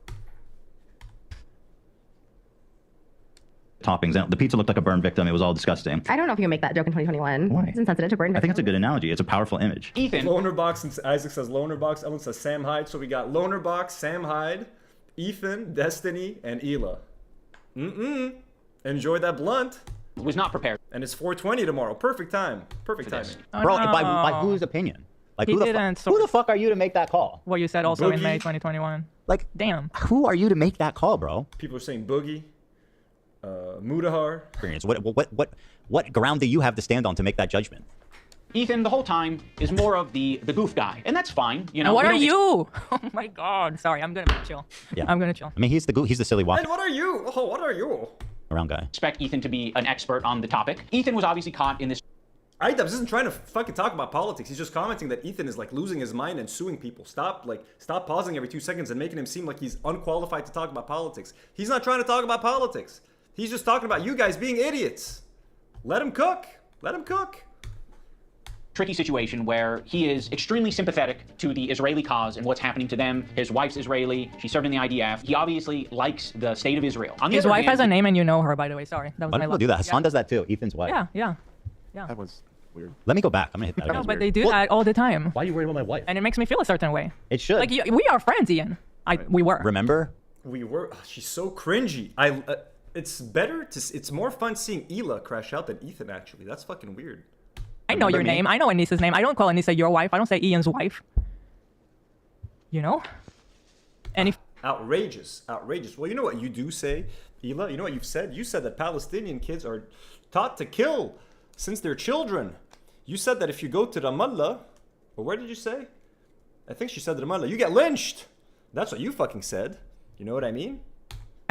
Toppings. The pizza looked like a burn victim. It was all disgusting. I don't know if you can make that joke in 2021. Why? It's insensitive to burn victims. I think it's a good analogy. It's a powerful image. Ethan. Loner Box, and Isaac says Loner Box. Ellen says Sam Hyde. So we got Loner Box, Sam Hyde, Ethan, Destiny, and Ela. Enjoy that blunt. Was not prepared. And it's 4:20 tomorrow. Perfect time. Perfect timing. Bro, by whose opinion? Like, who the fuck are you to make that call? What you said also in Boogie. May 2021. Like, damn. Who are you to make that call, bro? People are saying Boogie, Mudahar. What ground do you have to stand on to make that judgment? Ethan, the whole time, is more of the goof guy, and that's fine. You know. And what are you? Oh my god. Sorry, I'm gonna chill. Yeah. I'm gonna chill. I mean, he's the silly walk And what are you? Oh, what are you? around guy. Expect Ethan to be an expert on the topic. Ethan was obviously caught in this. Idubs isn't trying to fucking talk about politics. He's just commenting that Ethan is like losing his mind and suing people. Stop pausing every 2 seconds and making him seem like he's unqualified to talk about politics. He's not trying to talk about politics. He's just talking about you guys being idiots. Let him cook. Let him cook. Tricky situation where he is extremely sympathetic to the Israeli cause and what's happening to them. His wife's Israeli. She served in the IDF. He obviously likes the state of Israel. On the His other wife hand, has a name and you know her, by the way. Sorry. That was Why my do people luck. do that? Hassan does that too. Ethan's wife. Yeah. That was weird. Let me go back. I'm gonna hit that. No, but they do that all the time. Why are you worried about my wife? And it makes me feel a certain way. It should. Like, we are friends, Ian. We were. Remember? We were. She's so cringy. It's better to. It's more fun seeing Ela crash out than Ethan. Actually, that's fucking weird. I know your name. I know Anissa's name. I don't call Anissa your wife. I don't say Ian's wife. You know? And if Outrageous. Well, you know what you do say, Ela? You know what you've said? You said that Palestinian kids are taught to kill since they're children. You said that if you go to Ramallah, or where did you say? I think she said Ramallah. You get lynched. That's what you fucking said. You know what I mean?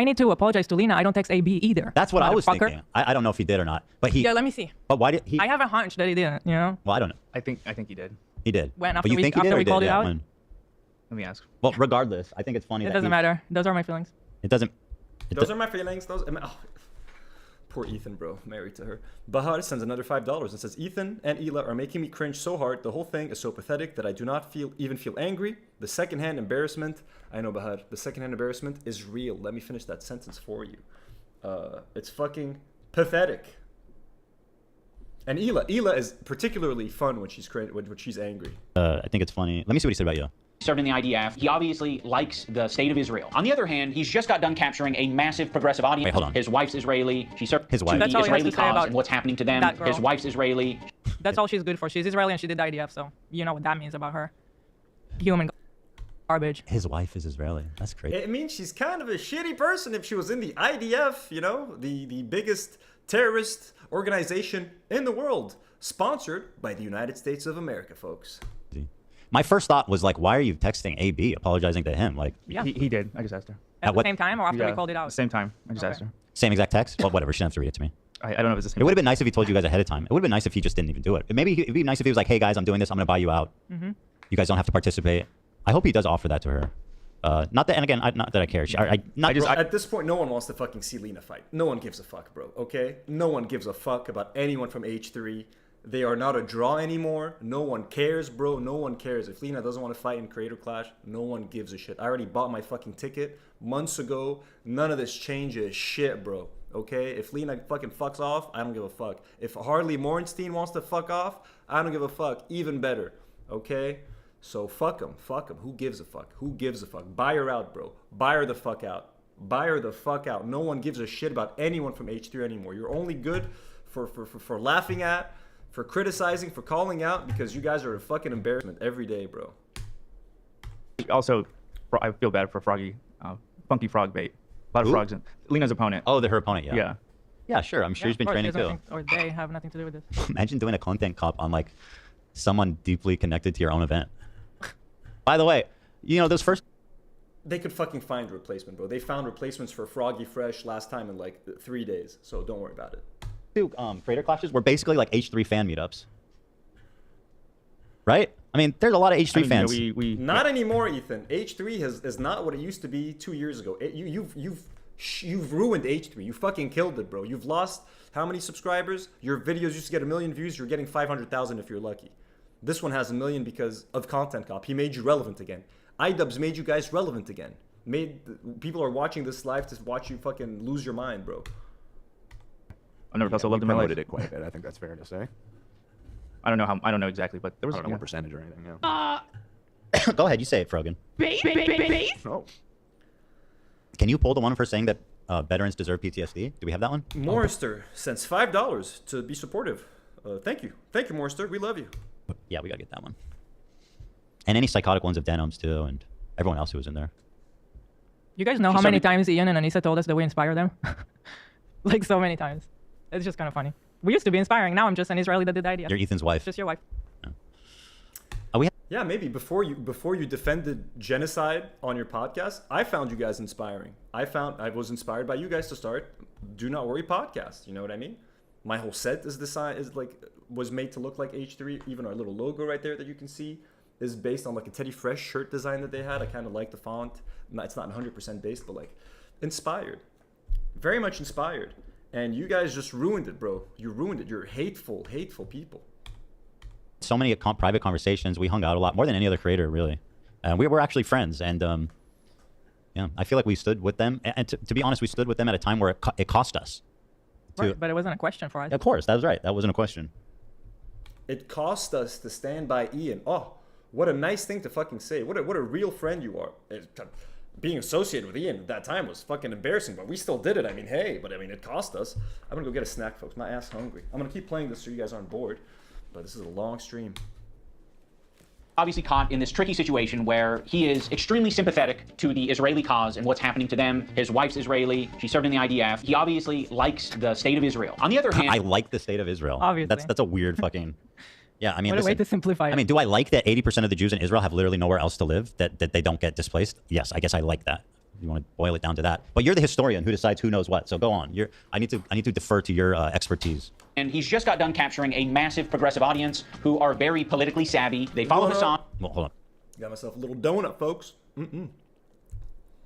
I need to apologize to Lena. I don't text AB either. That's what I was Motherfucker. thinking. I don't know if he did or not, but he. Yeah, let me see. But why did he? I have a hunch that he didn't. You know. Well, I don't know. I think he did. He did. When But after you we think he did after or we did? called it Yeah, out. when? Let me ask. Well, regardless, I think it's funny. It that doesn't matter. Those are my feelings. It doesn't. Those are my feelings. Poor Ethan, bro. Married to her. Bahar sends another $5 and says, Ethan and Ela are making me cringe so hard. The whole thing is so pathetic that I do not even feel angry. The secondhand embarrassment. I know, Bahar. The secondhand embarrassment is real. Let me finish that sentence for you. It's fucking pathetic. And Ela is particularly fun when she's angry. I think it's funny. Let me see what he said about you. Served in the IDF. He obviously likes the state of Israel. On the other hand, he's just got done capturing a massive progressive audience. Wait, hold on. His wife's Israeli. She served His wife. the That's all he has Israeli to say cause about and what's happening to them. that girl. His wife's Israeli. That's all she's good for. She's Israeli and she did the IDF, so you know what that means about her. Human garbage. His wife is Israeli. That's crazy. It means she's kind of a shitty person if she was in the IDF, you know, the biggest terrorist organization in the world, sponsored by the United States of America, folks. My first thought was like, why are you texting AB apologizing to him? Like, Yeah. He did. I just asked her. At the what- same time or after we called it out? Same time. I just Okay. asked her. same exact text? Well, whatever. She didn't have to read it to me. I don't know if it's the same. It would have been nice if he told you guys ahead of time. It would have been nice if he just didn't even do it. Maybe it'd be nice if he was like, hey guys, I'm doing this. I'm going to buy you out. Mhm. You guys don't have to participate. I hope he does offer that to her. Not that, and again, not that I care. At this point, no one wants to fucking see Lena fight. No one gives a fuck, bro. Okay? No one gives a fuck about anyone from H3. They are not a draw anymore. No one cares, bro. No one cares. If Lena doesn't want to fight in Creator Clash, no one gives a shit. I already bought my fucking ticket months ago. None of this changes shit, bro. Okay? If Lena fucking fucks off, I don't give a fuck. If Harley Morenstein wants to fuck off, I don't give a fuck. Even better. Okay? So fuck him. Fuck him. Who gives a fuck? Who gives a fuck? Buy her out, bro. Buy her the fuck out. Buy her the fuck out. No one gives a shit about anyone from H3 anymore. You're only good for laughing at, for criticizing, for calling out, because you guys are a fucking embarrassment every day, bro. Also, I feel bad for Froggy. Funky Frog Bait. A lot of frogs. Lena's opponent. Oh, her opponent, yeah. Yeah. Yeah, sure. I'm sure he's been Of course, training he has too. nothing- Or they have nothing to do with this. Imagine doing a content cop on like someone deeply connected to your own event. By the way, you know, those first... They could fucking find a replacement, bro. They found replacements for Froggy Fresh last time in like 3 days, so don't worry about it. Two creator clashes were basically like H3 fan meetups. Right? I mean, there's a lot of H3 fans. Not anymore, Ethan. H3 is not what it used to be 2 years ago. You've ruined H3. You fucking killed it, bro. You've lost how many subscribers? Your videos used to get 1 million views. You're getting 500,000 if you're lucky. This one has 1 million because of Content Cop. He made you relevant again. iDubbbz made you guys relevant again. People are watching this live to watch you fucking lose your mind, bro. I've never felt so we loved in my life. promoted it quite a bit. I think that's fair to say. I don't know how. I don't know exactly, but there was. I don't know what percentage or anything. Go ahead, you say it, Frogan. Oh. Can you pull the one for saying that veterans deserve PTSD? Do we have that one? Morrister sends $5 to be supportive. Thank you. Thank you, Morrister. We love you. Yeah, we gotta get that one. And any psychotic ones of Denims too, and everyone else who was in there. You guys know how many times Ian and Anissa told us that we inspire them? Like so many times. It's just kind of funny. We used to be inspiring. Now I'm just an Israeli that did the idea. You're Ethan's wife. Just your wife. Yeah, maybe before you defended genocide on your podcast, I found you guys inspiring. I was inspired by you guys to start Do Not Worry podcast. You know what I mean? My whole set was made to look like H3. Even our little logo right there that you can see is based on like a Teddy Fresh shirt design that they had. I kind of like the font. It's not 100% based, but like inspired, very much inspired. And you guys just ruined it, bro. You ruined it. You're hateful, hateful people. So many private conversations. We hung out a lot more than any other creator, really. We were actually friends, and yeah, I feel like we stood with them. And to be honest, we stood with them at a time where it cost us. Right, but it wasn't a question for us. Of course, that was right. That wasn't a question. It cost us to stand by Ian. Oh, what a nice thing to fucking say. What a real friend you are. Being associated with Ian at that time was fucking embarrassing, but we still did it. I mean, hey, but I mean, it cost us. I'm gonna go get a snack, folks. My ass hungry. I'm gonna keep playing this so you guys aren't bored, but this is a long stream. Obviously caught in this tricky situation where he is extremely sympathetic to the Israeli cause and what's happening to them. His wife's Israeli. She served in the IDF. He obviously likes the state of Israel. On the other hand, I like the state of Israel. Obviously. That's a weird fucking... Yeah, I mean, What a way to simplify it. I mean, do I like that 80% of the Jews in Israel have literally nowhere else to live, that they don't get displaced? Yes, I guess I like that. You want to boil it down to that. But you're the historian who decides who knows what. So go on. I need to defer to your expertise. and he's just got done capturing a massive progressive audience who are very politically savvy. They follow Hassan. Well, hold on. Got myself a little donut, folks.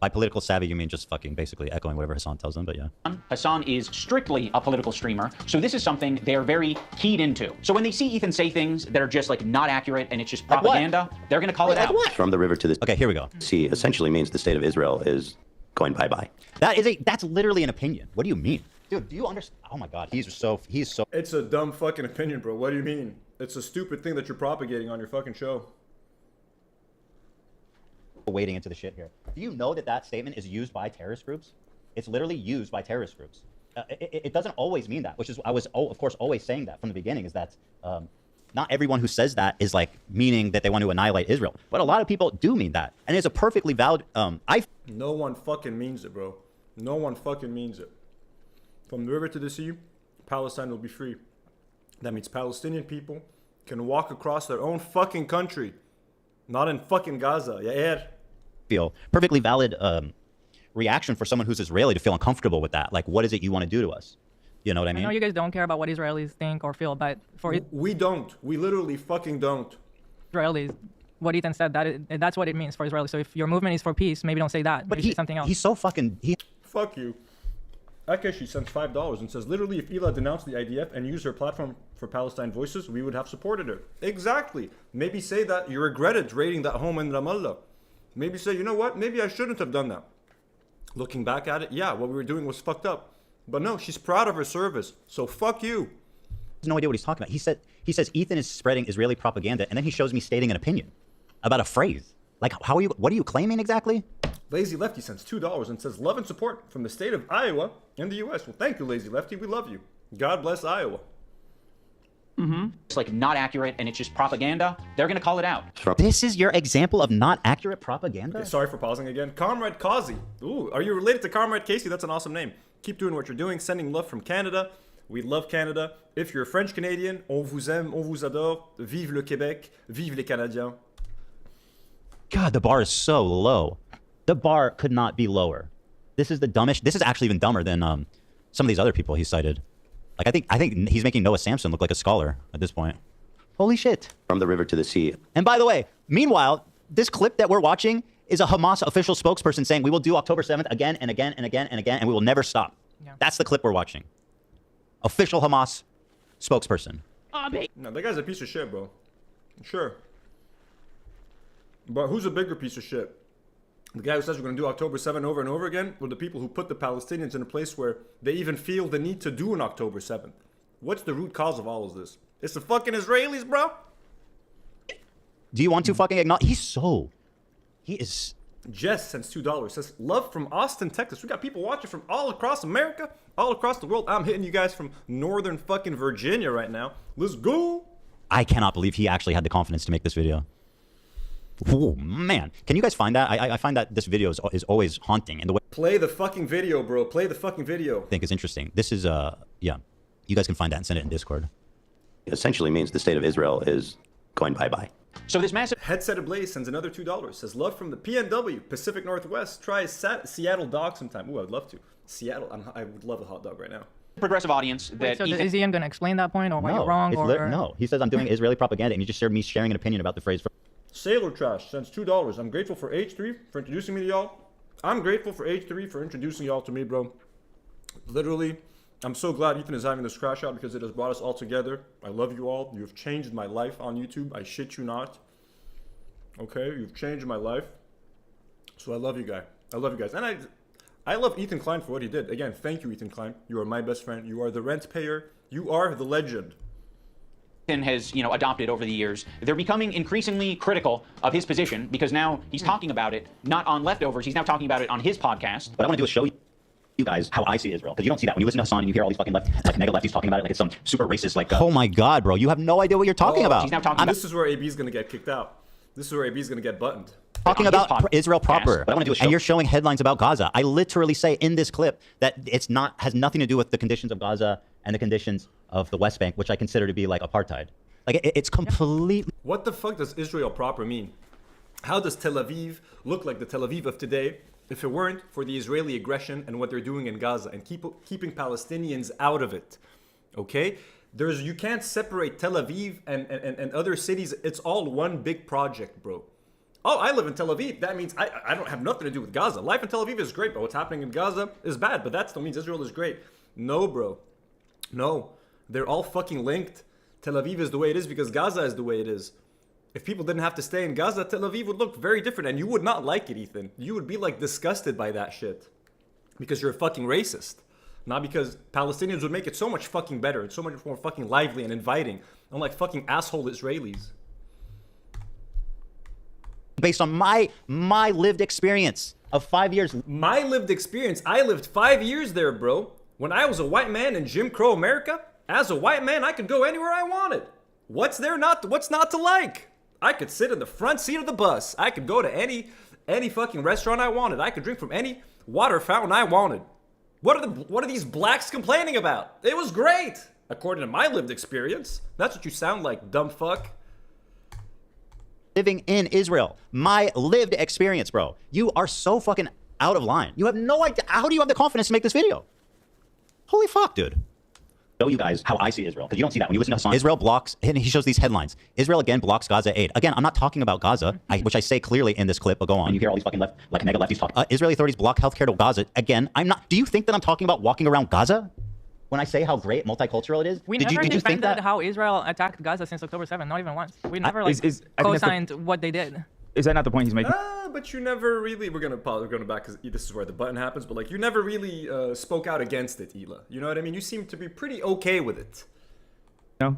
By political savvy, you mean just fucking basically echoing whatever Hassan tells them, but yeah. Hassan is strictly a political streamer, so this is something they're very keyed into. So when they see Ethan say things that are just like not accurate and it's just propaganda, they're gonna call it out. From the river to the Okay, here we go. sea essentially means the state of Israel is going bye-bye. That's literally an opinion. What do you mean? Dude, do you understand? Oh my God, he's so. It's a dumb fucking opinion, bro. What do you mean? It's a stupid thing that you're propagating on your fucking show. Wading into the shit here. Do you know that that statement is used by terrorist groups? It's literally used by terrorist groups. It doesn't always mean that, which is I was of course always saying that from the beginning. Is that not everyone who says that is like meaning that they want to annihilate Israel, but a lot of people do mean that, and it's a perfectly valid. No one fucking means it, bro. No one fucking means it. From the river to the sea, Palestine will be free. That means Palestinian people can walk across their own fucking country, not in fucking Gaza. Yeah. Feel perfectly valid reaction for someone who's Israeli to feel uncomfortable with that. Like, what is it you want to do to us? You know what I mean? I know you guys don't care about what Israelis think or feel, but for we don't. We literally fucking don't. Israelis, what Ethan said, that's what it means for Israelis. So if your movement is for peace, maybe don't say that. But say something else. He's so fucking. Fuck you. Akeshi sends $5 and says, literally, if Ela denounced the IDF and used her platform for Palestine voices, we would have supported her. Exactly. Maybe say that you regretted raiding that home in Ramallah. Maybe say, you know what? Maybe I shouldn't have done that. Looking back at it, yeah, what we were doing was fucked up. But no, she's proud of her service. So fuck you. Has no idea what he's talking about. He says Ethan is spreading Israeli propaganda, and then he shows me stating an opinion about a phrase. Like, what are you claiming exactly? Lazy Lefty sends $2 and says, love and support from the state of Iowa in the U.S. Well, thank you, Lazy Lefty. We love you. God bless Iowa. It's like not accurate and it's just propaganda. They're going to call it out. This is your example of not accurate propaganda? Okay, sorry for pausing again. Comrade Kazi. Ooh, are you related to Comrade Casey? That's an awesome name. Keep doing what you're doing. Sending love from Canada. We love Canada. If you're a French Canadian, on vous aime, on vous adore. Vive le Québec. Vive les Canadiens. God, the bar is so low. The bar could not be lower. This is the dumbest. This is actually even dumber than some of these other people he cited. Like I think he's making Noah Samson look like a scholar at this point. Holy shit. From the river to the sea. And by the way, meanwhile, this clip that we're watching is a Hamas official spokesperson saying we will do October 7th again and again and again and again, and we will never stop. Yeah. That's the clip we're watching. Official Hamas spokesperson. No, that guy's a piece of shit, bro. Sure. But who's a bigger piece of shit? The guy who says we're going to do October 7 over and over again, or the people who put the Palestinians in a place where they even feel the need to do an October 7th? What's the root cause of all of this? It's the fucking Israelis, bro. Do you want to fucking acknowledge? He is. Jess sends $2. Says, love from Austin, Texas. We got people watching from all across America, all across the world. I'm hitting you guys from northern fucking Virginia right now. Let's go. I cannot believe he actually had the confidence to make this video. Oh man, can you guys find that? I find that this video is always haunting in the way. Play the fucking video, bro. Play the fucking video. I think it's interesting. This is yeah. You guys can find that and send it in Discord. It essentially means the state of Israel is going bye-bye. So this massive Headset Ablaze sends another $2. Says, love from the PNW, Pacific Northwest. Try Seattle dog sometime. Ooh, I'd love to. Seattle, I would love a hot dog right now. Progressive audience that Wait, so is Ian going to explain that point or why you're wrong? No, he says I'm doing Israeli propaganda, and he just shared me sharing an opinion about the phrase. Sailor Trash sends $2. I'm grateful for H3 for introducing me to y'all. I'm grateful for H3 for introducing y'all to me, bro. Literally, I'm so glad Ethan is having this crash out because it has brought us all together. I love you all. You have changed my life on YouTube. I shit you not. Okay, you've changed my life. So I love you guys. I love you guys. And I love Ethan Klein for what he did. Again, thank you, Ethan Klein. You are my best friend. You are the rent payer. You are the legend. Has adopted over the years. They're becoming increasingly critical of his position because now he's talking about it not on Leftovers. He's now talking about it on his podcast. What I want to do is show you guys how I see Israel, because you don't see that when you listen to Hassan and you hear all these fucking mega lefties talking about it like it's some super racist oh my god, bro, you have no idea what you're talking about. He's now talking this is where AB's gonna get kicked out. This is where AB's gonna get buttoned. Talking about Israel proper. What I want to do is and you're showing headlines about Gaza. I literally say in this clip that has nothing to do with the conditions of Gaza and the conditions of the West Bank, which I consider to be like apartheid. Like, it's completely... What the fuck does Israel proper mean? How does Tel Aviv look like the Tel Aviv of today if it weren't for the Israeli aggression and what they're doing in Gaza and keeping Palestinians out of it? Okay? You can't separate Tel Aviv and other cities. It's all one big project, bro. Oh, I live in Tel Aviv. That means I don't have nothing to do with Gaza. Life in Tel Aviv is great, but what's happening in Gaza is bad. But that still means Israel is great. No, bro. No. They're all fucking linked. Tel Aviv is the way it is because Gaza is the way it is. If people didn't have to stay in Gaza, Tel Aviv would look very different, and you would not like it, Ethan. You would be like disgusted by that shit because you're a fucking racist. Not because Palestinians would make it so much fucking better. It's so much more fucking lively and inviting. Unlike fucking asshole Israelis. Based on my lived experience of 5 years. My lived experience? I lived 5 years there, bro. When I was a white man in Jim Crow America, as a white man, I could go anywhere I wanted. What's not to like? I could sit in the front seat of the bus. I could go to any fucking restaurant I wanted. I could drink from any water fountain I wanted. What are these blacks complaining about? It was great, according to my lived experience. That's what you sound like, dumb fuck. Living in Israel, my lived experience, bro. You are so fucking out of line. You have no idea. How do you have the confidence to make this video? Holy fuck, dude. Show you guys how I see Israel, because you don't see that when you listen to Hassan. Israel blocks, and he shows these headlines. Israel again blocks Gaza aid. Again, I'm not talking about Gaza, which I say clearly in this clip, but go on. And you hear all these fucking mega lefties talk. Israeli authorities block healthcare to Gaza. Again, I'm not. Do you think that I'm talking about walking around Gaza when I say how great multicultural it is? We did never you think defended that? how Israel attacked Gaza since October 7th, not even once. We never co-signed what they did. Is that not the point he's making? But you never really, we're gonna back because this is where the button happens, but like you never really spoke out against it, Hila. You know what I mean? You seem to be pretty okay with it. No.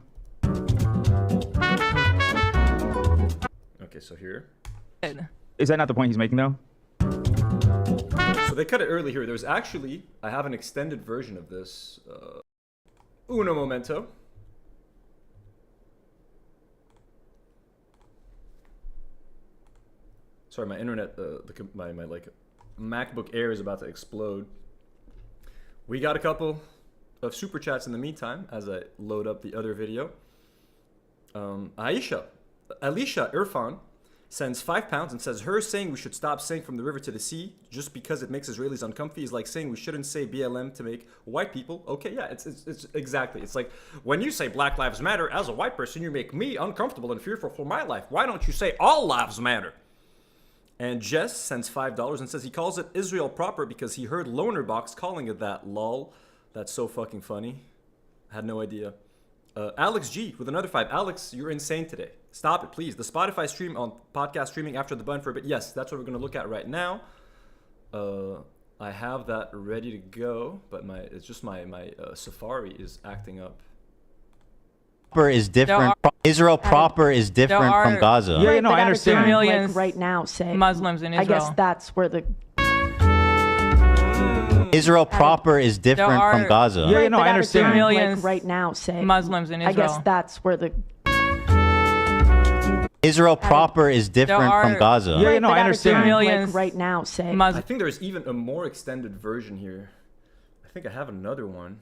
Okay, so here. Is that not the point he's making though? So they cut it early here. There's actually, I have an extended version of this. Uno momento. Sorry, my internet, my like MacBook Air is about to explode. We got a couple of super chats in the meantime as I load up the other video. Alicia Irfan sends £5 and says, her saying we should stop saying from the river to the sea just because it makes Israelis uncomfy is like saying we shouldn't say BLM to make white people. Okay, yeah, it's exactly. It's like when you say Black Lives Matter, as a white person, you make me uncomfortable and fearful for my life. Why don't you say all lives matter? And Jess sends $5 and says he calls it Israel proper because he heard Lonerbox calling it that. Lol. That's so fucking funny. I had no idea. Alex G with another 5. Alex, you're insane today. Stop it, please. The Spotify stream on podcast streaming after the button for a bit. Yes, that's what we're going to look at right now. I have that ready to go, but it's just my Safari is acting up. Is different. Israel proper is different from Gaza. Yeah, no, I understand. Millions right now say Muslims in Israel. I guess that's where the Israel proper is different from Gaza. Yeah, no, I understand. Millions right now say Muslims in Israel. I guess that's where the Israel proper is different from Gaza. Yeah, no, I understand. Millions right now say I think there's even a more extended version here. I think I have another one.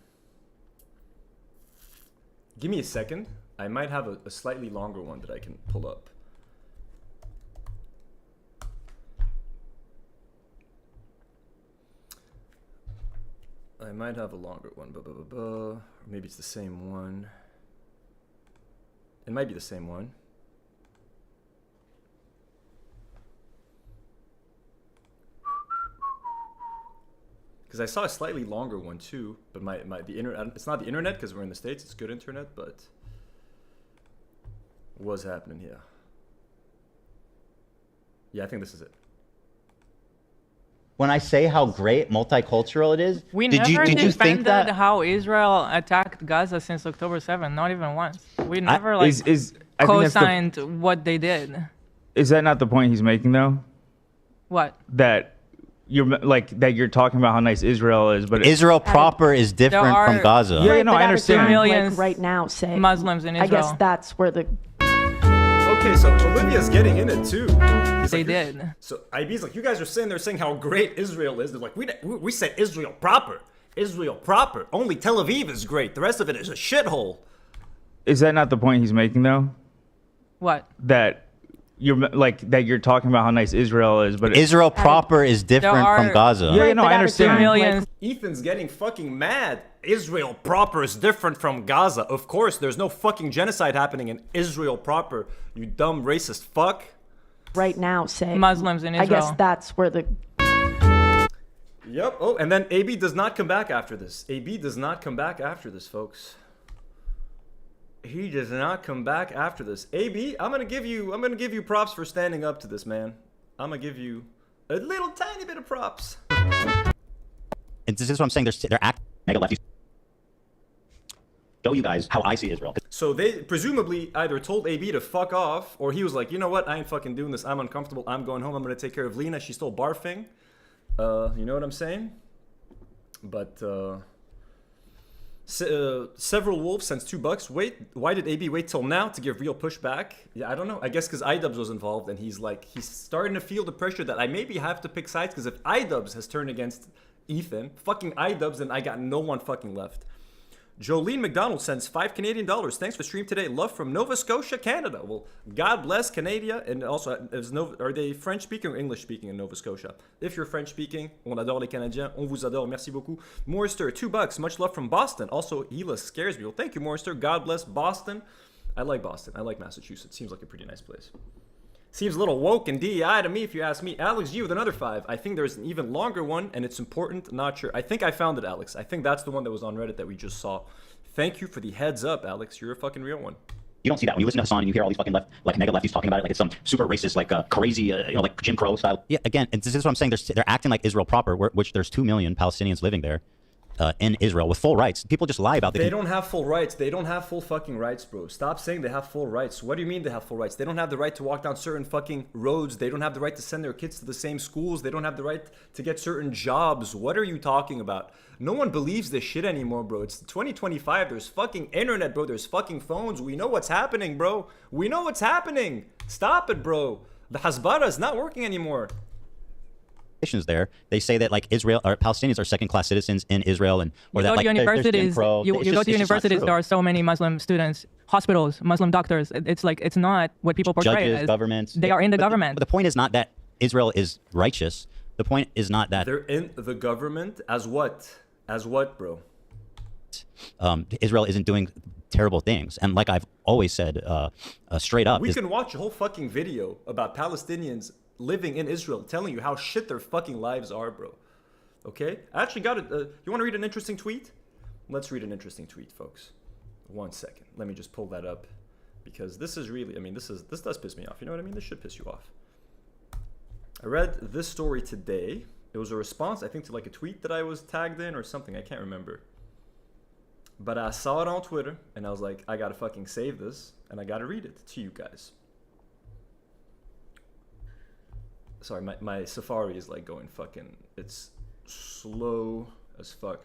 Give me a second. I might have a slightly longer one that I can pull up. I might have a longer one. Or maybe it's the same one. It might be the same one. Because I saw a slightly longer one too, but the internet, it's not the internet because we're in the States, it's good internet, but what's happening here? Yeah, I think this is it. When I say how great multicultural it is, we did you think that how Israel attacked Gaza since October 7th? Not even once. We never I co-signed what they did. Is that not the point he's making though? What? That you're talking about how nice Israel is, but Israel proper is different from Gaza. Yeah, no, I understand. Millions right now say Muslims in Israel. I guess that's where the Okay, so Olivia's getting in it too. They did. So IB's like, you guys are sitting there saying how great Israel is. They're like, we said Israel proper. Israel proper. Only Tel Aviv is great. The rest of it is a shithole. Is that not the point he's making though? What? That you're talking about how nice Israel is, but Israel proper is different from Gaza. Yeah, no, I understand. Millions. Ethan's getting fucking mad. Israel proper is different from Gaza. Of course, there's no fucking genocide happening in Israel proper. You dumb racist fuck. Right now say Muslims in Israel. I guess that's where the Yep. Oh, and then AB does not come back after this. AB does not come back after this, folks. He does not come back after this. AB, I'm gonna give you props for standing up to this, man. I'm gonna give you a little tiny bit of props. And this is what I'm saying. They're acting. mega lefties show you guys how I see Israel. So they presumably either told AB to fuck off, or he was like, you know what, I ain't fucking doing this. I'm uncomfortable. I'm going home. I'm going to take care of Lena. She's still barfing. You know what I'm saying? But several wolves sends $2. Wait, why did AB wait till now to give real pushback? Yeah, I don't know. I guess because iDubbbz was involved, and he's starting to feel the pressure that I maybe have to pick sides, because if iDubbbz has turned against Ethan, fucking iDubbbz, then I got no one fucking left. Jolene McDonald sends $5 Canadian. Thanks for stream today. Love from Nova Scotia, Canada. Well, God bless Canada. And also, are they French speaking or English speaking in Nova Scotia? If you're French speaking, on adore les Canadiens. On vous adore. Merci beaucoup. Morrister, $2. Much love from Boston. Also, Hila scares me. Well, thank you, Morrister. God bless Boston. I like Boston. I like Massachusetts. Seems like a pretty nice place. Seems a little woke and DEI to me, if you ask me. Alex G with another 5. I think there's an even longer one, and it's important. Not sure. I think I found it, Alex. I think that's the one that was on Reddit that we just saw. Thank you for the heads up, Alex. You're a fucking real one. You don't see that when you listen to Hassan and you hear all these fucking mega lefties talking about it like it's some super racist, like crazy, like Jim Crow style. Yeah, again, and this is what I'm saying. They're acting like Israel proper, which there's 2 million Palestinians living there. In Israel with full rights. People just lie about They don't have full rights. They don't have full fucking rights, bro. Stop saying they have full rights. What do you mean they have full rights? They don't have the right to walk down certain fucking roads. They don't have the right to send their kids to the same schools. They don't have the right to get certain jobs. What are you talking about? No one believes this shit anymore, bro. It's 2025. There's fucking internet, bro. There's fucking phones. We know what's happening, bro. We know what's happening. Stop it, bro. The Hasbara is not working anymore. There, they say that like Israel or Palestinians are second-class citizens in Israel, and or that like universities, you go to universities. There are so many Muslim students, hospitals, Muslim doctors. It's like it's not what people portray. Judges, governments. They are in the government. But the point is not that Israel is righteous. The point is not that they're in the government as what? As what, bro? Israel isn't doing terrible things, and like I've always said, straight up, we can watch a whole fucking video about Palestinians living in Israel, telling you how shit their fucking lives are, bro. Okay? I actually got it. You want to read an interesting tweet? Let's read an interesting tweet, folks. 1 second. Let me just pull that up, because this is really, I mean, this does piss me off. You know what I mean? This should piss you off. I read this story today. It was a response, I think, to like a tweet that I was tagged in or something. I can't remember. But I saw it on Twitter, and I was like, I gotta fucking save this, and I gotta read it to you guys. Sorry, my Safari is like going fucking, it's slow as fuck.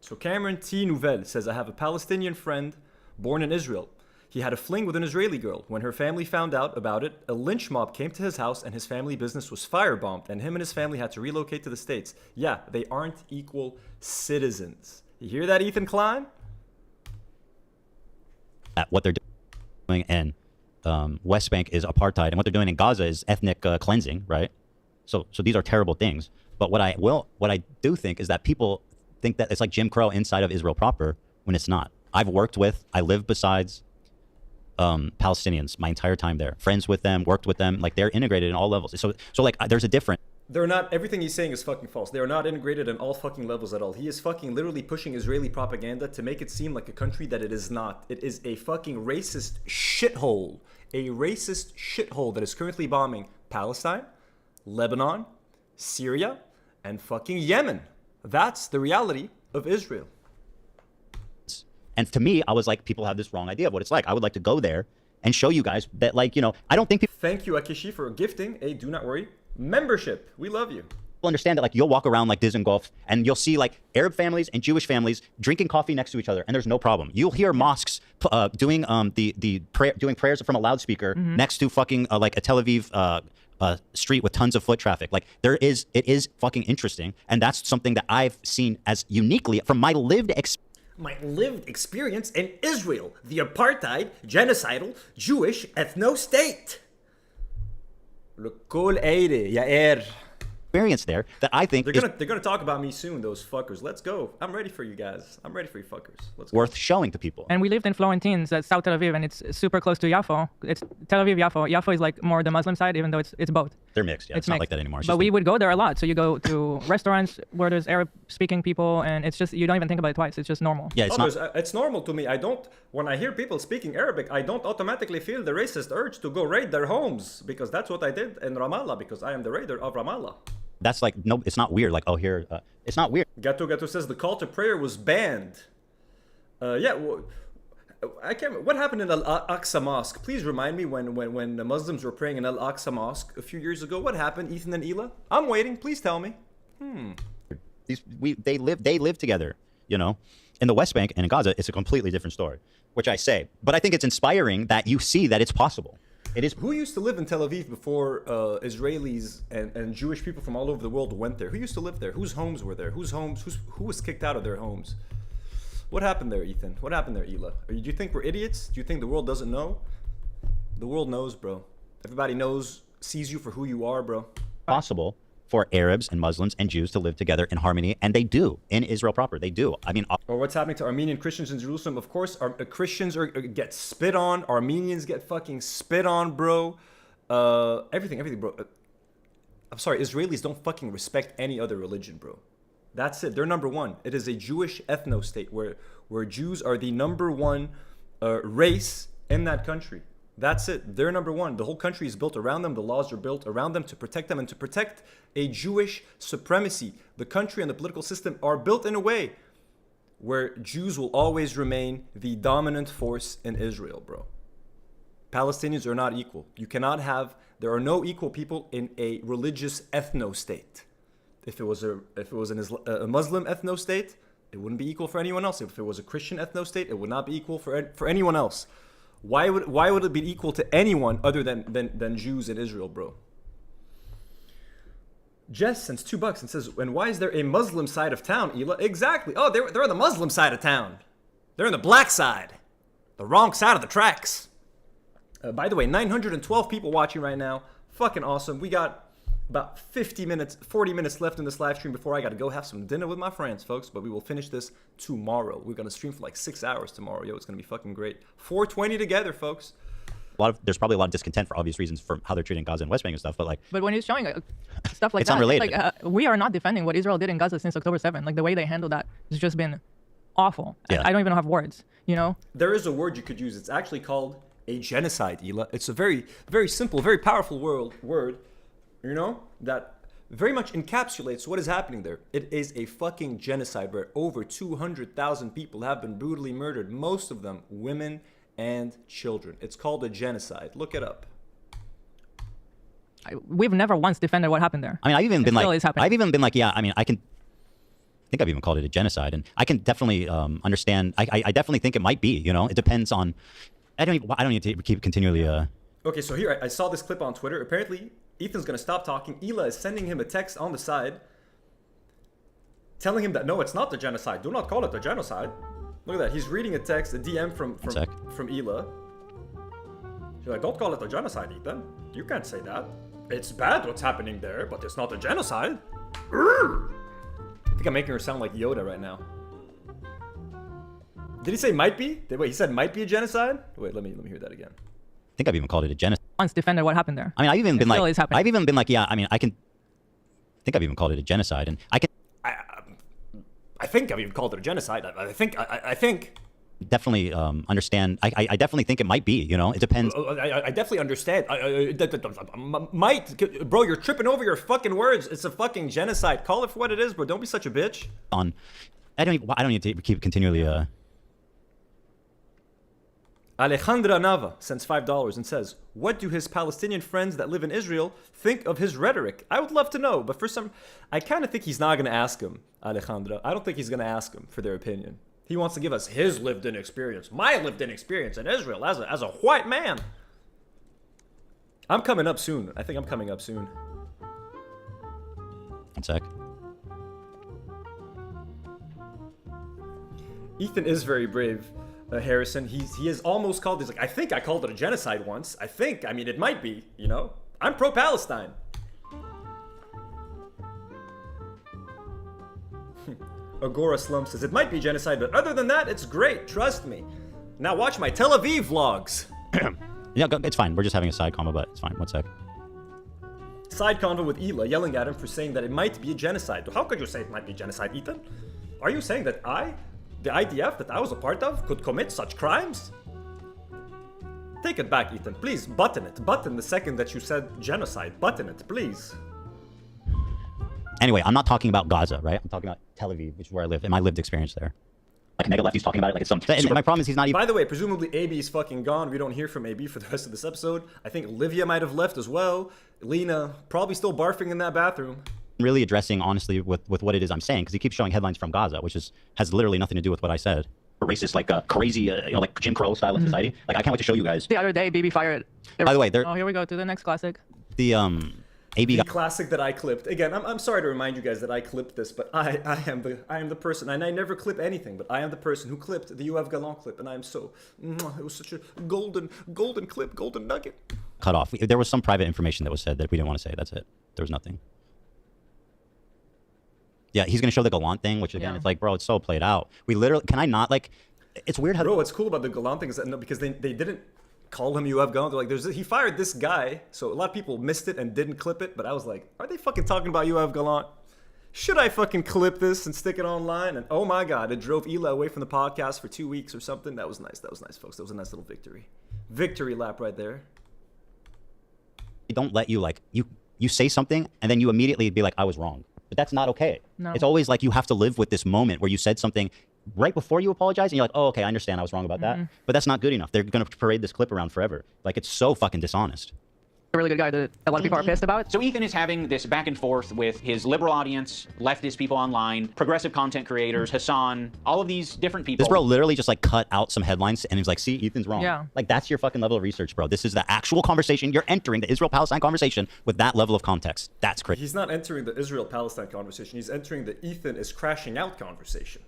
So Cameron T. Nouvelle says, I have a Palestinian friend born in Israel. He had a fling with an Israeli girl. When her family found out about it, a lynch mob came to his house and his family business was firebombed, and him and his family had to relocate to the States. Yeah, they aren't equal citizens. You hear that, Ethan Klein? At what they're doing in West Bank is apartheid, and what they're doing in Gaza is ethnic cleansing, right? So these are terrible things. But what I do think is that people think that it's like Jim Crow inside of Israel proper, when it's not. I live besides Palestinians my entire time there. Friends with them, worked with them, like they're integrated in all levels. So like there's a difference. They're not, everything he's saying is fucking false. They are not integrated in all fucking levels at all. He is fucking literally pushing Israeli propaganda to make it seem like a country that it is not. It is a fucking racist shithole. A racist shithole that is currently bombing Palestine, Lebanon, Syria, and fucking Yemen. That's the reality of Israel. And to me, I was like, people have this wrong idea of what it's like. I would like to go there and show you guys that, like, you know, I don't think people... Thank you, Akishi, for gifting a Do Not Worry membership. We love you. People understand that, like, you'll walk around like Dizengoff and you'll see like Arab families and Jewish families drinking coffee next to each other, and there's no problem. You'll hear mosques doing prayers from a loudspeaker next to fucking like a Tel Aviv street with tons of foot traffic. Like it is fucking interesting, and that's something that I've seen as uniquely from my lived experience in Israel, the apartheid, genocidal, Jewish ethno-state. Le kol eire, yaer. Experience there that I think they're gonna talk about me soon, those fuckers. Let's go. I'm ready for you guys. I'm ready for you fuckers. Let's go. Worth showing to people. And we lived in Florentines, that's South Tel Aviv, and it's super close to Yafo. It's Tel Aviv, Yafo. Yafo is like more the Muslim side, even though it's both. They're mixed. Yeah, it's not mixed. like that anymore. But we would go there a lot. So you go to restaurants where there's Arab-speaking people, and it's just, you don't even think about it twice. It's just normal. Yeah, it's normal to me. When I hear people speaking Arabic, I don't automatically feel the racist urge to go raid their homes, because that's what I did in Ramallah, because I am the raider of Ramallah. That's like, no, it's not weird. Like, oh, here, it's not weird. Gato says the call to prayer was banned. Yeah, well, I can't. What happened in Al-Aqsa Mosque? Please remind me when the Muslims were praying in Al-Aqsa Mosque a few years ago. What happened, Ethan and Ela? I'm waiting. Please tell me. They live together. You know, in the West Bank and in Gaza, it's a completely different story, which I say. But I think it's inspiring that you see that it's possible. It is. Who used to live in Tel Aviv before Israelis and Jewish people from all over the world went there? Who used to live there? Whose homes were there? Who was kicked out of their homes? What happened there, Ethan? What happened there, Ela? Do you think we're idiots? Do you think the world doesn't know? The world knows, bro. Everybody knows, sees you for who you are, bro. Possible for Arabs and Muslims and Jews to live together in harmony, and they do in Israel proper. They do. I mean, or what's happening to Armenian Christians in Jerusalem? Of course, Christians get spit on. Armenians get fucking spit on, bro. Everything, bro. I'm sorry, Israelis don't fucking respect any other religion, bro. That's it. They're number one. It is a Jewish ethno-state where Jews are the number one race in that country. That's it. They're number one. The whole country is built around them. The laws are built around them to protect them and to protect a Jewish supremacy. The country and the political system are built in a way where Jews will always remain the dominant force in Israel, bro. Palestinians are not equal. There are no equal people in a religious ethno-state. If it was a Muslim ethno-state, it wouldn't be equal for anyone else. If it was a Christian ethno-state, it would not be equal for anyone else. Why would it be equal to anyone other than Jews in Israel, bro? Jess sends $2 and says, "And why is there a Muslim side of town, Ela?" Exactly. Oh, they're on the Muslim side of town. They're on the black side, the wrong side of the tracks. By the way, 912 people watching right now. Fucking awesome. We got about 40 minutes left in this live stream before I got to go have some dinner with my friends, folks. But we will finish this tomorrow. We're going to stream for like 6 hours tomorrow. Yo, it's going to be fucking great. 420 together, folks. There's probably a lot of discontent for obvious reasons for how they're treating Gaza and West Bank and stuff. But when he's showing stuff like it's unrelated. We are not defending what Israel did in Gaza since October 7th. Like the way they handled that has just been awful. Yeah. I don't even have words, you know? There is a word you could use. It's actually called a genocide, Ela. It's a very, very simple, very powerful word, you know, that very much encapsulates what is happening there. It is a fucking genocide where over 200,000 people have been brutally murdered, most of them women and children. It's called a genocide. Look it up. We've never once defended what happened there. I mean, I've even been like, yeah, I mean, I think I've even called it a genocide, and I can definitely understand. I definitely think it might be, you know, it depends on, I don't need to keep continually. Okay, so here, I saw this clip on Twitter. Apparently, Ethan's going to stop talking. Ela is sending him a text on the side telling him that, no, it's not the genocide. Do not call it a genocide. Look at that. He's reading a text, a DM from Ela. She's like, don't call it a genocide, Ethan. You can't say that. It's bad what's happening there, but it's not a genocide. I think I'm making her sound like Yoda right now. Did he say might be? Wait, he said might be a genocide? Wait, let me hear that again. I think I've even called it a genocide. Once defended what happened there. I mean, I've even been like, yeah, I mean, I think I've even called it a genocide, and I think I've even called it a genocide. I think. Definitely understand. I definitely think it might be, you know, it depends. I definitely understand. Might, bro, you're tripping over your fucking words. It's a fucking genocide. Call it for what it is, bro. Don't be such a bitch. I don't need to keep continually. Alejandra Nava sends $5 and says, "What do his Palestinian friends that live in Israel think of his rhetoric? I would love to know, but I kind of think he's not going to ask him, Alejandra. I don't think he's going to ask him for their opinion. He wants to give us his lived-in experience, my lived-in experience in Israel as a white man." I'm coming up soon. I think I'm coming up soon. One sec. Ethan is very brave. Harrison, he has almost called. He's like, I think I called it a genocide once. I mean, it might be. You know, I'm pro-Palestine. Agora Slum says it might be genocide, but other than that, it's great. Trust me. Now watch my Tel Aviv vlogs. Yeah, it's fine. We're just having a side convo, but it's fine. One sec. Side convo with Ela yelling at him for saying that it might be a genocide. How could you say it might be genocide, Ethan? Are you saying that the IDF that I was a part of, could commit such crimes? Take it back, Ethan. Please, button it. Button the second that you said genocide. Button it, please. Anyway, I'm not talking about Gaza, right? I'm talking about Tel Aviv, which is where I live, and my lived experience there. Like mega lefties talking about it like it's some. And my problem is he's not even. By the way, presumably AB is fucking gone. We don't hear from AB for the rest of this episode. I think Livia might have left as well. Lena probably still barfing in that bathroom. Really addressing honestly with what it is I'm saying, because he keeps showing headlines from Gaza, which has literally nothing to do with what I said. Racist, like crazy, like Jim Crow style of society. Like I can't wait to show you guys. The other day, BB fired. By the way, oh, here we go to the next classic. The AB the classic that I clipped. Again, I'm sorry to remind you guys that I clipped this, but I am the person, and I never clip anything, but I am the person who clipped the UF Gallant clip, and I am so it was such a golden clip, golden nugget. Cut off. There was some private information that was said that we didn't want to say. That's it. There was nothing. Yeah, he's gonna show the Gallant thing, which again, it's like, bro, it's so played out. We literally, can I not like? It's weird how. Bro, what's cool about the Gallant thing is that because they didn't call him UF Gallant. They're like, he fired this guy, so a lot of people missed it and didn't clip it. But I was like, are they fucking talking about UF Gallant? Should I fucking clip this and stick it online? And oh my god, it drove Ela away from the podcast for 2 weeks or something. That was nice. That was nice, folks. That was a nice little victory lap right there. They don't let you like you say something and then you immediately be like, I was wrong. But that's not okay. No. It's always like you have to live with this moment where you said something right before you apologize and you're like, oh, okay, I understand I was wrong about that. But that's not good enough. They're going to parade this clip around forever. Like, it's so fucking dishonest. A really good guy that a lot of people are pissed about. So Ethan is having this back and forth with his liberal audience, leftist people online, progressive content creators, Hassan, all of these different people. This bro literally just like cut out some headlines and he was like, see, Ethan's wrong. Yeah. Like, that's your fucking level of research, bro. This is the actual conversation. You're entering the Israel-Palestine conversation with that level of context. That's crazy. He's not entering the Israel-Palestine conversation. He's entering the Ethan is crashing out conversation.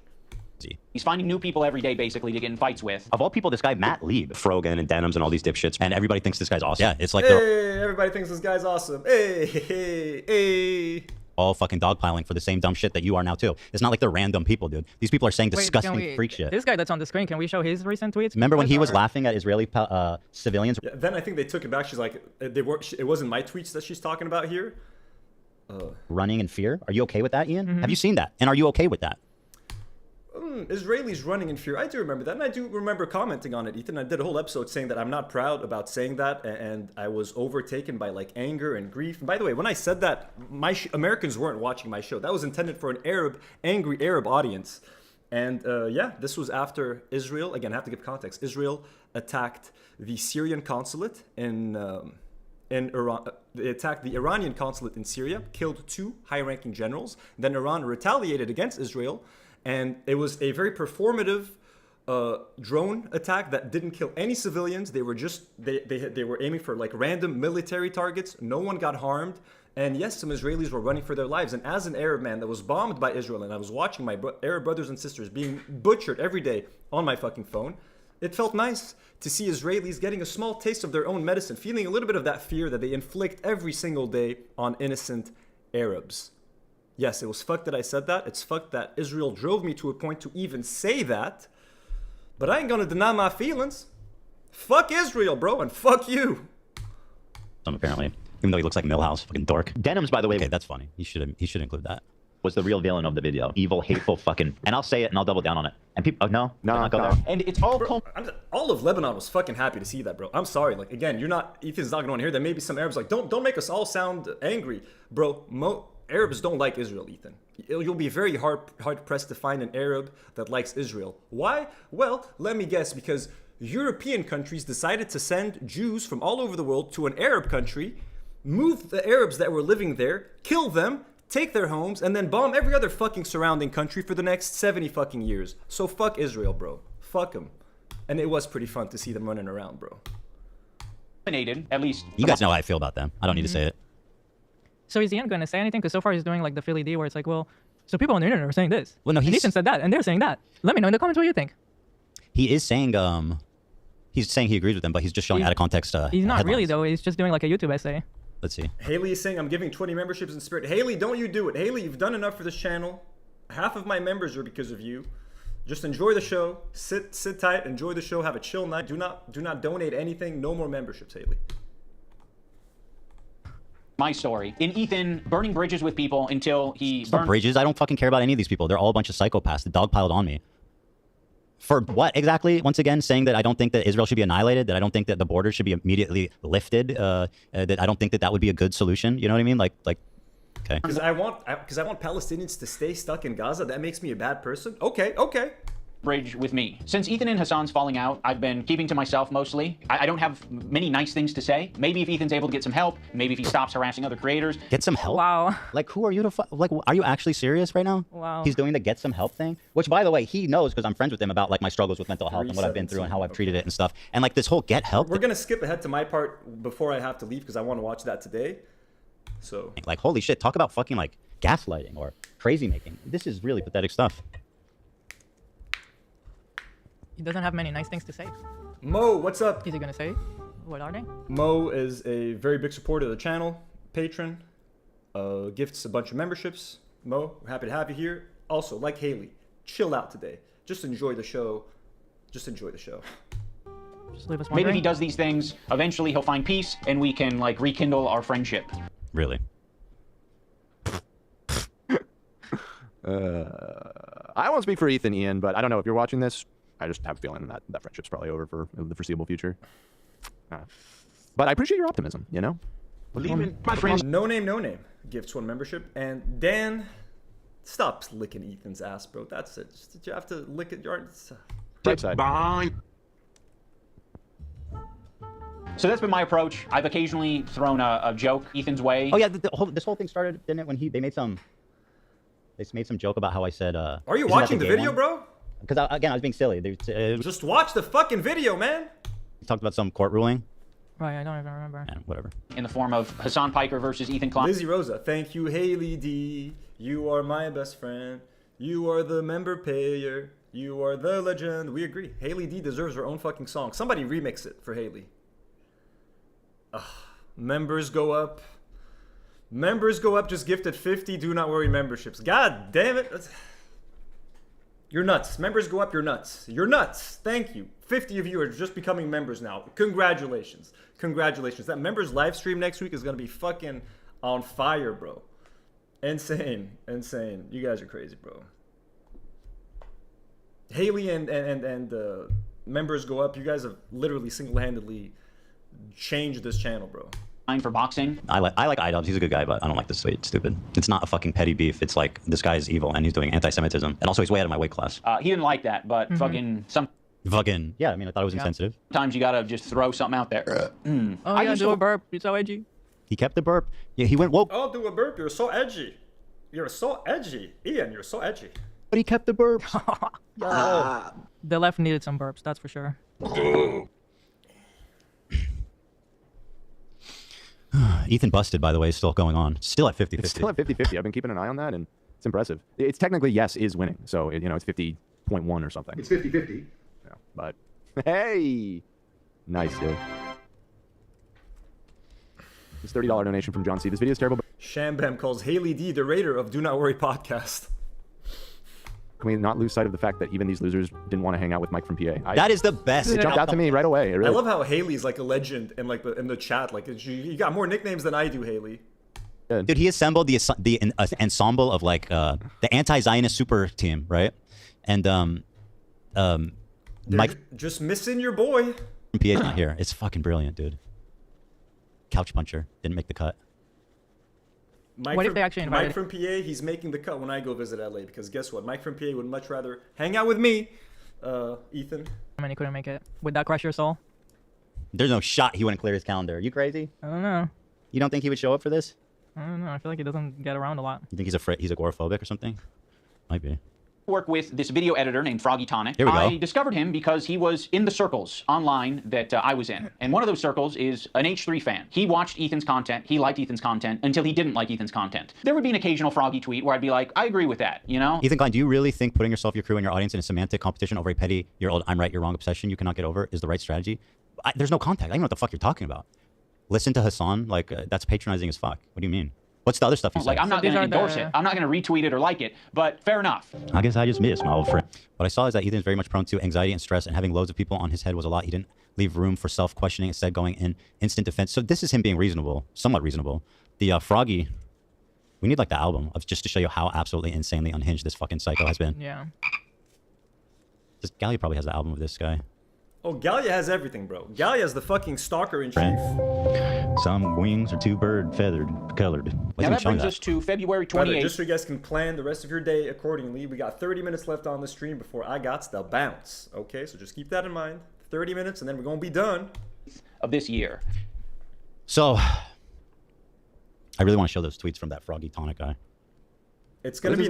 He's finding new people every day, basically, to get in fights with. Of all people, this guy, Matt Lieb. Frogan and Denims and all these dipshits. And everybody thinks this guy's awesome. Yeah, it's like hey, everybody thinks this guy's awesome. Hey. All fucking dogpiling for the same dumb shit that you are now, too. It's not like they're random people, dude. These people are saying disgusting freak shit. This guy that's on the screen, can we show his recent tweets? Remember when he was laughing at Israeli civilians? Yeah, then I think they took it back. She's like, it wasn't my tweets that she's talking about here. Running in fear? Are you okay with that, Ian? Have you seen that? And are you okay with that? Israelis running in fear. I do remember that, and I do remember commenting on it, Ethan. I did a whole episode saying that I'm not proud about saying that, and I was overtaken by like anger and grief. And by the way, when I said that, Americans weren't watching my show. That was intended for an angry Arab audience. And yeah, this was after Israel. Again, I have to give context. Israel attacked the Syrian consulate in Iran. They attacked the Iranian consulate in Syria, killed 2 high-ranking generals. Then Iran retaliated against Israel. And it was a very performative drone attack that didn't kill any civilians. They were just they were aiming for like random military targets. No one got harmed. And yes, some Israelis were running for their lives. And as an Arab man that was bombed by Israel, and I was watching my Arab brothers and sisters being butchered every day on my fucking phone, it felt nice to see Israelis getting a small taste of their own medicine, feeling a little bit of that fear that they inflict every single day on innocent Arabs. Yes, it was fucked that I said that. It's fucked that Israel drove me to a point to even say that. But I ain't gonna deny my feelings. Fuck Israel, bro, and fuck you. Apparently, even though he looks like Milhouse, fucking dork. Denims, by the way. Okay, that's funny. He should include that. Was the real villain of the video. Evil, hateful, fucking. And I'll say it and I'll double down on it. And people, no. And it's all. Bro, all of Lebanon was fucking happy to see that, bro. I'm sorry. Like again, Ethan's not gonna want to hear that. Maybe some Arabs like don't make us all sound angry, bro. Arabs don't like Israel, Ethan. You'll be very hard-pressed to find an Arab that likes Israel. Why? Well, let me guess, because European countries decided to send Jews from all over the world to an Arab country, move the Arabs that were living there, kill them, take their homes, and then bomb every other fucking surrounding country for the next 70 fucking years. So fuck Israel, bro. Fuck them. And it was pretty fun to see them running around, bro. At least. You guys know how I feel about them. I don't need to say it. So is Ian going to say anything? Because so far he's doing like the Philly D where it's like, well, so people on the internet are saying this. Well, no, Ethan said that, and they're saying that. Let me know in the comments what you think. He is saying, he's saying he agrees with them, but he's just showing out of context. He's not really though. He's just doing like a YouTube essay. Let's see. Haley is saying, I'm giving 20 memberships in spirit. Haley, don't you do it. Haley, you've done enough for this channel. Half of my members are because of you. Just enjoy the show. Sit tight. Enjoy the show. Have a chill night. Do not donate anything. No more memberships, Haley. My story. In Ethan burning bridges with people until he burned bridges. I don't fucking care about any of these people. They're all a bunch of psychopaths. The dogpiled on me. For what exactly? Once again, saying that I don't think that Israel should be annihilated, that I don't think that the border should be immediately lifted, that I don't think that would be a good solution. You know what I mean? Like, okay. okay. Because I want Palestinians to stay stuck in Gaza. That makes me a bad person. Okay, okay. Bridge with me. Since Ethan and Hassan's falling out, I've been keeping to myself mostly. I don't have many nice things to say. Maybe if Ethan's able to get some help, maybe if he stops harassing other creators. Get some help? Wow. Like, who are you to like? Are you actually serious right now? Wow. He's doing the get some help thing, which, by the way, he knows because I'm friends with him about like my struggles with mental health and what I've been through and how I've treated it and stuff. And like this whole get help. We're gonna skip ahead to my part before I have to leave because I want to watch that today. So. Like, holy shit! Talk about fucking like gaslighting or crazy making. This is really pathetic stuff. He doesn't have many nice things to say. Mo, what's up? Is he gonna say? What are they? Mo is a very big supporter of the channel, patron, gifts a bunch of memberships. Mo, we're happy to have you here. Also, like Haley, chill out today. Just enjoy the show. Just enjoy the show. Just leave us Maybe if wondering. he does these things, eventually he'll find peace and we can like rekindle our friendship. Really? I won't speak for Ethan, Ian, but I don't know if you're watching this. I just have a feeling that that friendship's probably over for the foreseeable future. But I appreciate your optimism, you know? No name gifts one membership. And Dan, stop licking Ethan's ass, bro. That's it. Just, you have to lick it. Right side. So that's been my approach. I've occasionally thrown a joke Ethan's way. Oh yeah, this whole thing started, didn't it? When they made some joke about how I said. Are you watching the video, bro? Because again, I was being silly. Just watch the fucking video, man. We talked about some court ruling. Right, I don't even remember. And whatever. In the form of Hassan Piker versus Ethan Klein. Lizzie Rosa, thank you, Haley D. You are my best friend. You are the member payer. You are the legend. We agree. Haley D deserves her own fucking song. Somebody remix it for Haley. Members go up. Members go up. Just gifted 50 Do Not Worry memberships. God damn it. You're nuts. Members go up, you're nuts. You're nuts. Thank you. 50 of you are just becoming members now. Congratulations. Congratulations. That members live stream next week is going to be fucking on fire, bro. Insane. Insane. You guys are crazy, bro. Haley and members go up. You guys have literally single-handedly changed this channel, bro. For boxing. I like iDubbbz. He's a good guy, but I don't like this. It's stupid. It's not a fucking petty beef. It's like this guy is evil and he's doing anti-Semitism, and also he's way out of my weight class. He didn't like that, but fucking yeah. I mean, I thought it was insensitive. Sometimes you gotta just throw something out there. Oh yeah, do a burp. You're so edgy. He kept the burp. Yeah, he went woke. Oh, do a burp. You're so edgy. You're so edgy, Ian. You're so edgy. But he kept the burp. The left needed some burps, that's for sure. Ethan busted, by the way, is still going on. Still at 50-50. It's still at 50-50. I've been keeping an eye on that, and it's impressive. It's technically, yes, is winning. So, you know, it's 50.1 or something. It's 50-50. Yeah, but, hey! Nice, dude. This $30 donation from John C. This video is terrible, but... Shambam calls Haley D the raider of Do Not Worry podcast. Can we not lose sight of the fact that even these losers didn't want to hang out with Mike from PA? That is the best. It jumped out to me right away. It really... I love how Haley's like a legend in like in the chat. Like you got more nicknames than I do, Haley. Dude, he assembled the ensemble of like the anti-Zionist super team, right? And Mike just missing your boy. from PA's not here. It's fucking brilliant, dude. Couch puncher didn't make the cut. What if they actually invited Mike from PA? He's making the cut when I go visit LA because guess what? Mike from PA would much rather hang out with me, Ethan. I mean, he couldn't make it. Would that crush your soul? There's no shot he wouldn't clear his calendar. Are you crazy? I don't know. You don't think he would show up for this? I don't know. I feel like he doesn't get around a lot. You think he's afraid? He's agoraphobic or something? Might be. Work with this video editor named Froggy Tonic. Here we go. I discovered him because he was in the circles online that I was in. And one of those circles is an H3 fan. He watched Ethan's content, he liked Ethan's content, until he didn't like Ethan's content. There would be an occasional Froggy tweet where I'd be like, I agree with that, you know? Ethan Klein, do you really think putting yourself, your crew, and your audience in a semantic competition over a petty, your old I'm right, you're wrong obsession you cannot get over is the right strategy? There's no contact. I don't even know what the fuck you're talking about. Listen to Hassan, like, that's patronizing as fuck. What do you mean? What's the other stuff you said? Like, I'm not going to endorse it. I'm not going to retweet it or like it, but fair enough. I guess I just miss my old friend. What I saw is that Ethan is very much prone to anxiety and stress, and having loads of people on his head was a lot. He didn't leave room for self-questioning, instead going in instant defense. So this is him being reasonable, somewhat reasonable. The Froggy, we need like the album of just to show you how absolutely insanely unhinged this fucking psycho has been. Yeah. This Gally probably has the album of this guy. Oh, Galia has everything, bro. Galia is the fucking stalker in chief. Some wings are too bird feathered colored. Now that brings us to February 28th. Just so you guys can plan the rest of your day accordingly, we got 30 minutes left on the stream before I got to bounce. Okay, so just keep that in mind. 30 minutes, and then we're gonna be done. Of this year. So, I really want to show those tweets from that Froggy Tonic guy. It's gonna be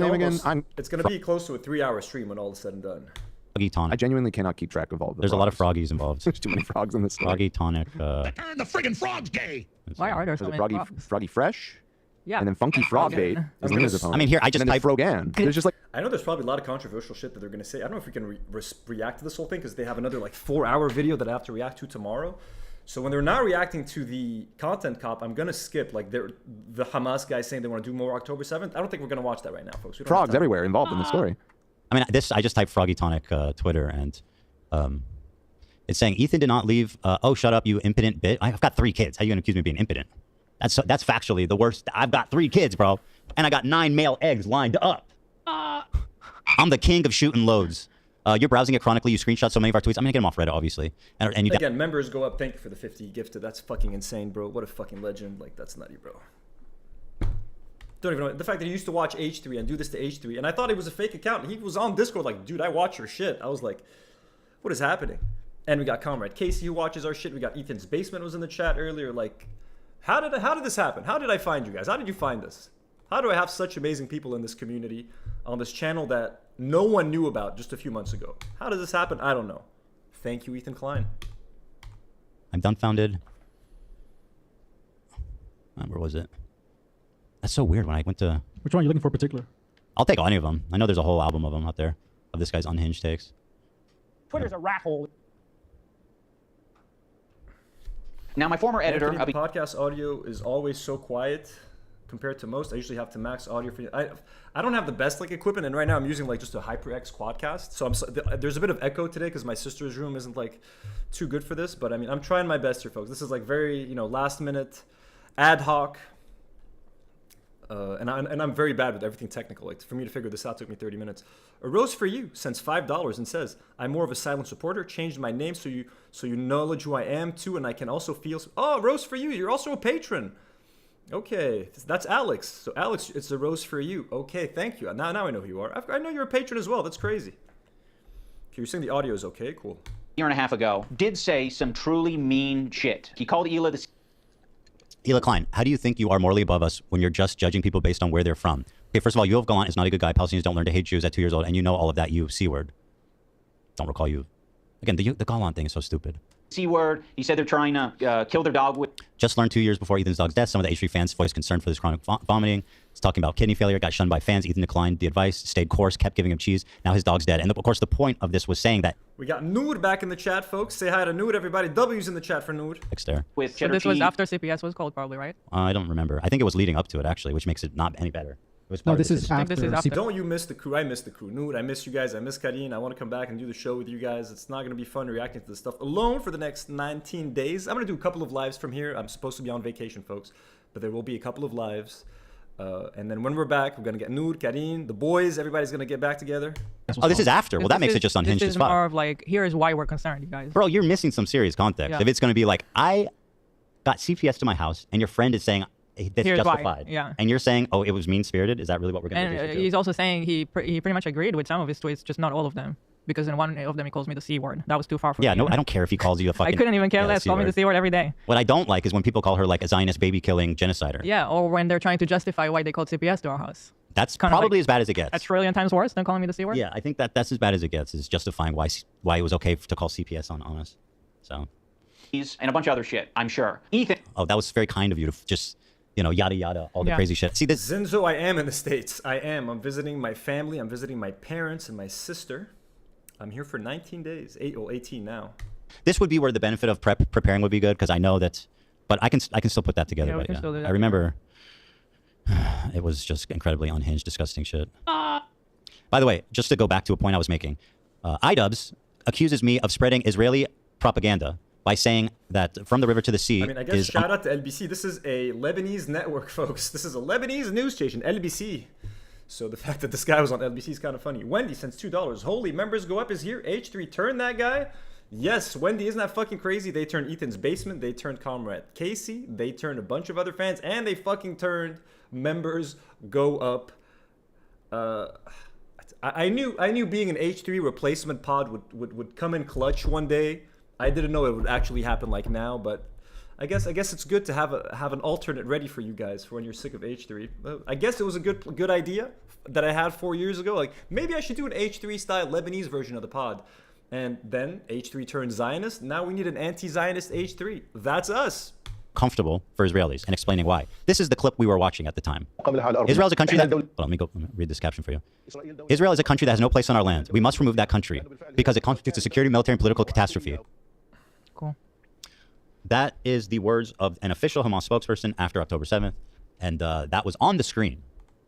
it's gonna be close to a 3-hour stream when all is said and done. Froggy Tonic. I genuinely cannot keep track of all of the There's a lot of froggies involved. There's too many frogs in this. Froggy Tonic. The friggin' frog's gay. Why are there so many Froggy, frogs? Froggy Fresh? Yeah. And then Funky Frog Bait is Lena's opponent. I mean, here, I just typed Frogan. There's just like... I know there's probably a lot of controversial shit that they're gonna say. I don't know if we can react to this whole thing because they have another like 4-hour video that I have to react to tomorrow. So when they're not reacting to the content cop, I'm gonna skip like the Hamas guys saying they want to do more October 7th. I don't think we're gonna watch that right now, folks. Frogs everywhere involved in the story. I mean, I just typed Froggy Tonic Twitter, and it's saying Ethan did not leave. Oh, shut up, you impotent bit. I've got 3 kids. How are you gonna accuse me of being impotent? That's factually the worst. I've got 3 kids, bro, and I got 9 male eggs lined up. I'm the king of shooting loads. You're browsing it chronically. You screenshot so many of our tweets. I'm gonna get them off Reddit, obviously. And you again, members go up. Thank you for the 50 gifted. That's fucking insane, bro. What a fucking legend. Like that's nutty, bro. Don't even know the fact that he used to watch H3 and do this to H3, and I thought it was a fake account. He was on Discord like, dude, I watch your shit. I was like, what is happening? And we got Comrade Casey who watches our shit. We got Ethan's Basement was in the chat earlier. Like, how did this happen? How did I find you guys? How did you find us? How do I have such amazing people in this community on this channel that no one knew about just a few months ago? How does this happen? I don't know. Thank you, Ethan Klein. I'm dumbfounded. Where was it? That's so weird when I went to... Which one are you looking for in particular? I'll take any of them. I know there's a whole album of them out there, of this guy's unhinged takes. Twitter's a rat hole. Now, my former editor... Anthony, the podcast audio is always so quiet compared to most. I usually have to max audio for you. I don't have the best like equipment, and right now I'm using like just a HyperX Quadcast. So there's a bit of echo today because my sister's room isn't like too good for this. But I mean, I'm trying my best here, folks. This is like very last minute, ad hoc. And I'm very bad with everything technical. Like for me to figure this out took me 30 minutes. A Rose for You sends $5 and says, "I'm more of a silent supporter. Changed my name so you acknowledge who I am too, and I can also feel." Oh, Rose for You, you're also a patron. Okay, that's Alex. So Alex, it's a Rose for You. Okay, thank you. Now I know who you are. I know you're a patron as well. That's crazy. Okay, you're saying the audio is okay. Cool. Year and a half ago, did say some truly mean shit. He called Hila the... Hila Klein, how do you think you are morally above us when you're just judging people based on where they're from? Okay, first of all, Yoav Galant is not a good guy. Palestinians don't learn to hate Jews at 2 years old, and you know all of that, you C-word. Don't recall you. Again, the Galant thing is so stupid. C-word. He said they're trying to kill their dog with... Just learned 2 years before Ethan's dog's death. Some of the H3 fans voiced concern for this chronic vomiting. He's talking about kidney failure, got shunned by fans. Ethan declined the advice, stayed course, kept giving him cheese. Now his dog's dead. And of course, the point of this was saying that... We got Nour back in the chat, folks. Say hi to Nour, everybody. W's in the chat for Nour. There. With so this was after CPS was called, probably, right? I don't remember. I think it was leading up to it, actually, which makes it not any better. No, this is after. Don't you miss the crew? I miss the crew. Noor, I miss you guys. I miss Karine. I want to come back and do the show with you guys. It's not going to be fun reacting to this stuff alone for the next 19 days. I'm going to do a couple of lives from here. I'm supposed to be on vacation, folks, but there will be a couple of lives. And then when we're back, we're going to get Noor, Karine, the boys. Everybody's going to get back together. Oh, this is after. Well, that makes it just unhinged as fuck. This is more of like, here is why we're concerned, you guys. Bro, you're missing some serious context. Yeah. If it's going to be like, I got CPS to my house, and your friend is saying, that's Here's justified. why. Yeah. And you're saying, oh, it was mean-spirited? Is that really what we're going to do? And he's also saying he pretty much agreed with some of his tweets, just not all of them. Because in one of them, he calls me the C word. That was too far for me. Yeah, no, I don't care if he calls you a fucking... I couldn't even care less. Call me the C word every day. What I don't like is when people call her like a Zionist baby-killing genocider. Yeah, or when they're trying to justify why they called CPS to our house. That's probably as bad as it gets. A trillion times worse than calling me the C word? Yeah, I think that's as bad as it gets, is justifying why it was okay to call CPS on us. So... And a bunch of other shit, I'm sure. Ethan... Oh, that was very kind of you to just... yada yada, all the crazy shit. See this, Zinzo, I am in the States. I am. I'm visiting my family. I'm visiting my parents and my sister. I'm here for 19 days. 18 now. This would be where the benefit of preparing would be good, because I know that, but I can still put that together. Yeah, we can still do that. I remember it was just incredibly unhinged, disgusting shit. By the way, just to go back to a point I was making, iDubbbz accuses me of spreading Israeli propaganda by saying that From the River to the Sea. I mean, I guess shout out to LBC. This is a Lebanese network, folks. This is a Lebanese news station, LBC. So the fact that this guy was on LBC is kind of funny. Wendy sends $2. Holy, members go up is here. H3, turn that guy. Yes, Wendy, isn't that fucking crazy? They turned Ethan's basement, they turned Comrade Casey, they turned a bunch of other fans, and they fucking turned members go up. I knew being an H3 replacement pod would come in clutch one day. I didn't know it would actually happen like now, but I guess it's good to have an alternate ready for you guys for when you're sick of H3. I guess it was a good idea that I had 4 years ago. Like, maybe I should do an H3 style Lebanese version of the pod. And then H3 turned Zionist. Now we need an anti-Zionist H3. That's us. Comfortable for Israelis and explaining why. This is the clip we were watching at the time. Israel is a country that... Hold on, let me read this caption for you. Israel is a country that has no place on our land. We must remove that country because it constitutes a security, military, and political catastrophe. Cool. That is the words of an official Hamas spokesperson after October 7th. And that was on the screen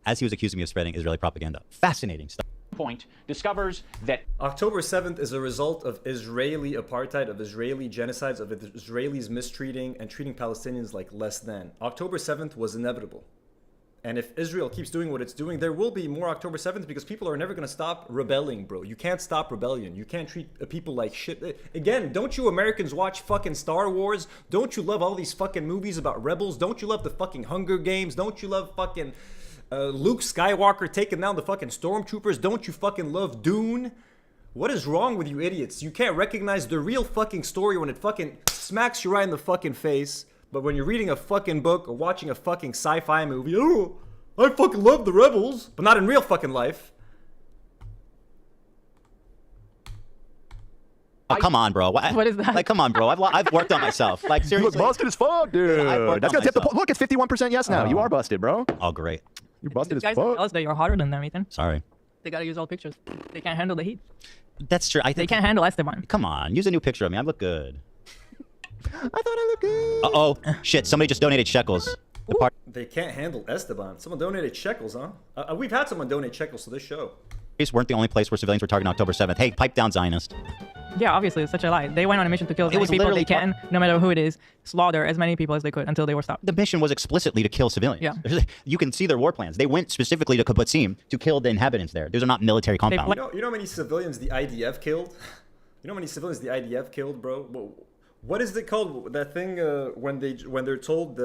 as he was accusing me of spreading Israeli propaganda. Fascinating stuff. Point discovers that October 7th is a result of Israeli apartheid, of Israeli genocides, of Israelis mistreating and treating Palestinians like less than. October 7th was inevitable. And if Israel keeps doing what it's doing, there will be more October 7th because people are never going to stop rebelling, bro. You can't stop rebellion. You can't treat people like shit. Again, don't you Americans watch fucking Star Wars? Don't you love all these fucking movies about rebels? Don't you love the fucking Hunger Games? Don't you love fucking... Luke Skywalker taking down the fucking stormtroopers? Don't you fucking love Dune? What is wrong with you idiots? You can't recognize the real fucking story when it fucking smacks you right in the fucking face. But when you're reading a fucking book or watching a fucking sci-fi movie, oh, I fucking love the rebels, but not in real fucking life. Oh, come on, bro. What is that? Like, come on, bro. I've worked on myself. Like, seriously. You look busted as fuck, dude. That's gonna tip the poll. Look, it's 51% yes now. You are busted, bro. Oh, great. You're busted as Guys fuck. tell us that you're hotter than them, Ethan. Sorry. They gotta use old pictures. They can't handle the heat. That's true. I They think can't handle Esteban. Come on, use a new picture of me. I look good. I thought I looked good. Uh-oh. Shit, somebody just donated shekels. The part They can't handle Esteban. Someone donated shekels, huh? We've had someone donate shekels to this show. weren't the only place where civilians were targeted on October 7th. Hey, pipe down, Zionist. Yeah, obviously, it's such a lie. They went on a mission to kill as It many was people literally they can, no matter who it is, slaughter as many people as they could until they were stopped. The mission was explicitly to kill civilians. Yeah. You can see their war plans. They went specifically to Kibbutzim to kill the inhabitants there. Those are not military compounds. You know how many civilians the IDF killed? You know how many civilians the IDF killed, bro? What is it called? That thing when they're told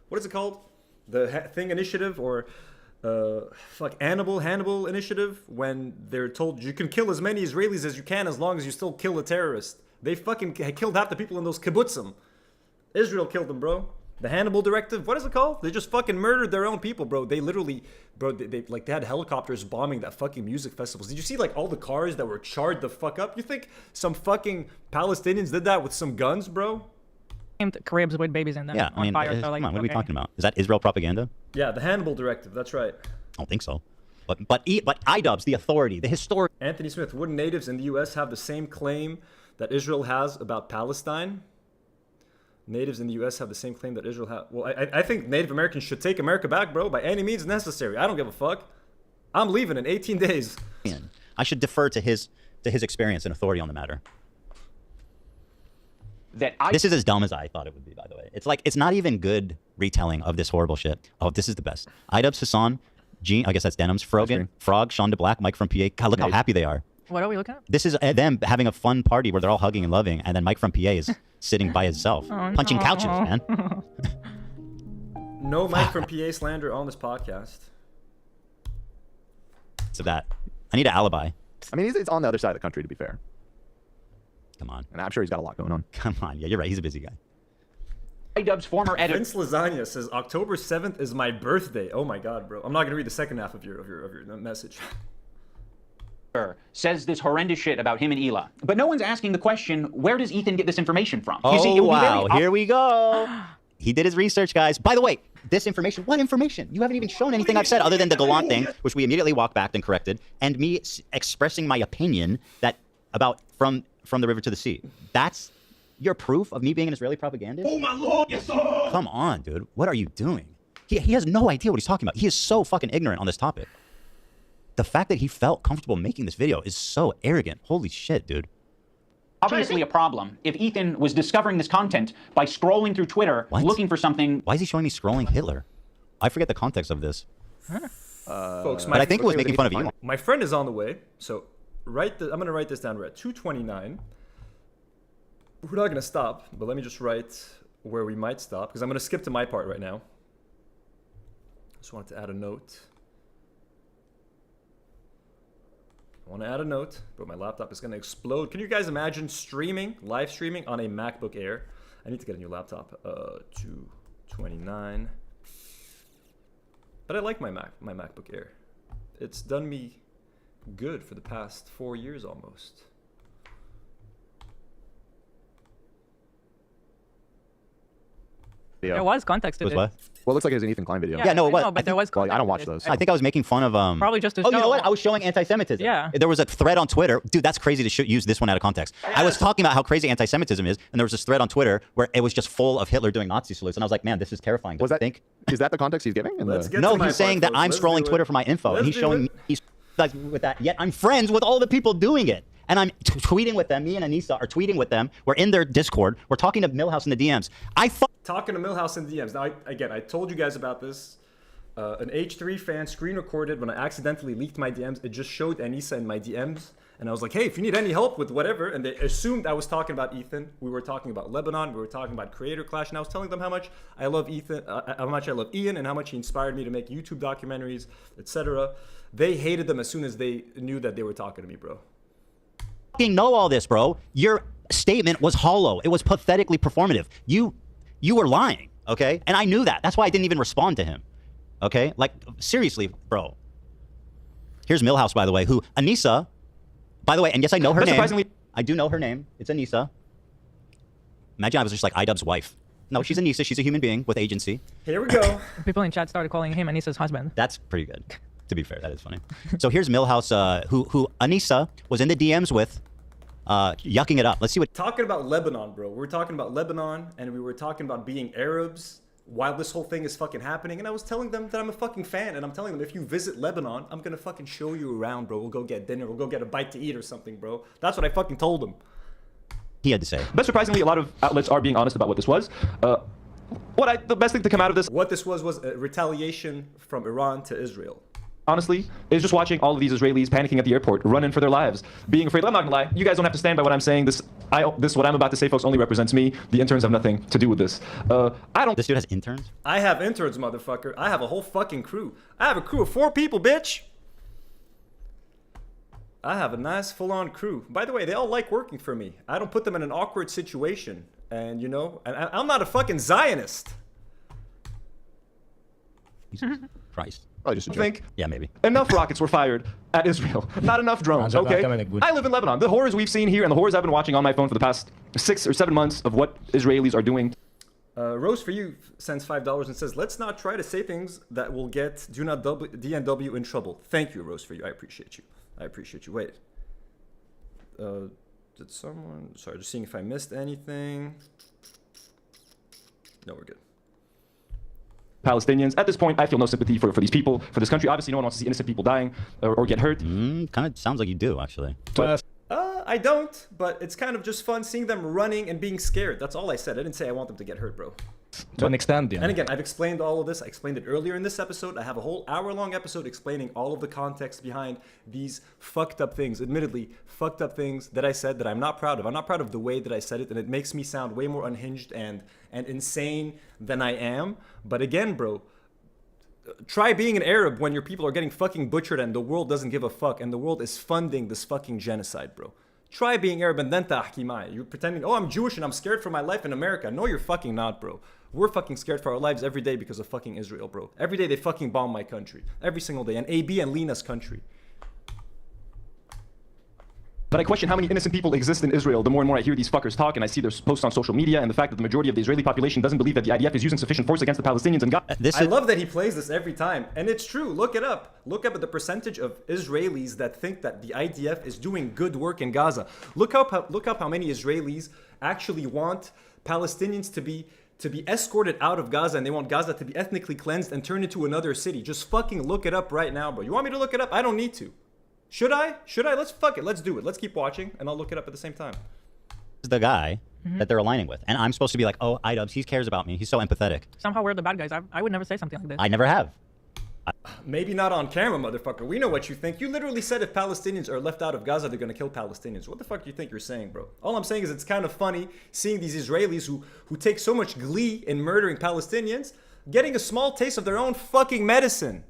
what is it called? The thing initiative or Hannibal initiative, when they're told you can kill as many Israelis as you can as long as you still kill a terrorist. They fucking killed half the people in those kibbutzim. Israel killed them, bro. The Hannibal directive, what is it called? They just fucking murdered their own people, bro. They literally, bro, they had helicopters bombing that fucking music festivals. Did you see like all the cars that were charred the fuck up? You think some fucking Palestinians did that with some guns, bro? Caribs with babies in them. Yeah, I mean, fire, come like, on, what are we talking about? Is that Israel propaganda? Yeah, the Hannibal directive, that's right. I don't think so. But IDubbbz, the authority, the historic... Anthony Smith, wouldn't natives in the U.S. have the same claim that Israel has about Palestine? Natives in the U.S. have the same claim that Israel has... Well, I think Native Americans should take America back, bro, by any means necessary. I don't give a fuck. I'm leaving in 18 days. I should defer to his experience and authority on the matter. This is as dumb as I thought it would be, by the way. It's like, it's not even good retelling of this horrible shit. Oh, this is the best. IDubbbz, Hassan, Gene, I guess that's Denim's, Frog, Sean DeBlack, Mike from PA. God, look how happy they are. What are we looking at? This is them having a fun party where they're all hugging and loving, and then Mike from PA is sitting by himself, punching couches, man. No Mike from PA slander on this podcast. So that, I need an alibi. I mean, it's on the other side of the country, to be fair. Come on. And I'm sure he's got a lot going on. Come on. Yeah, you're right. He's a busy guy. IDubbbz former editor. Vince Lasagna says October 7th is my birthday. Oh my god, bro. I'm not gonna read the second half of your message. Says this horrendous shit about him and Hila. But no one's asking the question, where does Ethan get this information from? Oh, you see, it would be wow. very Here we go. He did his research, guys. By the way, this information, what information? You haven't even shown anything I've said other than the Gallant thing, which we immediately walked back and corrected, and me expressing my opinion that about from the river to the sea. That's your proof of me being an Israeli propagandist? Oh my lord, yes sir! Come on, dude. What are you doing? He has no idea what he's talking about. He is so fucking ignorant on this topic. The fact that he felt comfortable making this video is so arrogant. Holy shit, dude. Obviously a problem. If Ethan was discovering this content by scrolling through Twitter, looking for something... Why is he showing me scrolling Hitler? I forget the context of this. Folks, but I think it was making fun of you. My friend is on the way, so I'm gonna write this down. We're at 2:29. We're not gonna stop, but let me just write where we might stop, because I'm gonna skip to my part right now. Just wanted to add a note. I want to add a note, but my laptop is gonna explode. Can you guys imagine streaming, live streaming on a MacBook Air? I need to get a new laptop. 229. But I like my MacBook Air. It's done me good for the past 4 years almost. There was context to Was it. what? Well, it looks like it was an Ethan Klein video. Yeah, no, I it was. know, but there was Well, I don't watch context. those. I think I was making fun of Probably just to Oh, you know show- what? I was showing anti-Semitism. Yeah. There was a thread on Twitter. Dude, that's crazy to use this one out of context. I was talking about how crazy anti-Semitism is, and there was this thread on Twitter where it was just full of Hitler doing Nazi salutes, and I was like, man, this is terrifying. Was that? Think? Is that the context he's giving? Let's get No, to my he's saying part, that I'm folks. scrolling Let's do Twitter it. for my info, and Let's he's do showing it. he's like with that. Yet I'm friends with all the people doing it. And I'm tweeting with them. Me and Anissa are tweeting with them. We're in their Discord. We're talking to Millhouse in the DMs. Talking to Millhouse in DMs. Now, I told you guys about this. An H3 fan screen recorded when I accidentally leaked my DMs. It just showed Anissa in my DMs. And I was like, hey, if you need any help with whatever. And they assumed I was talking about Ethan. We were talking about Lebanon. We were talking about Creator Clash. And I was telling them how much I love Ethan, how much I love Ian, and how much he inspired me to make YouTube documentaries, etc. They hated them as soon as they knew that they were talking to me, bro. Know all this, bro. Your statement was hollow. It was pathetically performative. You were lying, okay? And I knew that. That's why I didn't even respond to him, okay? Like, seriously, bro. Here's Millhouse, by the way, who, Anissa, by the way, and yes, I know her name. Surprisingly, I do know her name. It's Anissa. Imagine I was just like iDubbbz's wife. No, she's Anissa. She's a human being with agency. Here we go. People in chat started calling him Anissa's husband. That's pretty good. To be fair, that is funny. So here's Millhouse, who Anissa was in the DMs with, yucking it up. Let's see what. Talking about Lebanon, bro. We were talking about Lebanon, and we were talking about being Arabs while this whole thing is fucking happening. And I was telling them that I'm a fucking fan, and I'm telling them if you visit Lebanon, I'm gonna fucking show you around, bro. We'll go get dinner. We'll go get a bite to eat or something, bro. That's what I fucking told them. He had to say. But surprisingly, a lot of outlets are being honest about what this was. The best thing to come out of this, What this was a retaliation from Iran to Israel. honestly, is just watching all of these Israelis panicking at the airport, running for their lives, being afraid. I'm not gonna lie, you guys don't have to stand by what I'm saying. This what I'm about to say, folks, only represents me. The interns have nothing to do with this. I don't. This dude has interns? I have interns, motherfucker. I have a whole fucking crew. I have a crew of 4 people, bitch. I have a nice full-on crew. By the way, they all like working for me. I don't put them in an awkward situation. And you know, I'm not a fucking Zionist. Jesus Christ. Probably just a I joke. think Yeah, maybe. enough rockets were fired at Israel. Not enough drones, okay? I live in Lebanon. The horrors we've seen here and the horrors I've been watching on my phone for the past 6 or 7 months of what Israelis are doing. Rose for You sends $5 and says, let's not try to say things that will get DNW in trouble. Thank you, Rose for You. I appreciate you. I appreciate you. Wait. Did someone... Sorry, just seeing if I missed anything. No, we're good. Palestinians. At this point, I feel no sympathy for these people, for this country. Obviously, no one wants to see innocent people dying or get hurt. Kind of sounds like you do, actually. I don't, but it's kind of just fun seeing them running and being scared. That's all I said. I didn't say I want them to get hurt, bro. To an extent, yeah. And again, I've explained all of this. I explained it earlier in this episode. I have a whole hour-long episode explaining all of the context behind these fucked up things, admittedly fucked up things that I said that I'm not proud of. I'm not proud of the way that I said it, and it makes me sound way more unhinged and insane than I am. But again, bro, try being an Arab when your people are getting fucking butchered and the world doesn't give a fuck and the world is funding this fucking genocide, bro. Try being Arab and then tahki mai. You're pretending, oh, I'm Jewish and I'm scared for my life in America. No, you're fucking not, bro. We're fucking scared for our lives every day because of fucking Israel, bro. Every day they fucking bomb my country. Every single day. And AB and Lena's country. But I question how many innocent people exist in Israel the more and more I hear these fuckers talk and I see their posts on social media and the fact that the majority of the Israeli population doesn't believe that the IDF is using sufficient force against the Palestinians and Gaza. I love that he plays this every time. And it's true. Look it up. Look up at the percentage of Israelis that think that the IDF is doing good work in Gaza. Look up how many Israelis actually want Palestinians to be escorted out of Gaza and they want Gaza to be ethnically cleansed and turned into another city. Just fucking look it up right now, bro. You want me to look it up? I don't need to. Should I? Let's fuck it. Let's do it. Let's keep watching and I'll look it up at the same time. The guy that they're aligning with. And I'm supposed to be like, oh, iDubbbz, he cares about me. He's so empathetic. Somehow we're the bad guys. I would never say something like this. I never have. Maybe not on camera, motherfucker. We know what you think. You literally said if Palestinians are left out of Gaza, they're gonna kill Palestinians. What the fuck do you think you're saying, bro? All I'm saying is it's kind of funny seeing these Israelis who take so much glee in murdering Palestinians, getting a small taste of their own fucking medicine.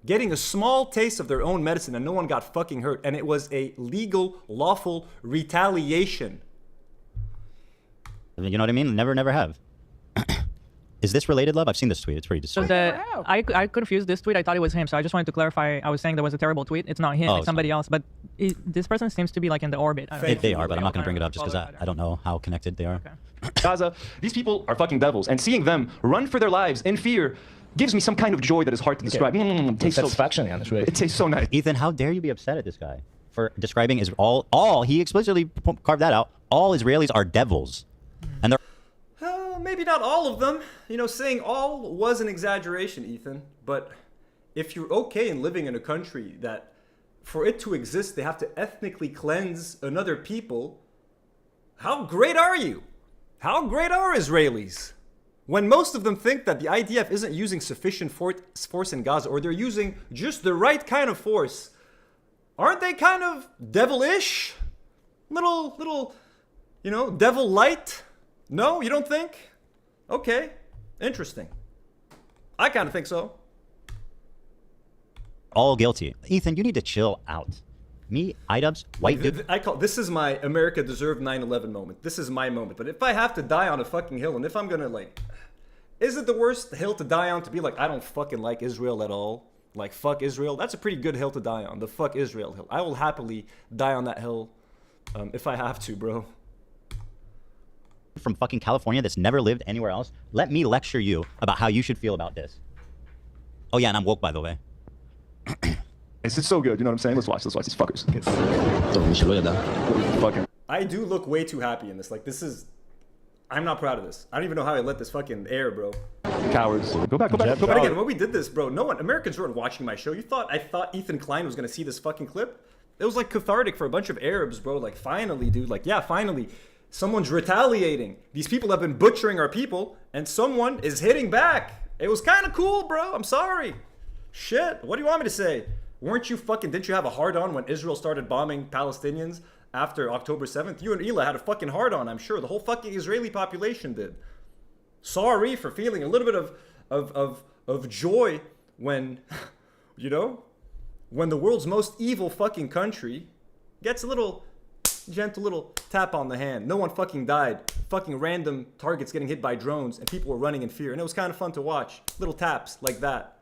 Getting a small taste of their own medicine and no one got fucking hurt. And it was a legal, lawful retaliation. You know what I mean? Never have. Is this related, love? I've seen this tweet. It's pretty So disturbing. I confused this tweet. I thought it was him. So I just wanted to clarify. I was saying there was a terrible tweet. It's not him. Oh, it's somebody else. But this person seems to be like in the orbit. I don't know. They are, but I'm not going to bring it up just because I don't know how connected they are. Gaza, these people are fucking devils, and seeing them run for their lives in fear gives me some kind of joy that is hard to describe. Tastes satisfaction, so, it tastes so nice. Ethan, how dare you be upset at this guy for describing all he explicitly carved that out. All Israelis are devils, and they're Maybe not all of them. You know, saying all was an exaggeration, Ethan. But if you're okay in living in a country that for it to exist, they have to ethnically cleanse another people, how great are you? How great are Israelis? When most of them think that the IDF isn't using sufficient force in Gaza, or they're using just the right kind of force, aren't they kind of devilish? Little, you know, devil light? No, you don't think? Okay, interesting. I kind of think so. all guilty. Ethan, you need to chill out. Me, IDubbbz, white dude. This is my America deserved 9/11 moment. This is my moment. But if I have to die on a fucking hill, and if I'm gonna is it the worst hill to die on to be like, I don't fucking like Israel at all? Like, fuck Israel? That's a pretty good hill to die on. The fuck Israel hill. I will happily die on that hill if I have to, bro. From fucking California that's never lived anywhere else. Let me lecture you about how you should feel about this. Oh yeah, and I'm woke, by the way. It's just so good, you know what I'm saying? Let's watch these fuckers. Fucking. I do look way too happy in this. Like, this is... I'm not proud of this. I don't even know how I let this fucking air, bro. Cowards. Go back. But again, when we did this, bro, no one... Americans weren't watching my show. I thought Ethan Klein was gonna see this fucking clip? It was, like, cathartic for a bunch of Arabs, bro. Like, finally, dude. Like, yeah, finally. Someone's retaliating. These people have been butchering our people, and someone is hitting back. It was kind of cool, bro. I'm sorry. Shit. What do you want me to say? Didn't you have a hard-on when Israel started bombing Palestinians after October 7th? You and Ela had a fucking hard-on, I'm sure. The whole fucking Israeli population did. Sorry for feeling a little bit of joy when, you know, when the world's most evil fucking country gets a little gentle little tap on the hand. No one fucking died. Fucking random targets getting hit by drones and people were running in fear. And it was kind of fun to watch. Little taps like that.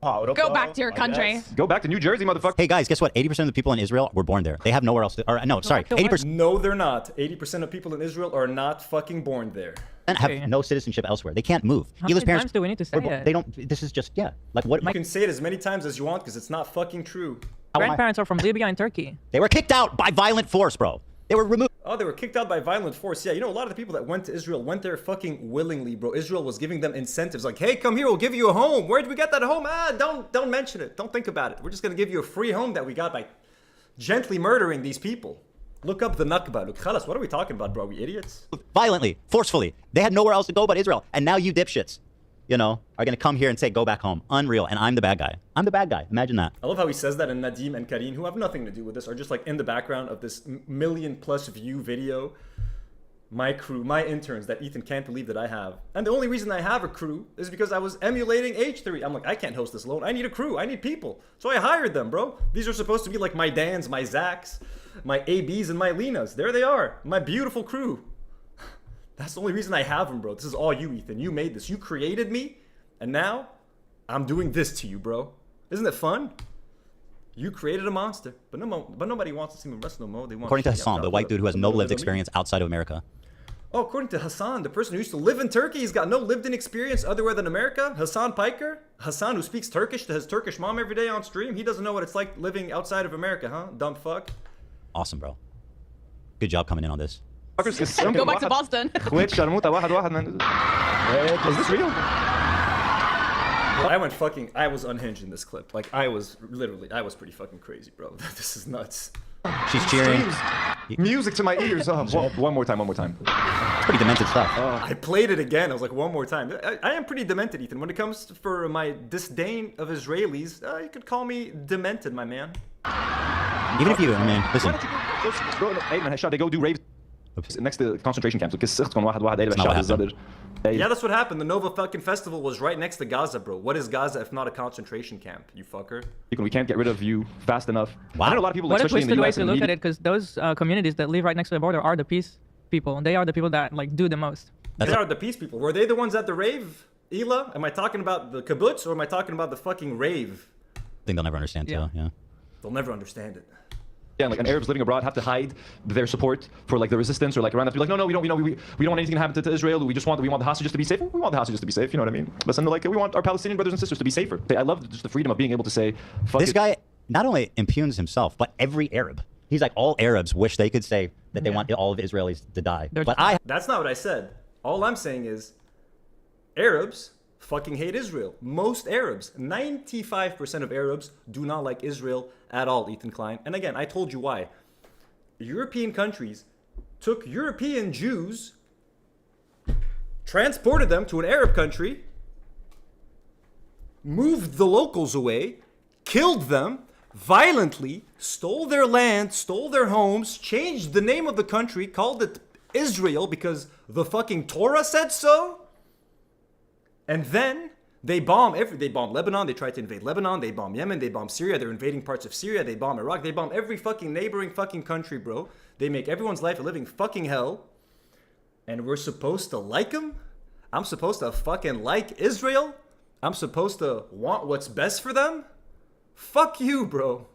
Go back to your country. Go back to New Jersey, motherfucker. Hey guys, guess what? 80% of the people in Israel were born there. They have nowhere else to, or no, sorry, 80%. No, they're not. 80% of people in Israel are not fucking born there. And have no citizenship elsewhere. They can't move. How many times do we need to say it? They don't, this is just, yeah. Like what? You can say it as many times as you want because it's not fucking true. Grandparents are from Libya and Turkey. They were kicked out by violent force, bro. They were removed. Oh, they were kicked out by violent force. Yeah, you know, a lot of the people that went to Israel went there fucking willingly, bro. Israel was giving them incentives like, hey, come here, we'll give you a home. Where'd we get that home? Don't mention it. Don't think about it. We're just going to give you a free home that we got by gently murdering these people. Look up the Nakba. Look, khalas, what are we talking about, bro? Are we idiots? Violently, forcefully. They had nowhere else to go but Israel. And now you dipshits, you know, are going to come here and say, go back home. Unreal. And I'm the bad guy. I'm the bad guy. Imagine that. I love how he says that, and Nadim and Karine, who have nothing to do with this, are just like in the background of this million-plus view video. My crew, my interns that Ethan can't believe that I have. And the only reason I have a crew is because I was emulating H3. I'm like, I can't host this alone. I need a crew. I need people. So I hired them, bro. These are supposed to be like my Dans, my Zachs, my ABs, and my Lenas. There they are. My beautiful crew. That's the only reason I have them, bro. This is all you, Ethan. You made this. You created me. And now, I'm doing this to you, bro. Isn't it fun? You created a monster. But nobody wants to see me wrestle no more. They want according to Hassan, the white dude who has no lived experience outside of America. Oh, according to Hassan, the person who used to live in Turkey, he's got no lived-in experience otherwhere than America. Hassan Piker? Hassan, who speaks Turkish to his Turkish mom every day on stream. He doesn't know what it's like living outside of America, huh? Dumb fuck. Awesome, bro. Good job coming in on this. Go back to Boston. Is this real? I was unhinged in this clip. Like, I was pretty fucking crazy, bro. This is nuts. She's cheering. Music to my ears. Oh, one more time. It's pretty demented stuff. I played it again. I was like, one more time. I am pretty demented, Ethan. When it comes for my disdain of Israelis, you could call me demented, my man. Even if you, I mean, listen. Hey man, they go do raves next to concentration camps. Yeah, that's what happened. The Nova fucking festival was right next to Gaza, bro. What is Gaza if not a concentration camp, you fucker? We can't get rid of you fast enough. Wow. I know a lot of people, What a especially in the twisted way US, to look at it, because those communities that live right next to the border are the peace people. They are the people that like do the most. They are the peace people. Were they the ones at the rave, Ela? Am I talking about the kibbutz or am I talking about the fucking rave? I think they'll never understand too. Yeah. They'll never understand it. Yeah, like, and Arabs living abroad have to hide their support for like the resistance, or like around that to be like, no, we don't want anything to happen to Israel. We want the hostages to be safe. We want the hostages to be safe. You know what I mean? Listen, like, we want our Palestinian brothers and sisters to be safer. I love just the freedom of being able to say, fuck This it. guy not only impugns himself, but every Arab. He's like, all Arabs wish they could say that they want all of Israelis to die. That's not what I said. All I'm saying is, Arabs fucking hate Israel. Most Arabs, 95% of Arabs do not like Israel at all, Ethan Klein. And again, I told you why. European countries took European Jews, transported them to an Arab country, moved the locals away, killed them violently, stole their land, stole their homes, changed the name of the country, called it Israel because the fucking Torah said so. And then they bomb Lebanon, they try to invade Lebanon, they bomb Yemen, they bomb Syria, they're invading parts of Syria, they bomb Iraq, they bomb every fucking neighboring fucking country, bro. They make everyone's life a living fucking hell. And we're supposed to like them? I'm supposed to fucking like Israel? I'm supposed to want what's best for them? Fuck you, bro.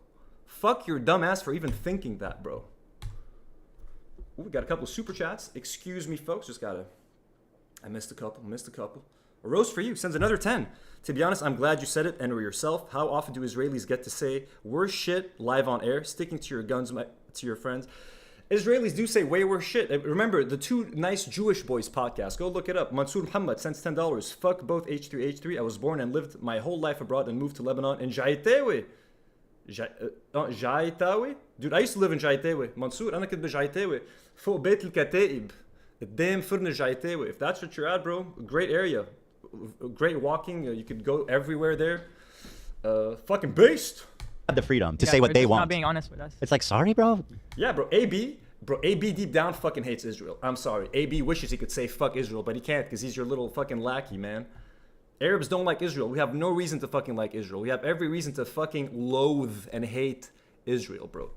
Fuck your dumb ass for even thinking that, bro. Ooh, we got a couple super chats. Excuse me, folks. I missed a couple. A roast for you sends another 10. To be honest, I'm glad you said it and were yourself. How often do Israelis get to say worse shit live on air? Sticking to your guns, to your friends. Israelis do say way worse shit. Remember, the Two Nice Jewish Boys podcast. Go look it up. Mansour Muhammad sends $10. Fuck both H3H3. I was born and lived my whole life abroad and moved to Lebanon in Jaitewe. Jaitawi? Dude, I used to live in Jaitewe. Mansour, أنا كنت بجايتاوي فوق بيت الكتائب. قدام فرن Jaitewe. If that's what you're at, bro, great area. Great walking. You could go everywhere there. Fucking based. Have the freedom to say what they want. Not being honest with us. It's like, sorry, bro. Yeah, bro. AB deep down fucking hates Israel. I'm sorry. AB wishes he could say fuck Israel, but he can't because he's your little fucking lackey, man. Arabs don't like Israel. We have no reason to fucking like Israel. We have every reason to fucking loathe and hate Israel, bro.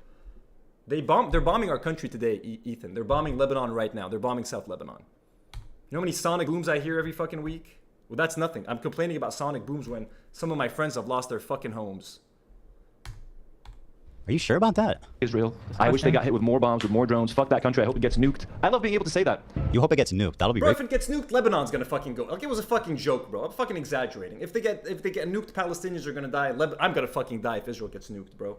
They're bombing our country today, Ethan. They're bombing Lebanon right now. They're bombing South Lebanon. You know how many sonic booms I hear every fucking week? Well, that's nothing. I'm complaining about sonic booms when some of my friends have lost their fucking homes. Are you sure about that? Israel. I wish they got hit with more bombs, with more drones. Fuck that country. I hope it gets nuked. I love being able to say that. You hope it gets nuked. That'll be bro, great. If it gets nuked, Lebanon's gonna fucking go. Like, it was a fucking joke, bro. I'm fucking exaggerating. If they get nuked, Palestinians are gonna die. I'm gonna fucking die if Israel gets nuked, bro.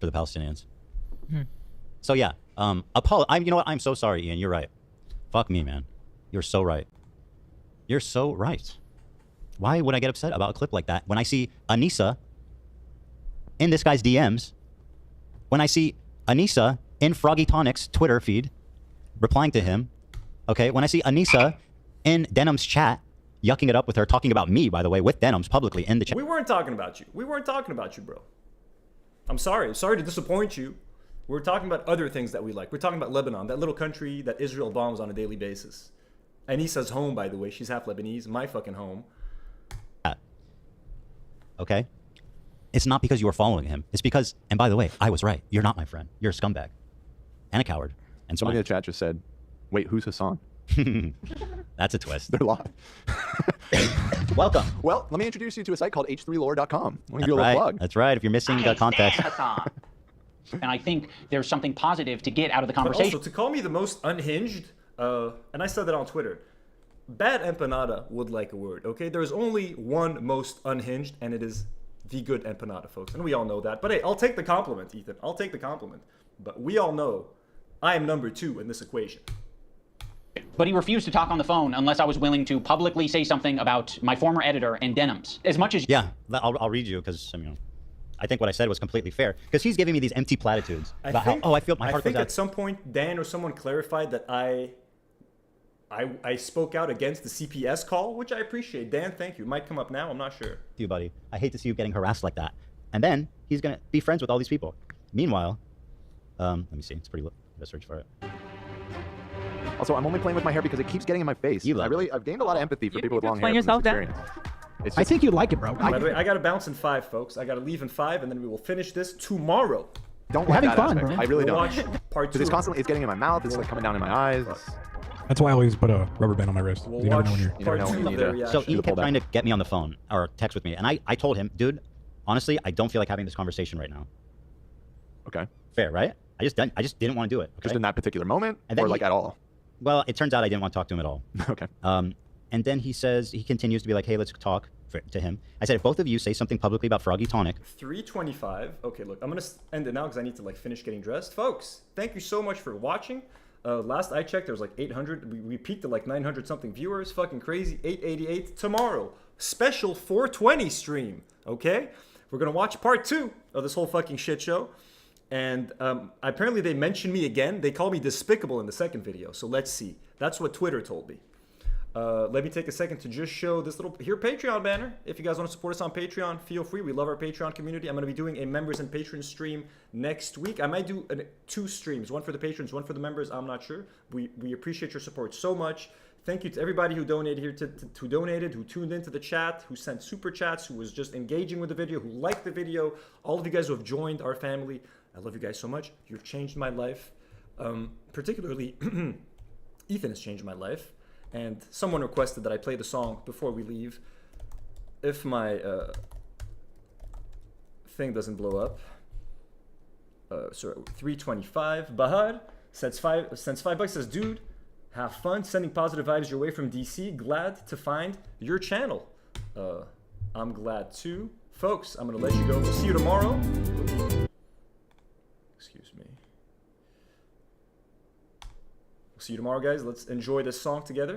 For the Palestinians. So yeah, you know what? I'm so sorry, Ian. You're right. Fuck me, man. You're so right. You're so right. Why would I get upset about a clip like that when I see Anissa in this guy's DMs, when I see Anissa in Froggy Tonic's Twitter feed replying to him, okay, when I see Anissa in Denim's chat yucking it up with her, talking about me, by the way, with Denim's publicly in the chat. We weren't talking about you. We weren't talking about you, bro. I'm sorry. I'm sorry to disappoint you. We're talking about other things that we like. We're talking about Lebanon, that little country that Israel bombs on a daily basis. Anissa's home, by the way. She's half Lebanese. My fucking home. Okay? It's not because you were following him. It's because, and by the way, I was right. You're not my friend. You're a scumbag. And a coward. And somebody in the chat just said, wait, who's Hassan? That's a twist. They're live. Welcome. Well, let me introduce you to a site called h3lore.com. That's right. That's right. If you're missing context. And I think there's something positive to get out of the conversation. But also, to call me the most unhinged, and I said that on Twitter, bad empanada would like a word, okay? There's only one most unhinged, and it is the good empanada, folks. And we all know that. But hey, I'll take the compliment, Ethan. I'll take the compliment. But we all know I am number 2 in this equation. But he refused to talk on the phone unless I was willing to publicly say something about my former editor and denims. As much as yeah, I'll read you because I think what I said was completely fair because he's giving me these empty platitudes about how I feel my heart goes out. at some point Dan or someone clarified that I spoke out against the CPS call, which I appreciate. Dan, thank you. It might come up now. I'm not sure. You, buddy. I hate to see you getting harassed like that. And then he's gonna be friends with all these people. Meanwhile, let me see. It's pretty. Let's search for it. Also, I'm only playing with my hair because it keeps getting in my face. I've gained a lot of empathy for people with long hair. Playing yourself down. I think you like it, bro. By the way, I got to bounce in 5, folks. I got to leave in 5, and then we will finish this tomorrow. Don't like having that fun, aspect. bro. I really don't. Watch part 2. It's getting in my mouth. It's like coming down in my eyes. That's why I always put a rubber band on my wrist. We'll You never watch know when you're. You never know when you need to. So he kept trying to get me on the phone or text with me, and I told him, dude, honestly, I don't feel like having this conversation right now. Okay. Fair, right? I just didn't want to do it. Okay? Just in that particular moment, and then or like at all? Well, it turns out I didn't want to talk to him at all. Okay. And then he continues to be like, hey, let's talk to him. I said, if both of you say something publicly about Froggy Tonic. 3:25. Okay, look, I'm going to end it now because I need to finish getting dressed. Folks, thank you so much for watching. Last I checked, there was 800. We peaked at 900 something viewers. Fucking crazy. 888 tomorrow. Special 420 stream. Okay? We're going to watch part 2 of this whole fucking shit show. And apparently they mentioned me again. They called me despicable in the second video. So let's see. That's what Twitter told me. Let me take a second to just show this little Patreon banner. If you guys want to support us on Patreon, feel free. We love our Patreon community. I'm going to be doing a members and patrons stream next week. I might do 2 streams, one for the patrons, one for the members. I'm not sure. We appreciate your support so much. Thank you to everybody who donated here, who donated, who tuned into the chat, who sent super chats, who was just engaging with the video, who liked the video. All of you guys who have joined our family. I love you guys so much. You've changed my life. Particularly, Ethan has changed my life. And someone requested that I play the song before we leave. If my thing doesn't blow up. Sorry, 325. Bahar sends $5, says, dude, have fun sending positive vibes your way from DC. Glad to find your channel. I'm glad too. Folks, I'm going to let you go. We'll see you tomorrow. Excuse me. We'll see you tomorrow, guys. Let's enjoy this song together.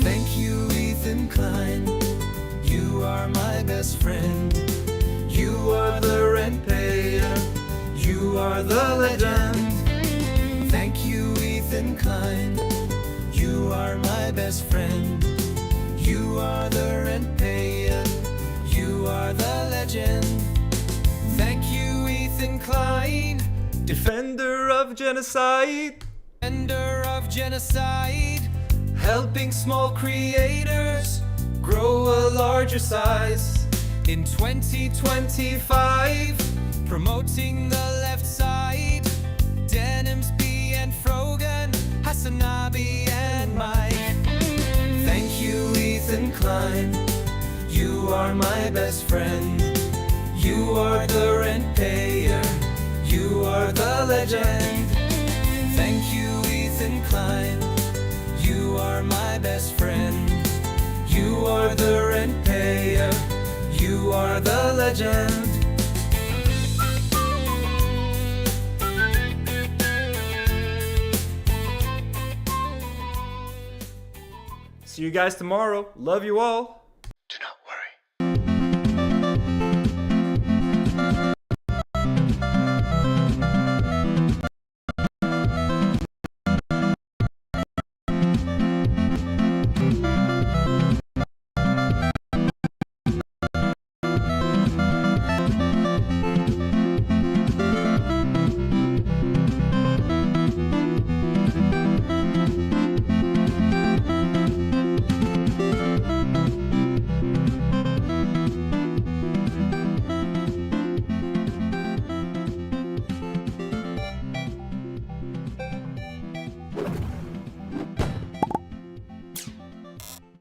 Thank you, Ethan Klein. You are my best friend. You are the rent payer. You are the legend. Thank you, Ethan Klein. You are my best friend. You are the rent payer. You are the legend. Thank you, Ethan Klein. Defender of genocide. Defender of genocide. Helping small creators grow a larger size. In 2025, promoting the left side. Denims, B and Frogan, Hassanabi and Mike. Thank you, Ethan Klein. You are my best friend. You are the rent payer. You are the legend. Thank you, Ethan Klein. You are my best friend. You are the rent payer. You are the legend. See you guys tomorrow. Love you all.